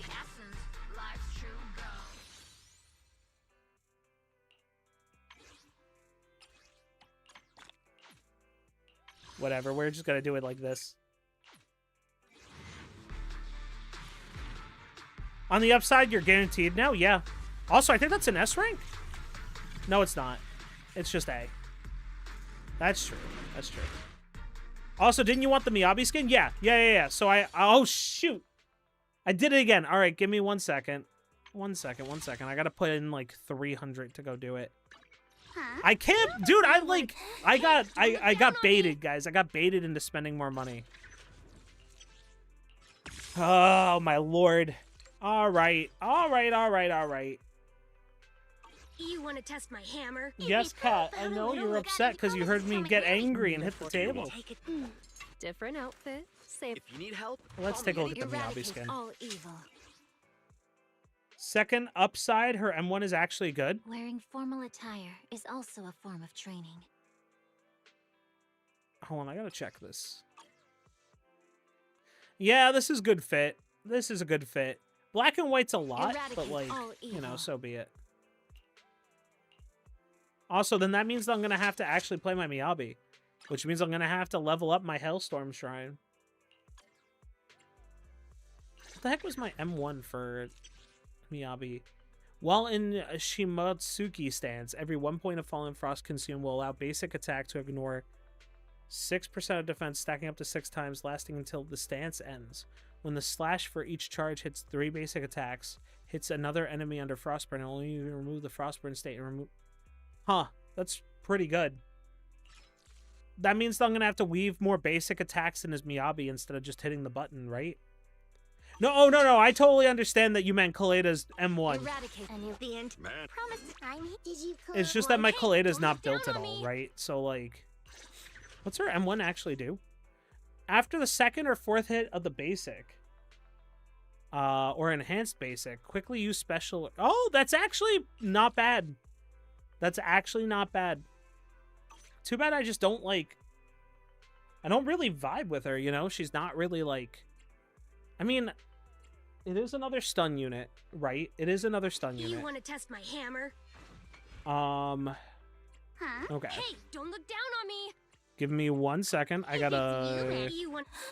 Whatever, we're just gonna do it like this. On the upside, you're guaranteed now? Yeah. Also, I think that's an S rank? No, it's not. It's just A. That's true. That's true. Also, didn't you want the Miyabi skin? Yeah. Yeah. So oh, shoot. I did it again. All right, give me 1 second. 1 second. I gotta put in like 300 to go do it. I can't, dude. I got baited, guys. I got baited into spending more money. Oh my lord. All right. You want to test my hammer? Yes, Kat. I know you're upset because you heard me get angry and hit the table. Different outfit. Same. If you need help, Let's take a look at the Miyabi skin. All evil. Second upside, her M1 is actually good. Wearing formal attire is also a form of training. Hold on, I gotta check this. Yeah, this is good fit. This is a good fit. Black and white's a lot, but like, you know, so be it. Also, then that means that I'm gonna have to actually play my Miyabi, which means I'm gonna have to level up my Hellstorm Shrine. What the heck was my M1 for Miyabi? While in Shimotsuki stance, every 1 point of Fallen Frost consumed will allow basic attack to ignore 6% of defense, stacking up to 6 times, lasting until the stance ends. When the slash for each charge hits 3 basic attacks, hits another enemy under Frostburn, and only remove the Frostburn state and remove... Huh, that's pretty good. That means that I'm going to have to weave more basic attacks in his Miyabi instead of just hitting the button, right? No, oh, no, I totally understand that you meant Kaleda's M1. It's just that my Kaleda's not built at all, right? So, like, what's her M1 actually do? After the second or fourth hit of the basic, or enhanced basic, quickly use special... Oh, that's actually not bad. That's actually not bad. Too bad I just don't, like... I don't really vibe with her, you know? She's not really, like... I mean, it is another stun unit, right? It is another stun unit. You want to test my hammer? Okay. Hey, don't look down on me. Give me 1 second. I gotta...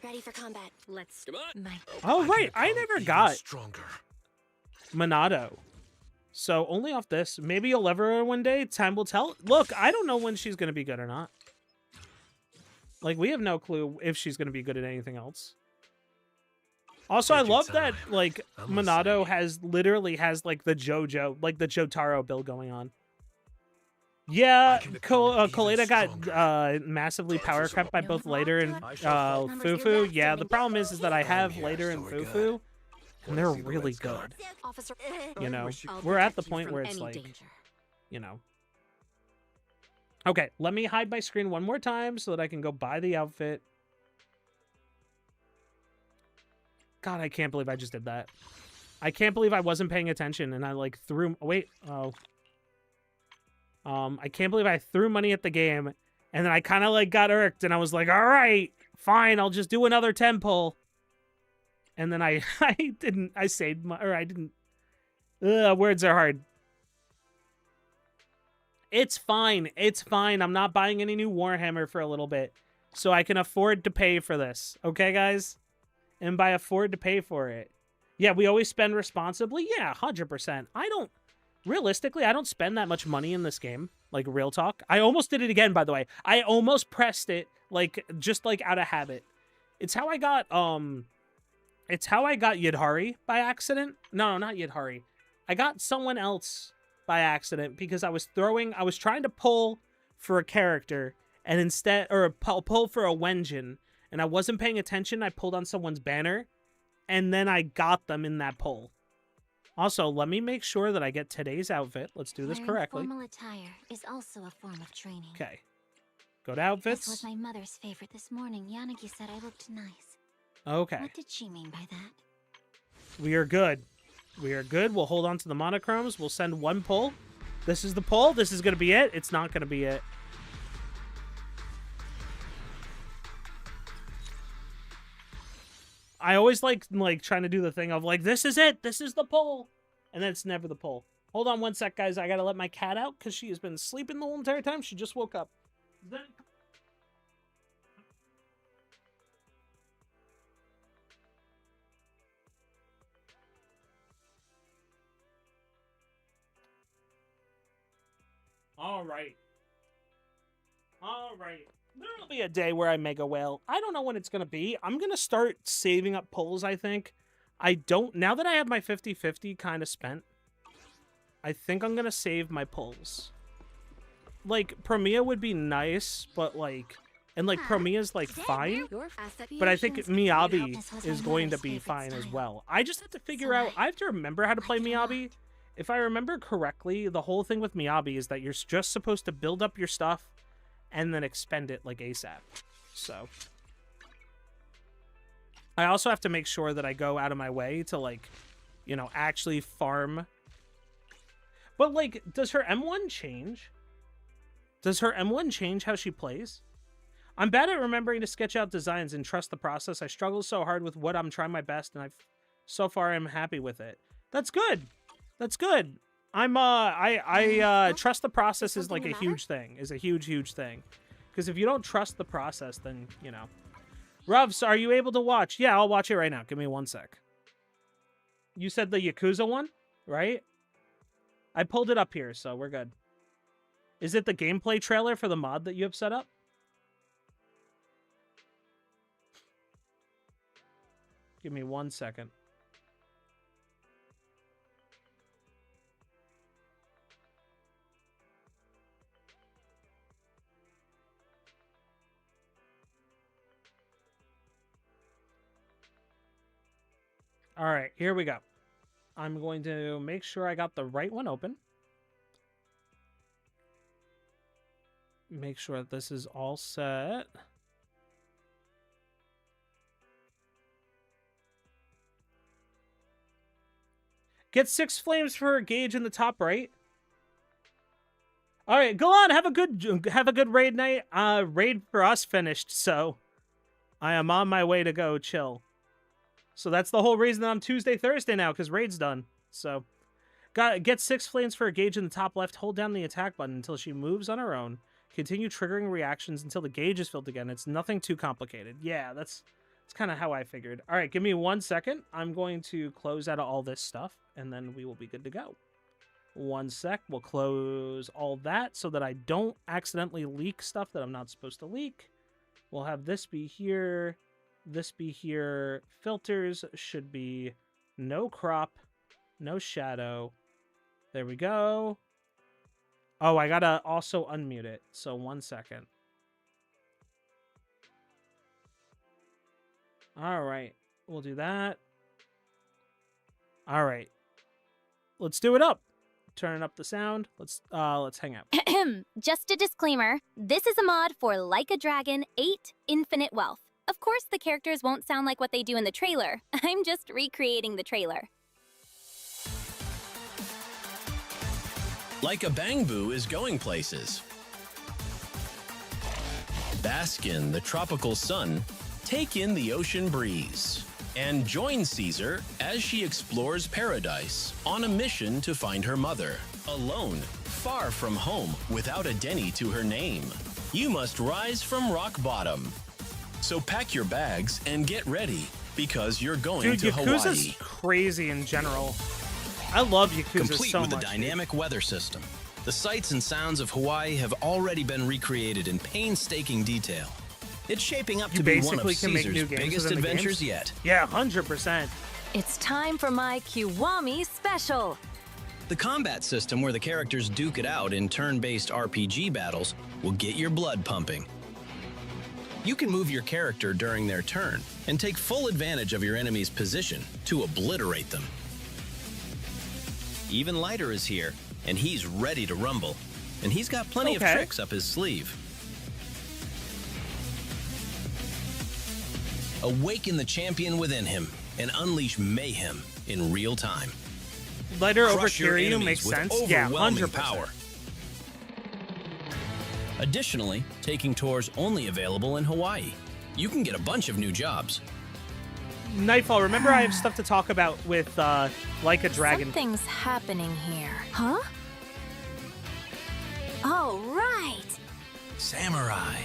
Ready for combat. Let's... Oh, right. I never got Monado. So, only off this. Maybe you'll lever her one day. Time will tell. Look, I don't know when she's going to be good or not. Like, we have no clue if she's going to be good at anything else. Also, I love that, like, Monado literally has, like, the JoJo, like, the Jotaro build going on. Yeah, Kaleda got massively power crept by both Later and Fufu. Yeah, the problem is that I have Later and Fufu, and they're really good. You know, we're at the point where it's like, you know. Okay, let me hide my screen one more time so that I can go buy the outfit. God, I can't believe I just did that. I can't believe I wasn't paying attention and I, like, threw... Wait, oh. I can't believe I threw money at the game and then I kind of, like, got irked and I was like, all right, fine, I'll just do another 10 pull. And then I saved my... Or I didn't... words are hard. It's fine. It's fine. I'm not buying any new Warhammer for a little bit. So I can afford to pay for this. Okay, guys? And by afford to pay for it. Yeah, we always spend responsibly. Yeah, 100%. Realistically, I don't spend that much money in this game. Like, real talk. I almost did it again, by the way. I almost pressed it, like, just, like, out of habit. It's how I got, Yidhari by accident. No, not Yidhari. I got someone else by accident because I was trying to pull for a character, and instead, or pull for a Wenjin, and I wasn't paying attention. I pulled on someone's banner, and then I got them in that pull. Also, let me make sure that I get today's outfit. Let's do this Wearing correctly. Formal attire is also a form of training. Okay. Go to outfits. This was my mother's favorite this morning. Yanagi said I looked nice. Okay. What did she mean by that? We are good. We are good. We'll hold on to the monochromes. We'll send one pull. This is the pull. This is going to be it. It's not going to be it. I always like trying to do the thing of like, this is it. This is the pull. And then it's never the pull. Hold on one sec, guys. I got to let my cat out because she has been sleeping the whole entire time. She just woke up. All right. All right. There'll be a day where I mega whale. I don't know when it's going to be. I'm going to start saving up pulls, I think. Now that I have my 50-50 kind of spent, I think I'm going to save my pulls. Like, Premia would be nice, but like, and like Premia's like fine, but I think Miyabi is going to be fine as well. I just have to figure out, I have to remember how to play Miyabi. If I remember correctly, the whole thing with Miyabi is that you're just supposed to build up your stuff and then expend it like ASAP. So I also have to make sure that I go out of my way to like, you know, actually farm. But like, does her M1 change? Does her M1 change how she plays? I'm bad at remembering to sketch out designs and trust the process. I struggle so hard with what I'm trying my best, and so far I'm happy with it. That's good. That's good. I trust the process is like a huge thing. Is a huge thing. Because if you don't trust the process, then, you know. Ruvs, are you able to watch? Yeah, I'll watch it right now. Give me one sec. You said the Yakuza one, right? I pulled it up here, so we're good. Is it the gameplay trailer for the mod that you have set up? Give me 1 second. All right, here we go. I'm going to make sure I got the right one open. Make sure that this is all set. Get 6 flames for a gauge in the top right. All right, go on. Have a good raid night. Raid for us finished, so I am on my way to go chill. So that's the whole reason that I'm Tuesday, Thursday now, because raid's done. So, get 6 flames for a gauge in the top left. Hold down the attack button until she moves on her own. Continue triggering reactions until the gauge is filled again. It's nothing too complicated. Yeah, that's kind of how I figured. All right, give me 1 second. I'm going to close out of all this stuff, and then we will be good to go. 1 sec. We'll close all that so that I don't accidentally leak stuff that I'm not supposed to leak. We'll have this be here. This be here. Filters should be no crop, no shadow. There we go. Oh, I gotta also unmute it. So 1 second. All right, we'll do that. All right, let's do it up. Turn up the sound. Let's hang out. Just a disclaimer. This is a mod for Like a Dragon 8 Infinite Wealth. Of course, the characters won't sound like what they do in the trailer. I'm just recreating the trailer. Like a Bangbu is going places. Bask in the tropical sun, take in the ocean breeze, and join Caesar as she explores paradise on a mission to find her mother. Alone, far from home, without a Denny to her name. You must rise from rock bottom. So pack your bags and get ready, because you're going to Hawaii. Yakuza's crazy in general. I love Yakuza Complete so with much. a dynamic weather system. The sights and sounds of Hawaii have already been recreated in painstaking detail. It's shaping up to be one of Caesar's biggest adventures yet. Yeah, 100%. It's time for my Kiwami special. The combat system where the characters duke it out in turn-based RPG battles will get your blood pumping. You can move your character during their turn and take full advantage of your enemy's position to obliterate them. Even Lighter is here, and he's ready to rumble. And he's got plenty of tricks up his sleeve. Awaken the champion within him and unleash mayhem in real time. Lighter over Crush your Kiryu enemies makes with sense. Yeah, overwhelming 100%. power. Additionally, taking tours only available in Hawaii. You can get a bunch of new jobs. Nightfall, remember I have stuff to talk about with Like a Dragon. Something's happening here. Huh? Oh, right. Samurai.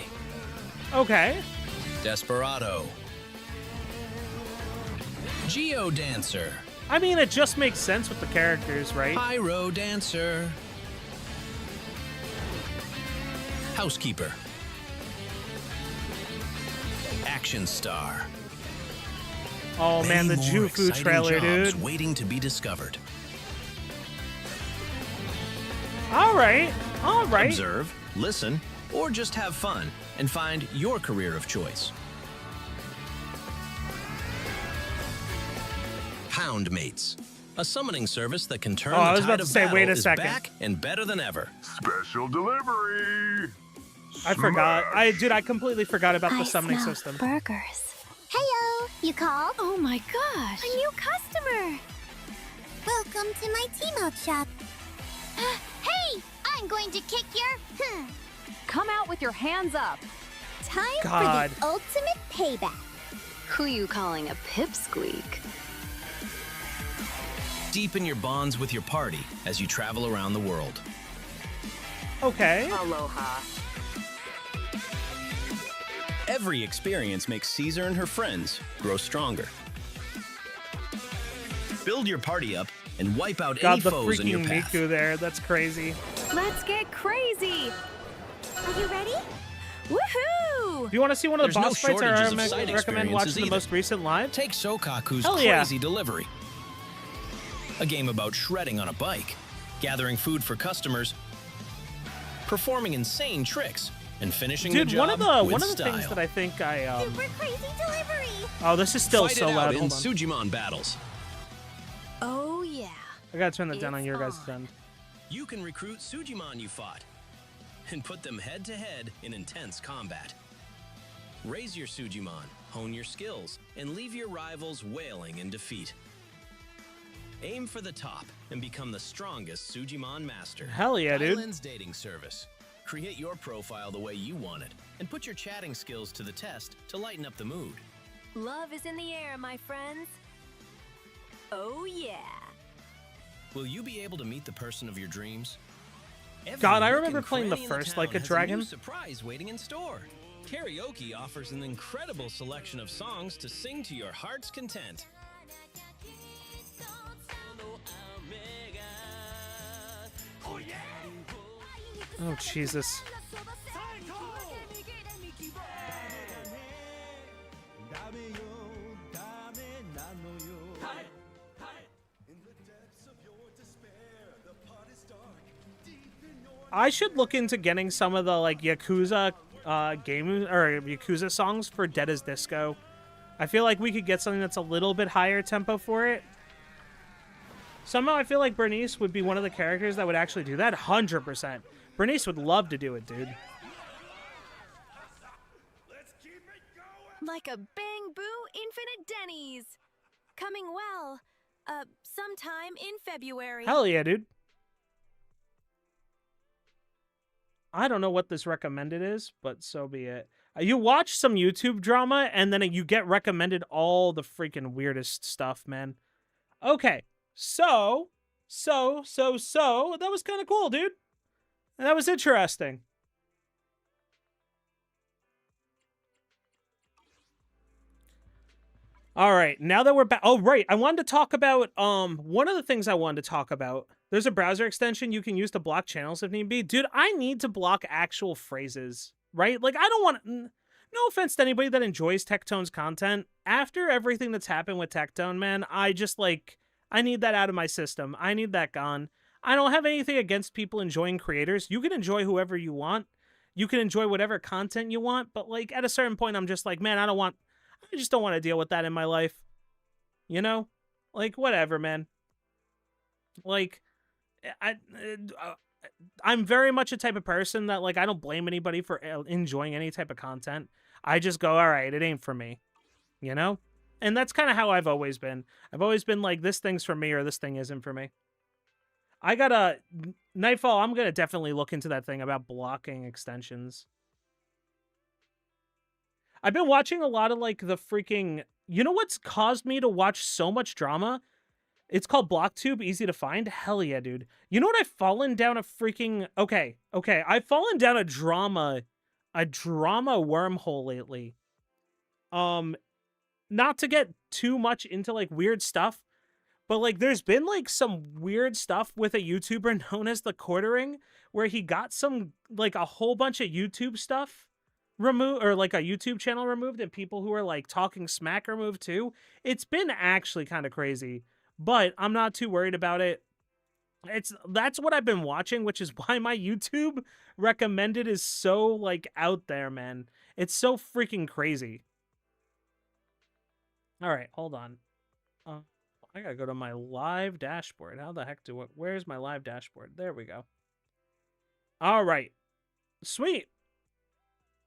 Okay. Desperado. Geo Dancer. I mean, it just makes sense with the characters, right? Pyro Dancer. Housekeeper. Action Star. Oh man, the Many more Jufu exciting trailer, jobs dude. waiting to be discovered. All right. Observe, listen, or just have fun and find your career of choice. Pound Mates, a summoning service that can turn Oh, I the was about tide to of say, battle wait a is second. back and better than ever. Special delivery. I forgot. I completely forgot about the summoning system. Burgers. Heyo, you called? Oh my gosh. A new customer. Welcome to my T-Mount shop. Hey, I'm going to kick your... Come out with your hands up. Time God. for the ultimate payback. Who you calling a pipsqueak? Deepen your bonds with your party as you travel around the world. Okay. Aloha. Every experience makes Caesar and her friends grow stronger. Build your party up and wipe out God, any the foes in your freaking path. Miku there. That's crazy. Let's get crazy. Are you ready? Woohoo! If you want to see one of the There's no boss fights, shortages I of side recommend watching experiences the either. most recent live. Take Sokaku's Hell yeah. Crazy Delivery. A game about shredding on a bike, gathering food for customers, performing insane tricks, and finishing Dude, the job with one of the style. things that I think I Super crazy delivery. Oh, this is still Fight so it out loud. in Hold on. Sujimon battles. Oh yeah. I gotta turn that down on your guys' end. You can recruit Sujimon you fought and put them head to head in intense combat. Raise your Sujimon, hone your skills, and leave your rivals wailing in defeat. Aim for the top and become the strongest Sujimon master. Hell yeah, dude. Island's dating service. Create your profile the way you want it and put your chatting skills to the test to lighten up the mood. Love is in the air, my friends. Oh yeah. Will you be able to meet the person of your dreams? Every God, I nook remember and playing the cranny in first town Like a has Dragon. new surprise waiting in store. Karaoke offers an incredible selection of songs to sing to your heart's content. Oh, Jesus. I should look into getting some of the like Yakuza game or Yakuza songs for Dead as Disco. I feel like we could get something that's a little bit higher tempo for it. Somehow I feel like Bernice would be one of the characters that would actually do that 100%. Bernice would love to do it, dude. Like a bang boo infinite Denny's. Coming well, sometime in February. Hell yeah, dude. I don't know what this recommended is, but so be it. You watch some YouTube drama, and then you get recommended all the freaking weirdest stuff, man. Okay, so, that was kind of cool, dude. That was interesting. All right, now that we're back. Oh, right. I wanted to talk about, one of the things I wanted to talk about. There's a browser extension you can use to block channels if need be. Dude, I need to block actual phrases, right? Like, I don't want, no offense to anybody that enjoys Tectone's content. After everything that's happened with Tectone, man, I just, like, I need that out of my system. I need that gone. I don't have anything against people enjoying creators. You can enjoy whoever you want. You can enjoy whatever content you want, but like at a certain point I'm just like, man, I just don't want to deal with that in my life. You know? Like whatever, man. Like I'm very much a type of person that like I don't blame anybody for enjoying any type of content. I just go, all right, it ain't for me. You know? And that's kind of how I've always been. I've always been like, this thing's for me or this thing isn't for me. I got a Nightfall. I'm going to definitely look into that thing about blocking extensions. I've been watching a lot of like the freaking, you know what's caused me to watch so much drama? It's called BlockTube, easy to find. Hell yeah, dude. You know what? I've fallen down a freaking, okay. I've fallen down a drama wormhole lately. Not to get too much into like weird stuff, but like there's been like some weird stuff with a YouTuber known as The Quartering, where he got some like a whole bunch of YouTube stuff removed, or like a YouTube channel removed, and people who are like talking smack removed too. It's been actually kind of crazy, but I'm not too worried about it. That's what I've been watching, which is why my YouTube recommended is so like out there, man. It's so freaking crazy. All right, hold on. I gotta go to my live dashboard. How the heck do it? Where's my live dashboard? There we go. All right. Sweet.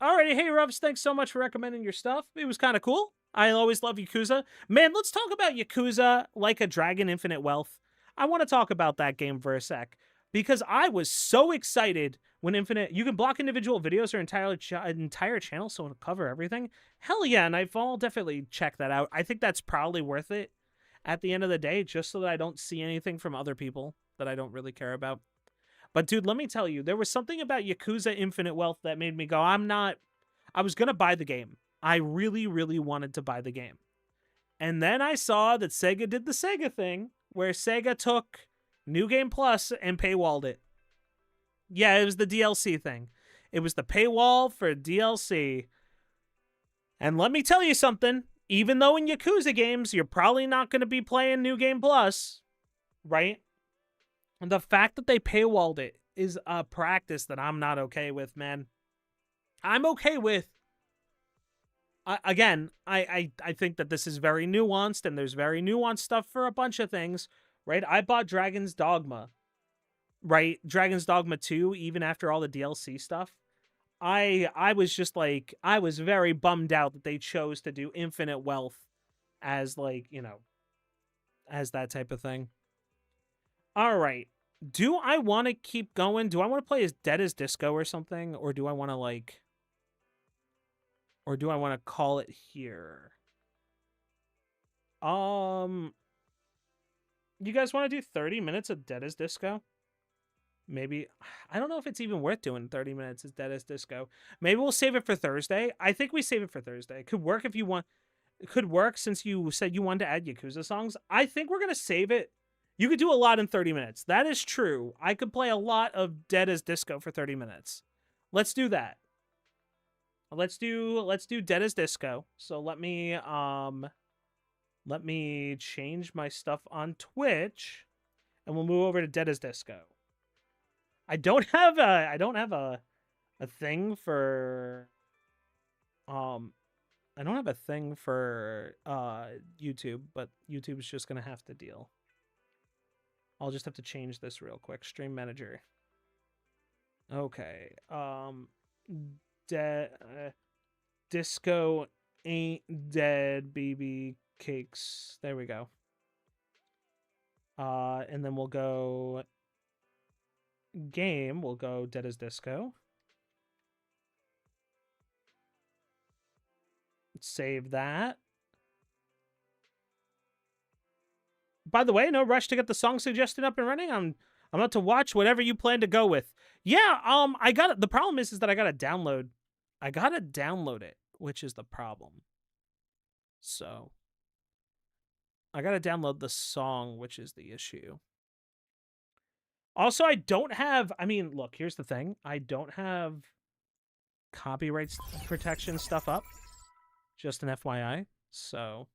Alrighty, hey Rubs, thanks so much for recommending your stuff. It was kind of cool. I always love Yakuza. Man, let's talk about Yakuza Like a Dragon Infinite Wealth. I want to talk about that game for a sec, because I was so excited when you can block individual videos or entire channels, so it'll cover everything. Hell yeah, and I'll definitely check that out. I think that's probably worth it at the end of the day, just so that I don't see anything from other people that I don't really care about. But dude, let me tell you, there was something about Yakuza Infinite Wealth that made me go, I was going to buy the game. I really, really wanted to buy the game. And then I saw that Sega did the Sega thing, where Sega took New Game Plus and paywalled it. Yeah, it was the DLC thing. It was the paywall for DLC. And let me tell you something. Even though in Yakuza games, you're probably not going to be playing New Game Plus, right? The fact that they paywalled it is a practice that I'm not okay with, man. I'm okay with... Again, I think that this is very nuanced, and there's very nuanced stuff for a bunch of things, right? I bought Dragon's Dogma, right? Dragon's Dogma 2, even after all the DLC stuff. I was just like, I was very bummed out that they chose to do Infinite Wealth as like, you know, as that type of thing. All right. Do I want to keep going? Do I want to play as Dead as Disco or something? Or do I want to like... Or do I want to call it here? You guys want to do 30 minutes of Dead as Disco? Maybe. I don't know if it's even worth doing 30 minutes as Dead as Disco. Maybe we'll save it for Thursday. I think we save it for Thursday. It could work if you want. It could work since you said you wanted to add Yakuza songs. I think we're going to save it. You could do a lot in 30 minutes. That is true. I could play a lot of Dead as Disco for 30 minutes. Let's do that. Let's do Dead as Disco. So let me change my stuff on Twitch, and we'll move over to Dead as Disco. I don't have a thing for I don't have a thing for YouTube, but YouTube's just gonna have to deal. I'll just have to change this real quick. Stream manager. Okay. Disco ain't dead, BB cakes. There we go. And then we'll go game. We'll go Dead as Disco. Save that. By the way, no rush to get the song suggestion up and running. I'm about to watch whatever you plan to go with. Yeah, I got it. The problem is that I gotta download it, which is the problem. So I gotta download the song, which is the issue. Also, I don't have, I mean, look, here's the thing. I don't have copyright protection stuff up. Just an FYI. So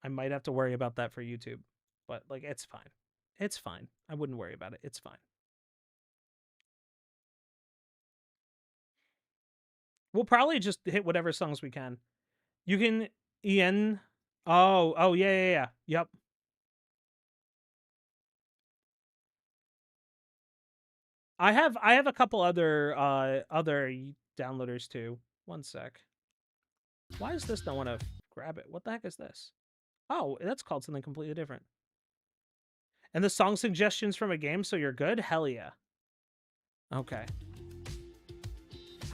I might have to worry about that for YouTube. But, like, it's fine. It's fine. I wouldn't worry about it. It's fine. We'll probably just hit whatever songs we can. You can Ian. Oh, yeah. Yep. I have a couple other downloaders too. One sec. Why does this not want to grab it? What the heck is this? Oh, that's called something completely different. And the song suggestions from a game, so you're good? Hell yeah. Okay.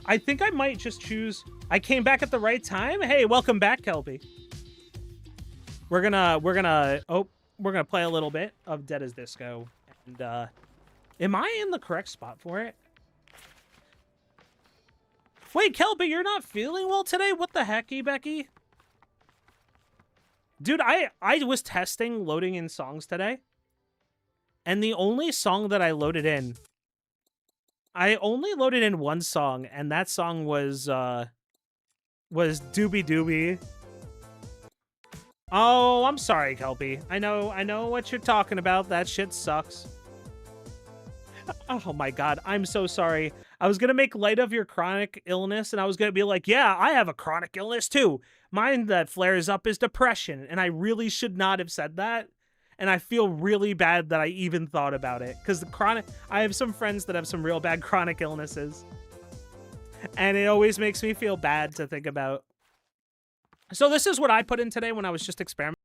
I think I might just choose... I came back at the right time? Hey, welcome back, Kelpie. We're gonna play a little bit of Dead as Disco. And, am I in the correct spot for it? Wait, Kelpie, you're not feeling well today? What the hecky, Becky? Dude, I was testing loading in songs today. And the only song that I loaded in... I only loaded in one song, and that song was Doobie Doobie. Oh, I'm sorry, Kelpie. I know what you're talking about. That shit sucks. Oh my god, I'm so sorry. I was gonna make light of your chronic illness, and I was gonna be like, yeah, I have a chronic illness too. Mine that flares up is depression, and I really should not have said that. And I feel really bad that I even thought about it. Because I have some friends that have some real bad chronic illnesses. And it always makes me feel bad to think about. So this is what I put in today when I was just experimenting.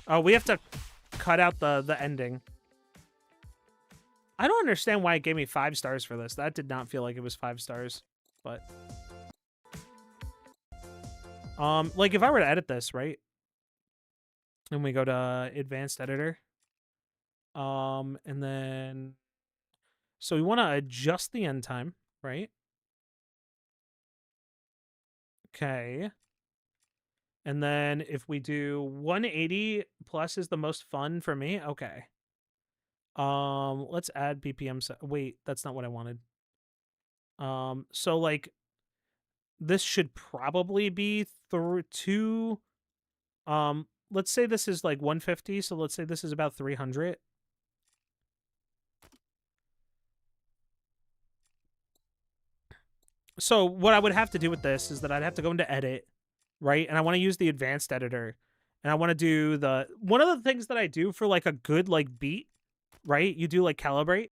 Oh, we have to cut out the ending. I don't understand why it gave me 5 stars for this. That did not feel like it was 5 stars, but like if I were to edit this, right? And we go to advanced editor. And then so we want to adjust the end time, right? Okay. And then if we do 180 plus is the most fun for me. Okay. Let's add BPM. Wait, that's not what I wanted. So like this should probably be through 2. Let's say this is like 150. So let's say this is about 300. So what I would have to do with this is that I'd have to go into edit, right? And I want to use the advanced editor. And I want to do one of the things that I do for like a good like beat, right? You do like calibrate.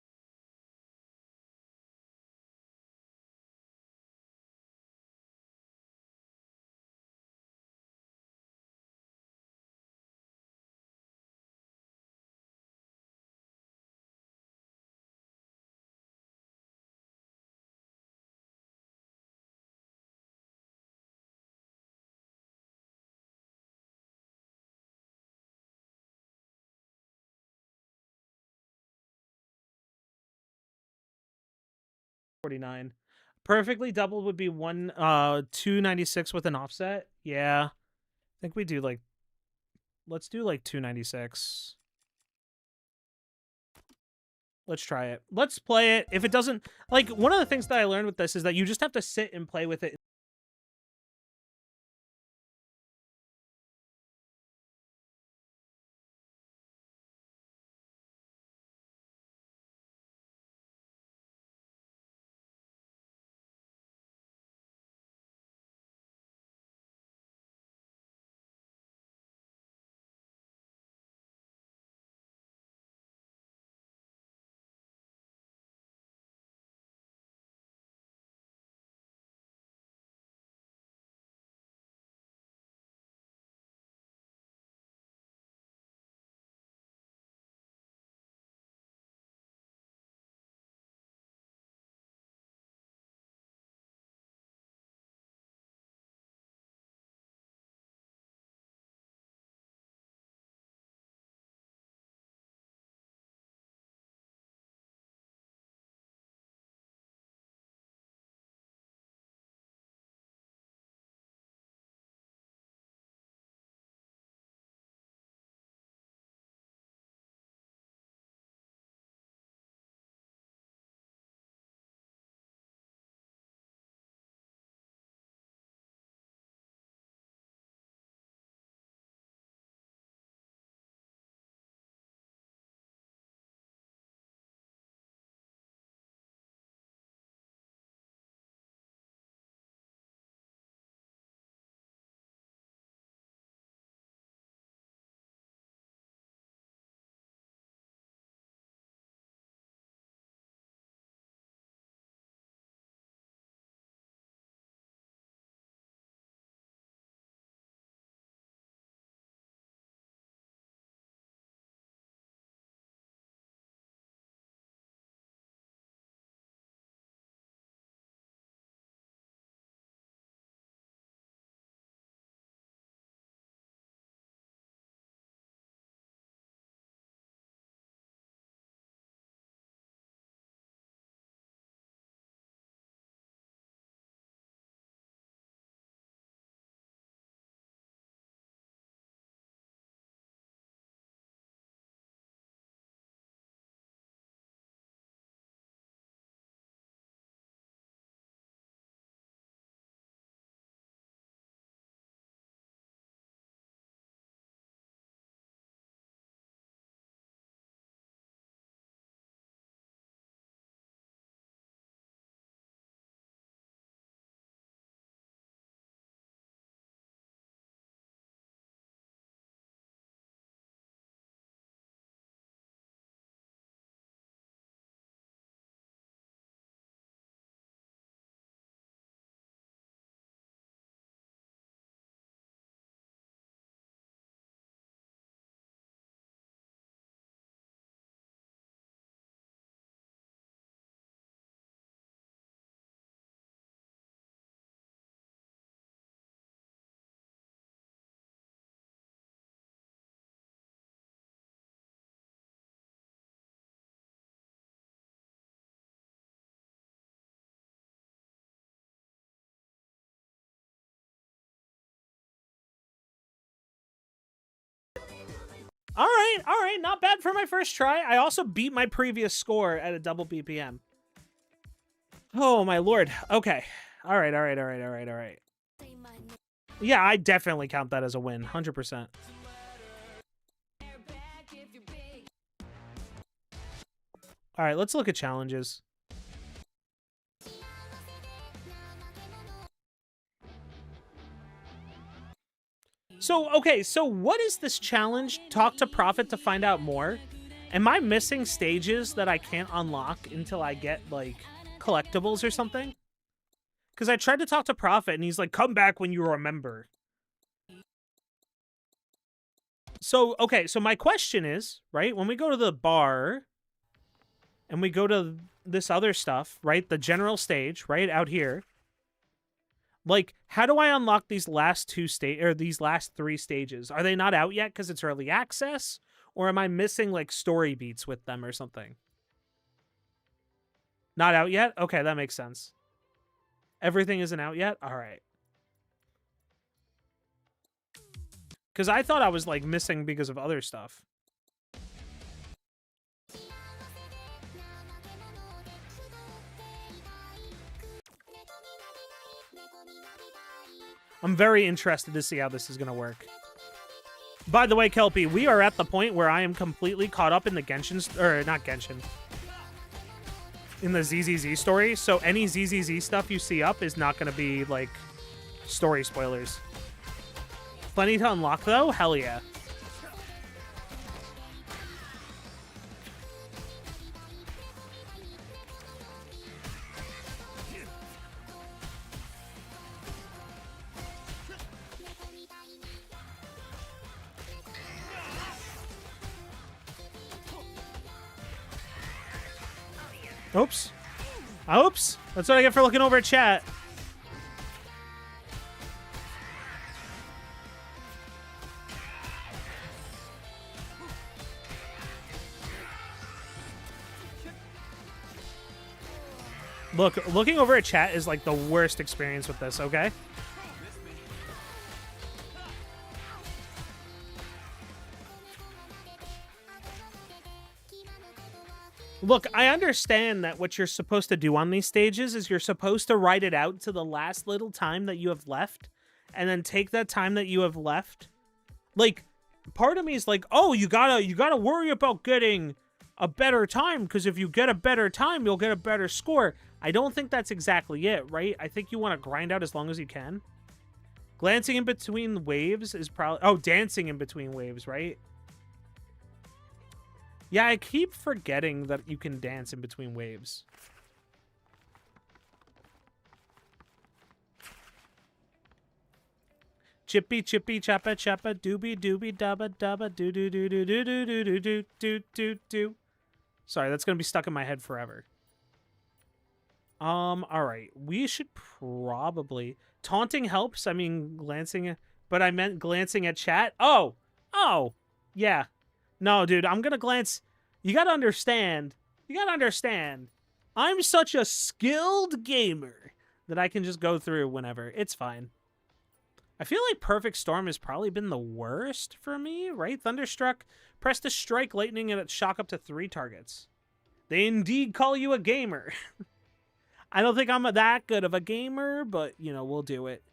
$49. Perfectly doubled would be 296 with an offset. Yeah. I think we do like let's do like 296. Let's try it. Let's play it. If it doesn't like one of the things that I learned with this is that you just have to sit and play with it All right, not bad for my first try. I also beat my previous score at a double BPM. Oh my lord. Okay. All right. Yeah, I definitely count that as a win, 100%. All right, let's look at challenges. So, okay, so what is this challenge? Talk to Prophet to find out more? Am I missing stages that I can't unlock until I get, like, collectibles or something? Because I tried to talk to Prophet, and he's like, come back when you remember. So, okay, so my question is, right, when we go to the bar, and we go to this other stuff, right, the general stage, right, out here, like, how do I unlock these last these last 3 stages? Are they not out yet because it's early access? Or am I missing, like, story beats with them or something? Not out yet? Okay, that makes sense. Everything isn't out yet? All right. Because I thought I was, like, missing because of other stuff. I'm very interested to see how this is going to work. By the way, Kelpie, we are at the point where I am completely caught up in the Genshin... Or, not Genshin. In the ZZZ story, so any ZZZ stuff you see up is not going to be, like, story spoilers. Plenty to unlock, though? Hell yeah. Oops. Oops. That's what I get for looking over at chat. Look, looking over at chat is like the worst experience with this, okay? Look, I understand that what you're supposed to do on these stages is you're supposed to write it out to the last little time that you have left, and then take that time that you have left. Like, part of me is like, oh, you gotta worry about getting a better time, because if you get a better time, you'll get a better score. I don't think that's exactly it, right? I think you want to grind out as long as you can. Glancing in between waves is probably... Oh, dancing in between waves, right? Yeah, I keep forgetting that you can dance in between waves. Chippy, chippy, chappa, chappa, doobie, doobie, dabba, dabba, doo, doo, doo, doo, doo, doo, doo, doo, doo, doo, doo, doo. Sorry, that's going to be stuck in my head forever. All right. We should probably... Taunting helps. I mean, glancing... But I meant glancing at chat. Oh! Oh! Yeah. No, dude, I'm going to glance... You got to understand. You got to understand. I'm such a skilled gamer that I can just go through whenever. It's fine. I feel like Perfect Storm has probably been the worst for me, right? Thunderstruck. Press to strike lightning and it shock up to 3 targets. They indeed call you a gamer. I don't think I'm that good of a gamer, but, you know, we'll do it.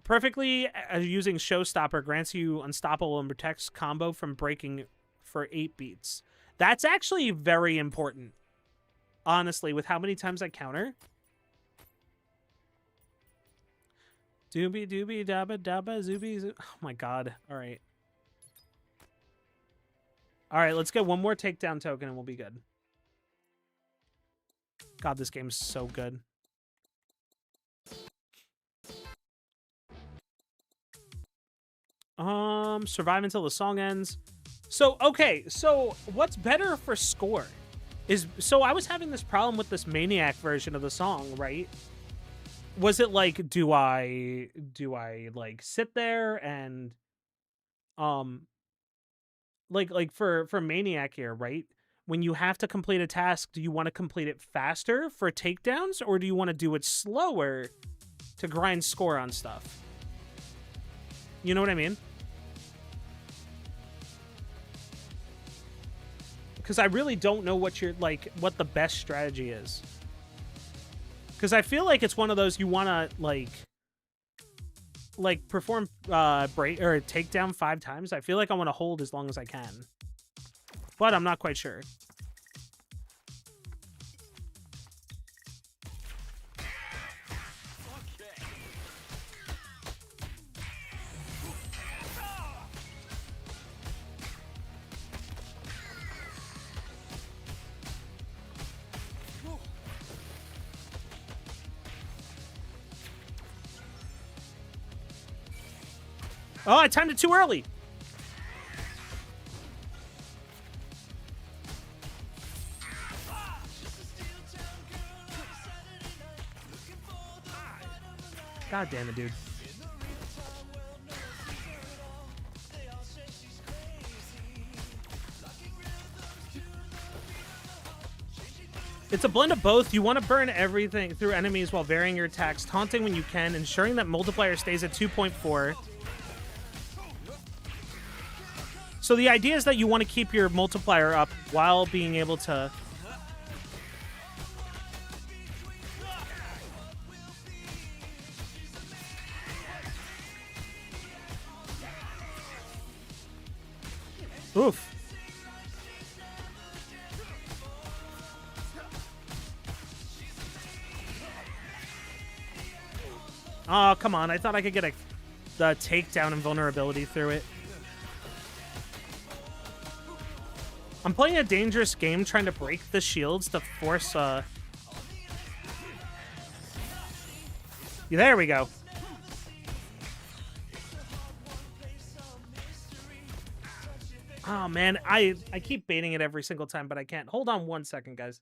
Perfectly using Showstopper grants you unstoppable and protects combo from breaking for 8 beats. That's actually very important. Honestly, with how many times I counter. Doobie doobie dabba dabba zooby zoo. Oh my god. Alright. Alright, let's get one more takedown token and we'll be good. God, this game's so good. Survive until the song ends. So, okay, so what's better for score? So I was having this problem with this Maniac version of the song, right? Was it like, do I like sit there and like for Maniac here, right? When you have to complete a task, do you want to complete it faster for takedowns, or do you want to do it slower to grind score on stuff? You know what I mean? Because I really don't know what what the best strategy is. Because I feel like it's one of those you want to like perform break or takedown 5 times. I feel like I want to hold as long as I can, but I'm not quite sure. Oh, I timed it too early. God damn it, dude. It's a blend of both. You want to burn everything through enemies while varying your attacks, taunting when you can, ensuring that multiplier stays at 2.4. So the idea is that you want to keep your multiplier up while being able to... Oof. Oh, come on. I thought I could get the takedown and vulnerability through it. I'm playing a dangerous game trying to break the shields to force Yeah, there we go. Oh man, I keep baiting it every single time, but I can't. Hold on 1 second, guys.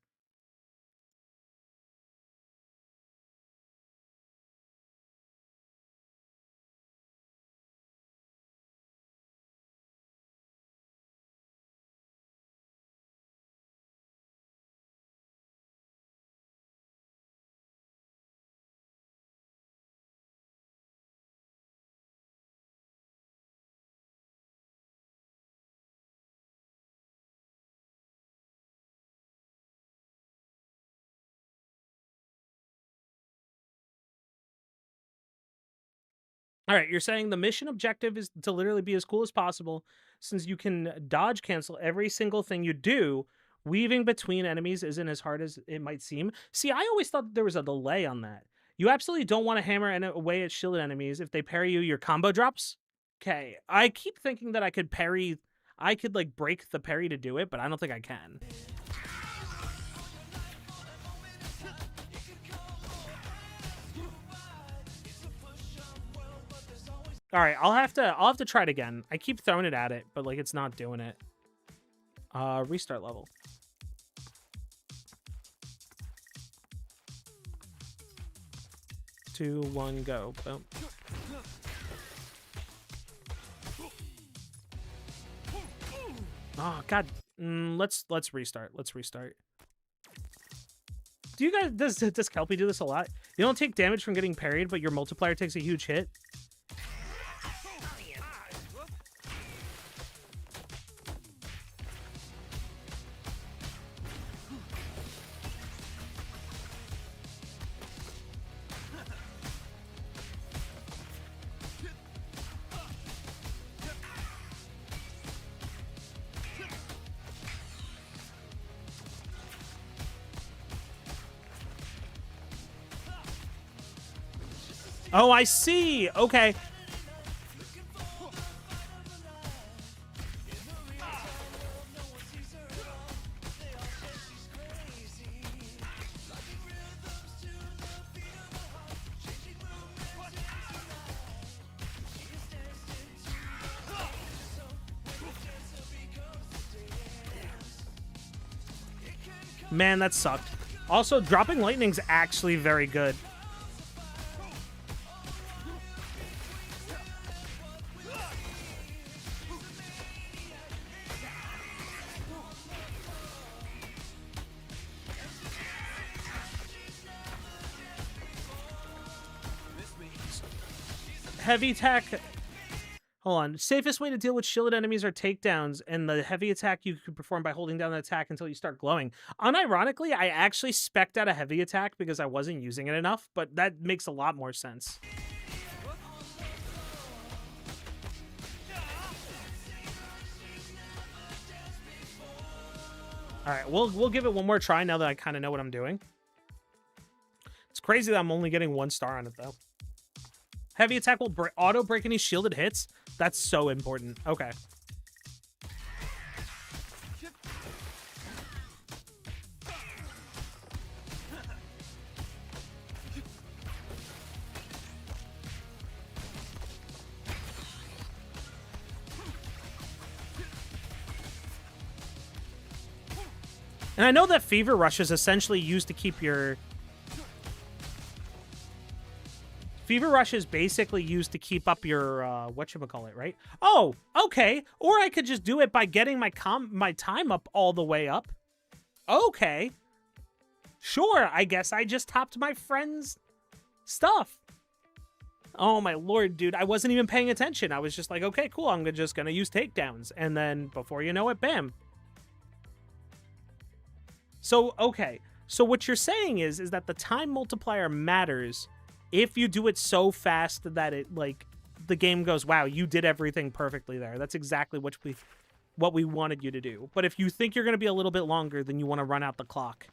All right, you're saying the mission objective is to literally be as cool as possible, since you can dodge cancel every single thing you do. Weaving between enemies isn't as hard as it might seem. See, I always thought there was a delay on that. You absolutely don't want to hammer away at shielded enemies. If they parry you, your combo drops. Okay, I keep thinking that I could parry... I could, like, break the parry to do it, but I don't think I can. All right, I'll have to try it again. I keep throwing it at it, but like it's not doing it. Restart level. Two, one, go. Boom. Oh God. Let's restart. Let's restart. Do you guys does Kelpie do this a lot? You don't take damage from getting parried, but your multiplier takes a huge hit. Oh, I see. Okay. Man, that sucked. Also, dropping lightning's actually very good. Heavy attack. Hold on. Safest way to deal with shielded enemies are takedowns, and the heavy attack you can perform by holding down the attack until you start glowing. Unironically, I actually spec'd out a heavy attack because I wasn't using it enough, but that makes a lot more sense. All right, we'll give it one more try now that I kind of know what I'm doing. It's crazy that I'm only getting 1 star on it, though. Heavy attack will auto-break any shielded hits. That's so important. Okay. And I know that Fever Rush is essentially used to keep your... Fever Rush is basically used to keep up your, whatchamacallit, right? Oh, okay. Or I could just do it by getting my time up all the way up. Okay. Sure, I guess I just topped my friend's stuff. Oh my lord, dude. I wasn't even paying attention. I was just like, okay, cool. I'm just gonna use takedowns. And then, before you know it, bam. So, okay. So what you're saying is that the time multiplier matters if you do it so fast that it, like, the game goes, wow, you did everything perfectly there. That's exactly what we wanted you to do. But if you think you're going to be a little bit longer, then you want to run out the clock.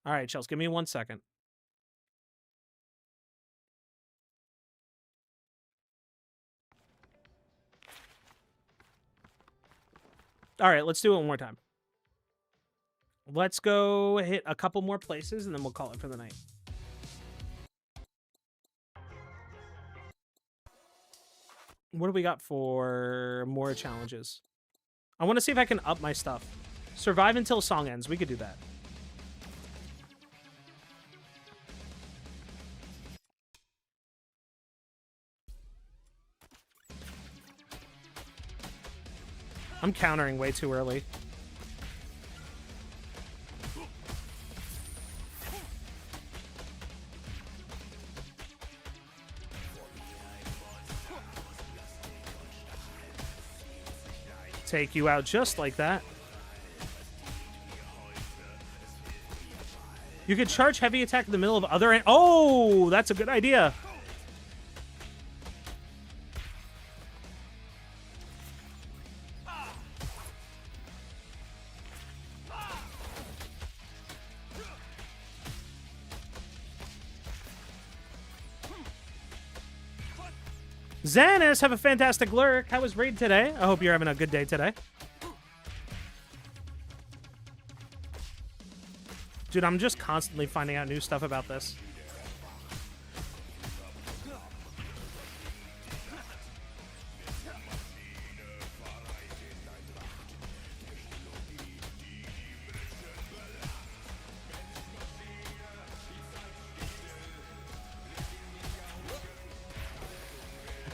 All right, Chels, give me 1 second. All right, let's do it one more time. Let's go hit a couple more places, and then we'll call it for the night. What do we got for more challenges? I want to see if I can up my stuff. Survive until song ends. We could do that. I'm countering way too early. Take you out just like that. You could charge heavy attack in the middle of other... Oh, that's a good idea. Xanis, have a fantastic lurk. How was raid today? I hope you're having a good day today. Dude, I'm just constantly finding out new stuff about this.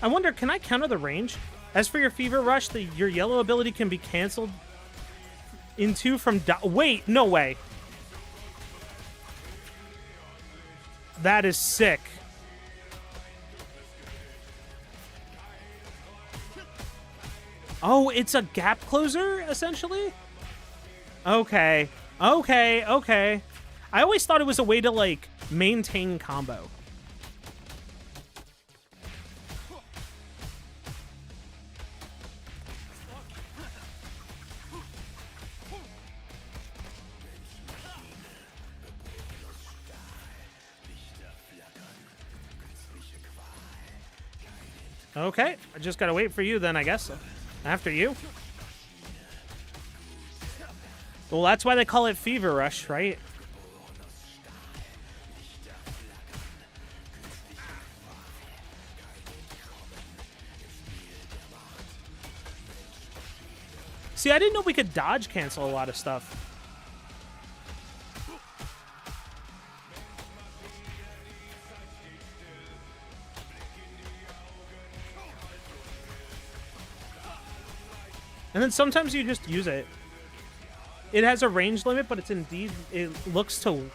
I wonder, can I counter the range? As for your Fever Rush, your yellow ability can be canceled into from... Wait, no way. That is sick. Oh, it's a gap closer, essentially? Okay. Okay, okay. I always thought it was a way to, like, maintain combo. Okay, I just gotta wait for you then, I guess. After you. Well, that's why they call it Fever Rush, right? See, I didn't know we could dodge cancel a lot of stuff. And then sometimes you just use it. It has a range limit, but it looks to...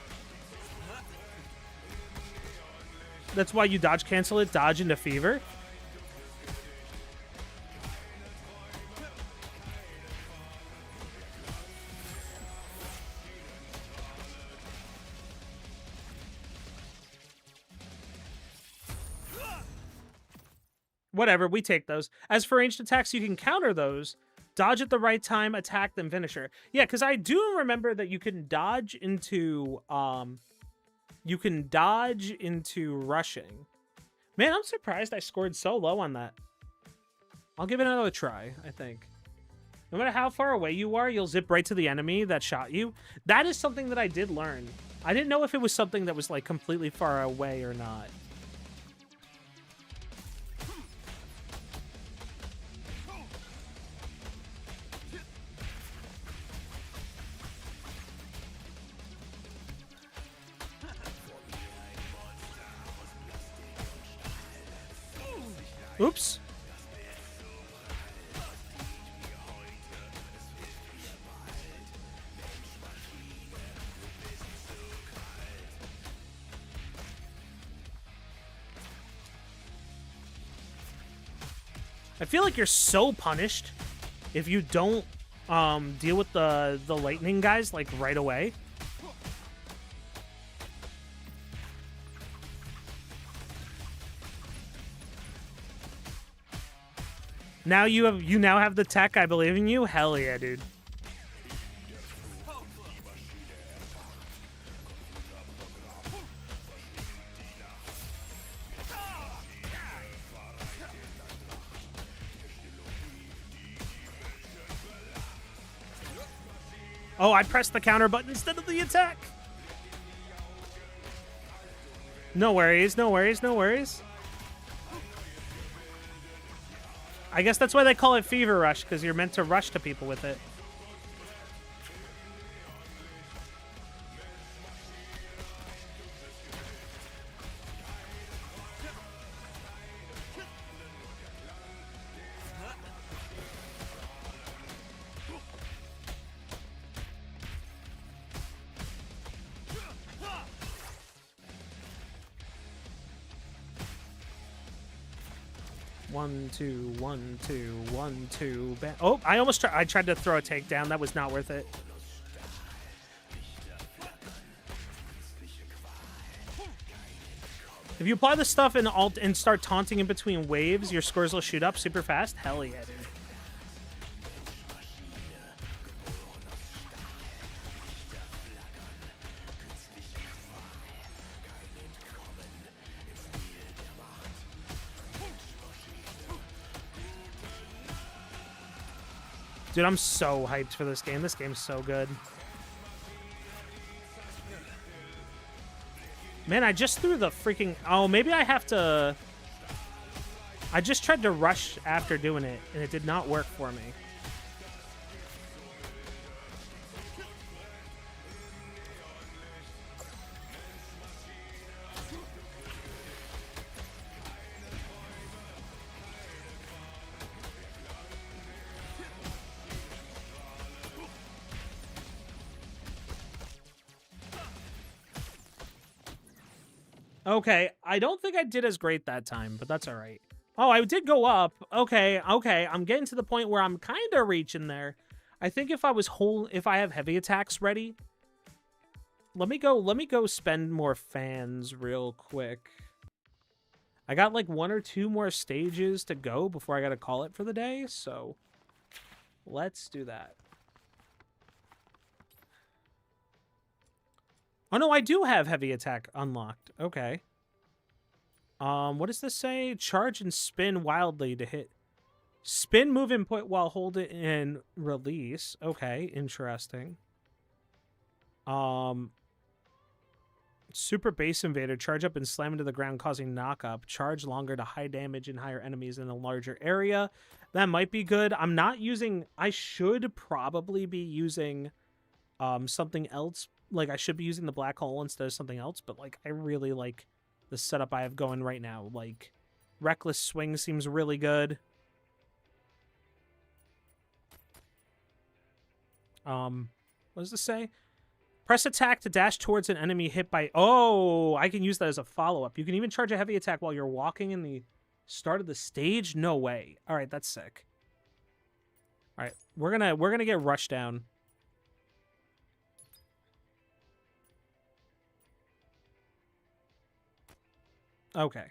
That's why you dodge cancel it, dodge into Fever. whatever, we take those. As for ranged attacks, you can counter those. Dodge at the right time, attack, then finish her. Yeah, because I do remember that you can dodge into rushing. Man, I'm surprised I scored so low on that. I'll give it another try, I think. No matter how far away you are, you'll zip right to the enemy that shot you. That is something that I did learn. I didn't know if it was something that was like completely far away or not. Oops. I feel like you're so punished if you don't deal with the lightning guys like right away. Now you now have the tech. I believe in you. Hell yeah, dude. Oh, I pressed the counter button instead of the attack. No worries, no worries, no worries. I guess that's why they call it Fever Rush, because you're meant to rush to people with it. One, two, one, two, one, two. Oh, I tried to throw a takedown. That was not worth it. If you apply the stuff in alt and start taunting in between waves, your scores will shoot up super fast. Hell yeah, dude. Dude, I'm so hyped for this game. This game's so good. Man, I just threw the freaking... Oh, maybe I have to... I just tried to rush after doing it, and it did not work for me. Okay, I don't think I did as great that time, but that's all right. Oh, I did go up. Okay, okay. I'm getting to the point where I'm kind of reaching there. I think if I have heavy attacks ready, let me go spend more fans real quick. I got like 1 or 2 more stages to go before I got to call it for the day, so let's do that. Oh, no, I do have heavy attack unlocked. Okay. What does this say? Charge and spin wildly to hit. Spin move input while hold it and release. Okay, interesting. Super base invader. Charge up and slam into the ground, causing knock up. Charge longer to high damage and higher enemies in a larger area. That might be good. I'm not using... I should probably be using something else. Like, I should be using the black hole instead of something else, but, like, I really like the setup I have going right now. Like, Reckless Swing seems really good. What does this say? Press attack to dash towards an enemy hit by... Oh, I can use that as a follow-up. You can even charge a heavy attack while you're walking in the start of the stage? No way. All right, that's sick. All right, we're gonna get rushed down. Okay.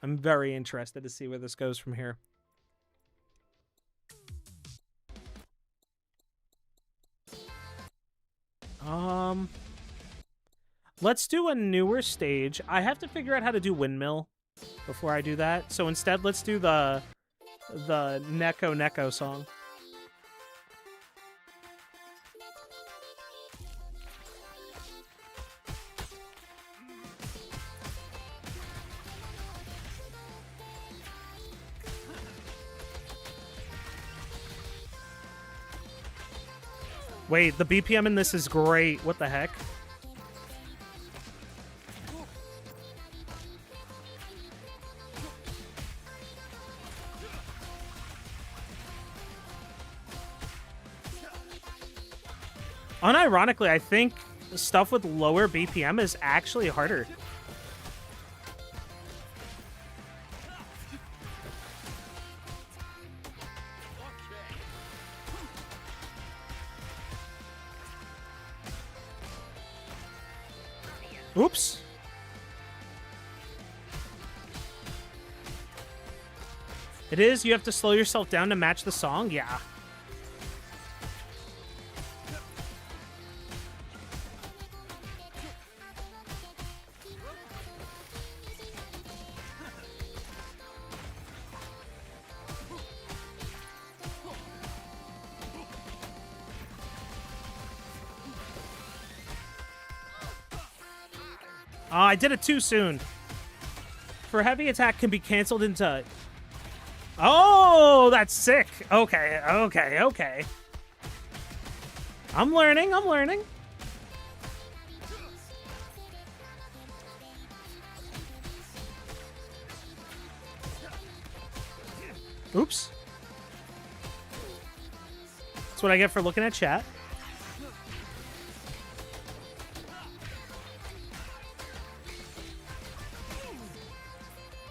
I'm very interested to see where this goes from here. Let's do a newer stage. I have to figure out how to do windmill before I do that. So instead, let's do the Neko Neko song. Wait, the BPM in this is great. What the heck? Unironically, I think stuff with lower BPM is actually harder. Oops. It is? You have to slow yourself down to match the song? Yeah. Oh, I did it too soon. For heavy attack can be canceled into... Oh, that's sick. Okay, okay, okay. I'm learning, I'm learning. Oops. That's what I get for looking at chat.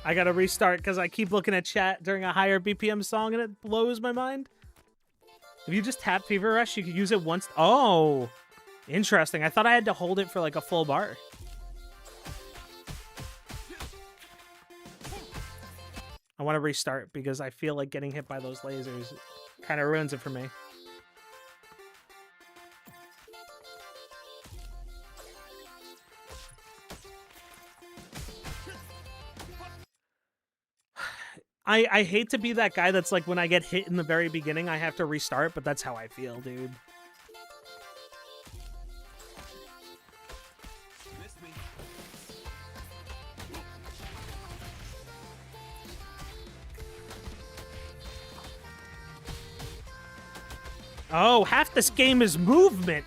I gotta restart because I keep looking at chat during a higher BPM song and it blows my mind. If you just tap Fever Rush, you can use it once. Oh, interesting. I thought I had to hold it for like a full bar. I want to restart because I feel like getting hit by those lasers kind of ruins it for me. I hate to be that guy that's like, when I get hit in the very beginning, I have to restart, but that's how I feel, dude. Oh, half this game is movement.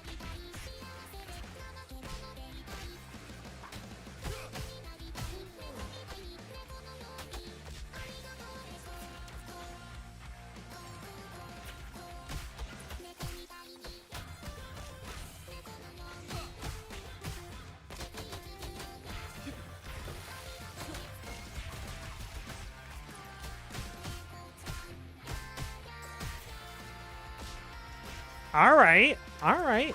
All right, all right.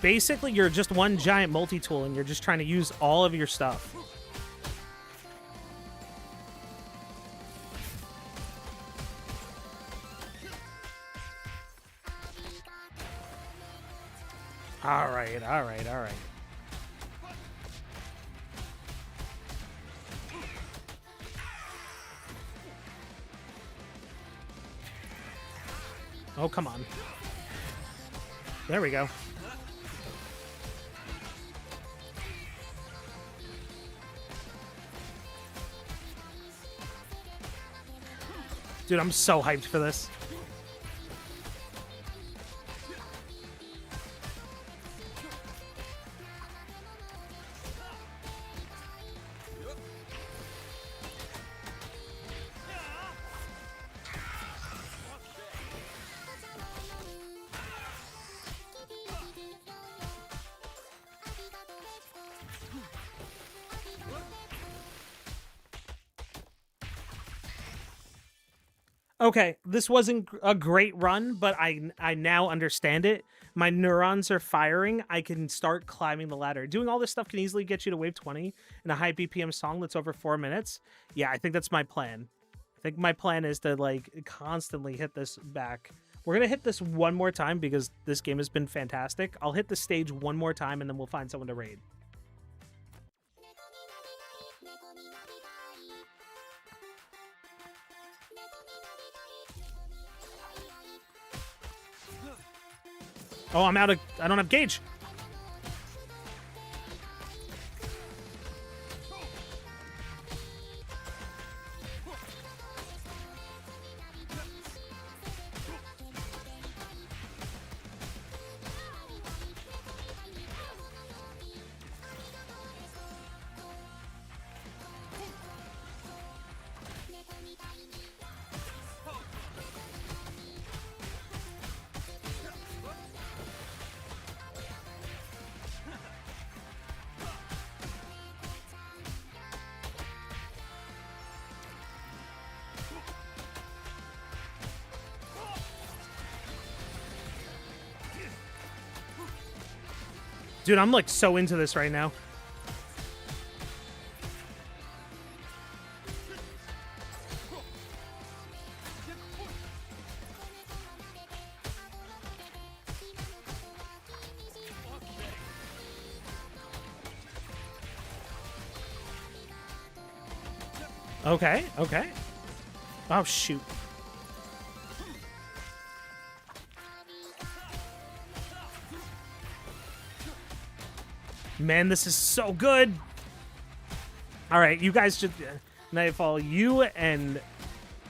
Basically, you're just one giant multi-tool and you're just trying to use all of your stuff. All right, all right, all right. Oh, come on. There we go. Dude, I'm so hyped for this. Okay, this wasn't a great run, but I now understand it. My neurons are firing. I can start climbing the ladder. Doing all this stuff can easily get you to wave 20 in a high BPM song that's over 4 minutes. Yeah, I think that's my plan. I think my plan is to like constantly hit this back. We're gonna hit this one more time because this game has been fantastic. I'll hit the stage one more time and then we'll find someone to raid. Oh, I'm out of... I don't have gauge. Dude, I'm like so into this right now. Okay, okay. Oh, shoot. Man, this is so good. All right, you guys should... Nightfall, you and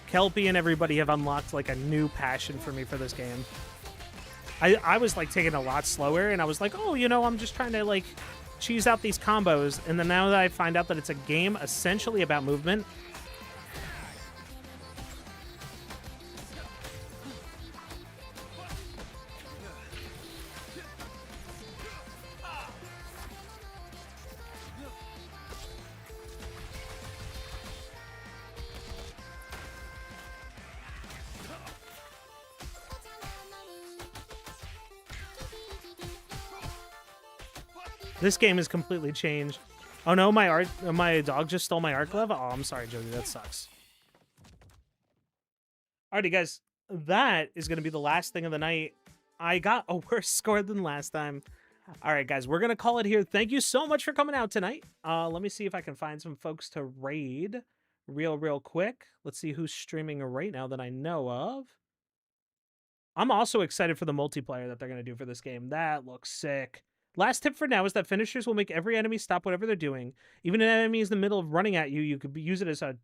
Kelpie and everybody have unlocked like a new passion for me for this game. I was like taking it a lot slower and I was like, oh, you know, I'm just trying to like cheese out these combos. And then now that I find out that it's a game essentially about movement... This game has completely changed. Oh no, my dog just stole my art glove. Oh, I'm sorry, Jody. That sucks. Alrighty, guys. That is going to be the last thing of the night. I got a worse score than last time. All right, guys. We're going to call it here. Thank you so much for coming out tonight. Let me see if I can find some folks to raid real quick. Let's see who's streaming right now that I know of. I'm also excited for the multiplayer that they're going to do for this game. That looks sick. Last tip for now is that finishers will make every enemy stop whatever they're doing. Even an enemy is in the middle of running at you, you could use it as a...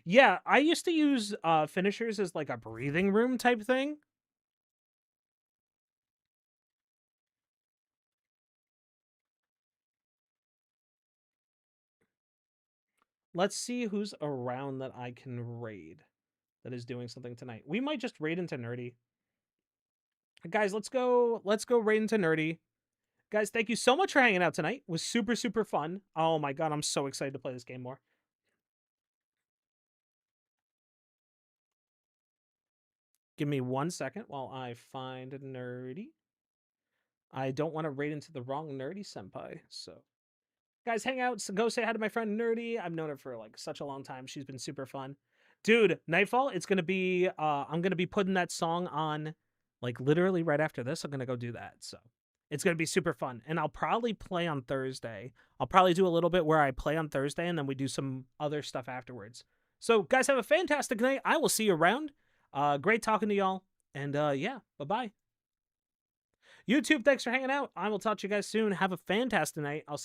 Yeah, I used to use finishers as like a breathing room type thing. Let's see who's around that I can raid that is doing something tonight. We might just raid into Nerdy. Guys, let's go raid into Nerdy. Guys, thank you so much for hanging out tonight. It was super fun. Oh my god, I'm so excited to play this game more. Give me 1 second while I find Nerdy. I don't want to raid into the wrong Nerdy senpai, so... Guys, hang out. So go say hi to my friend Nerdy. I've known her for like such a long time. She's been super fun. Dude, Nightfall, it's going to be... I'm going to be putting that song on like literally right after this. I'm going to go do that, so... It's going to be super fun. And I'll probably play on Thursday. I'll probably do a little bit where I play on Thursday and then we do some other stuff afterwards. So, guys, have a fantastic night. I will see you around. Great talking to y'all. And, yeah, bye-bye. YouTube, thanks for hanging out. I will talk to you guys soon. Have a fantastic night. I'll see you.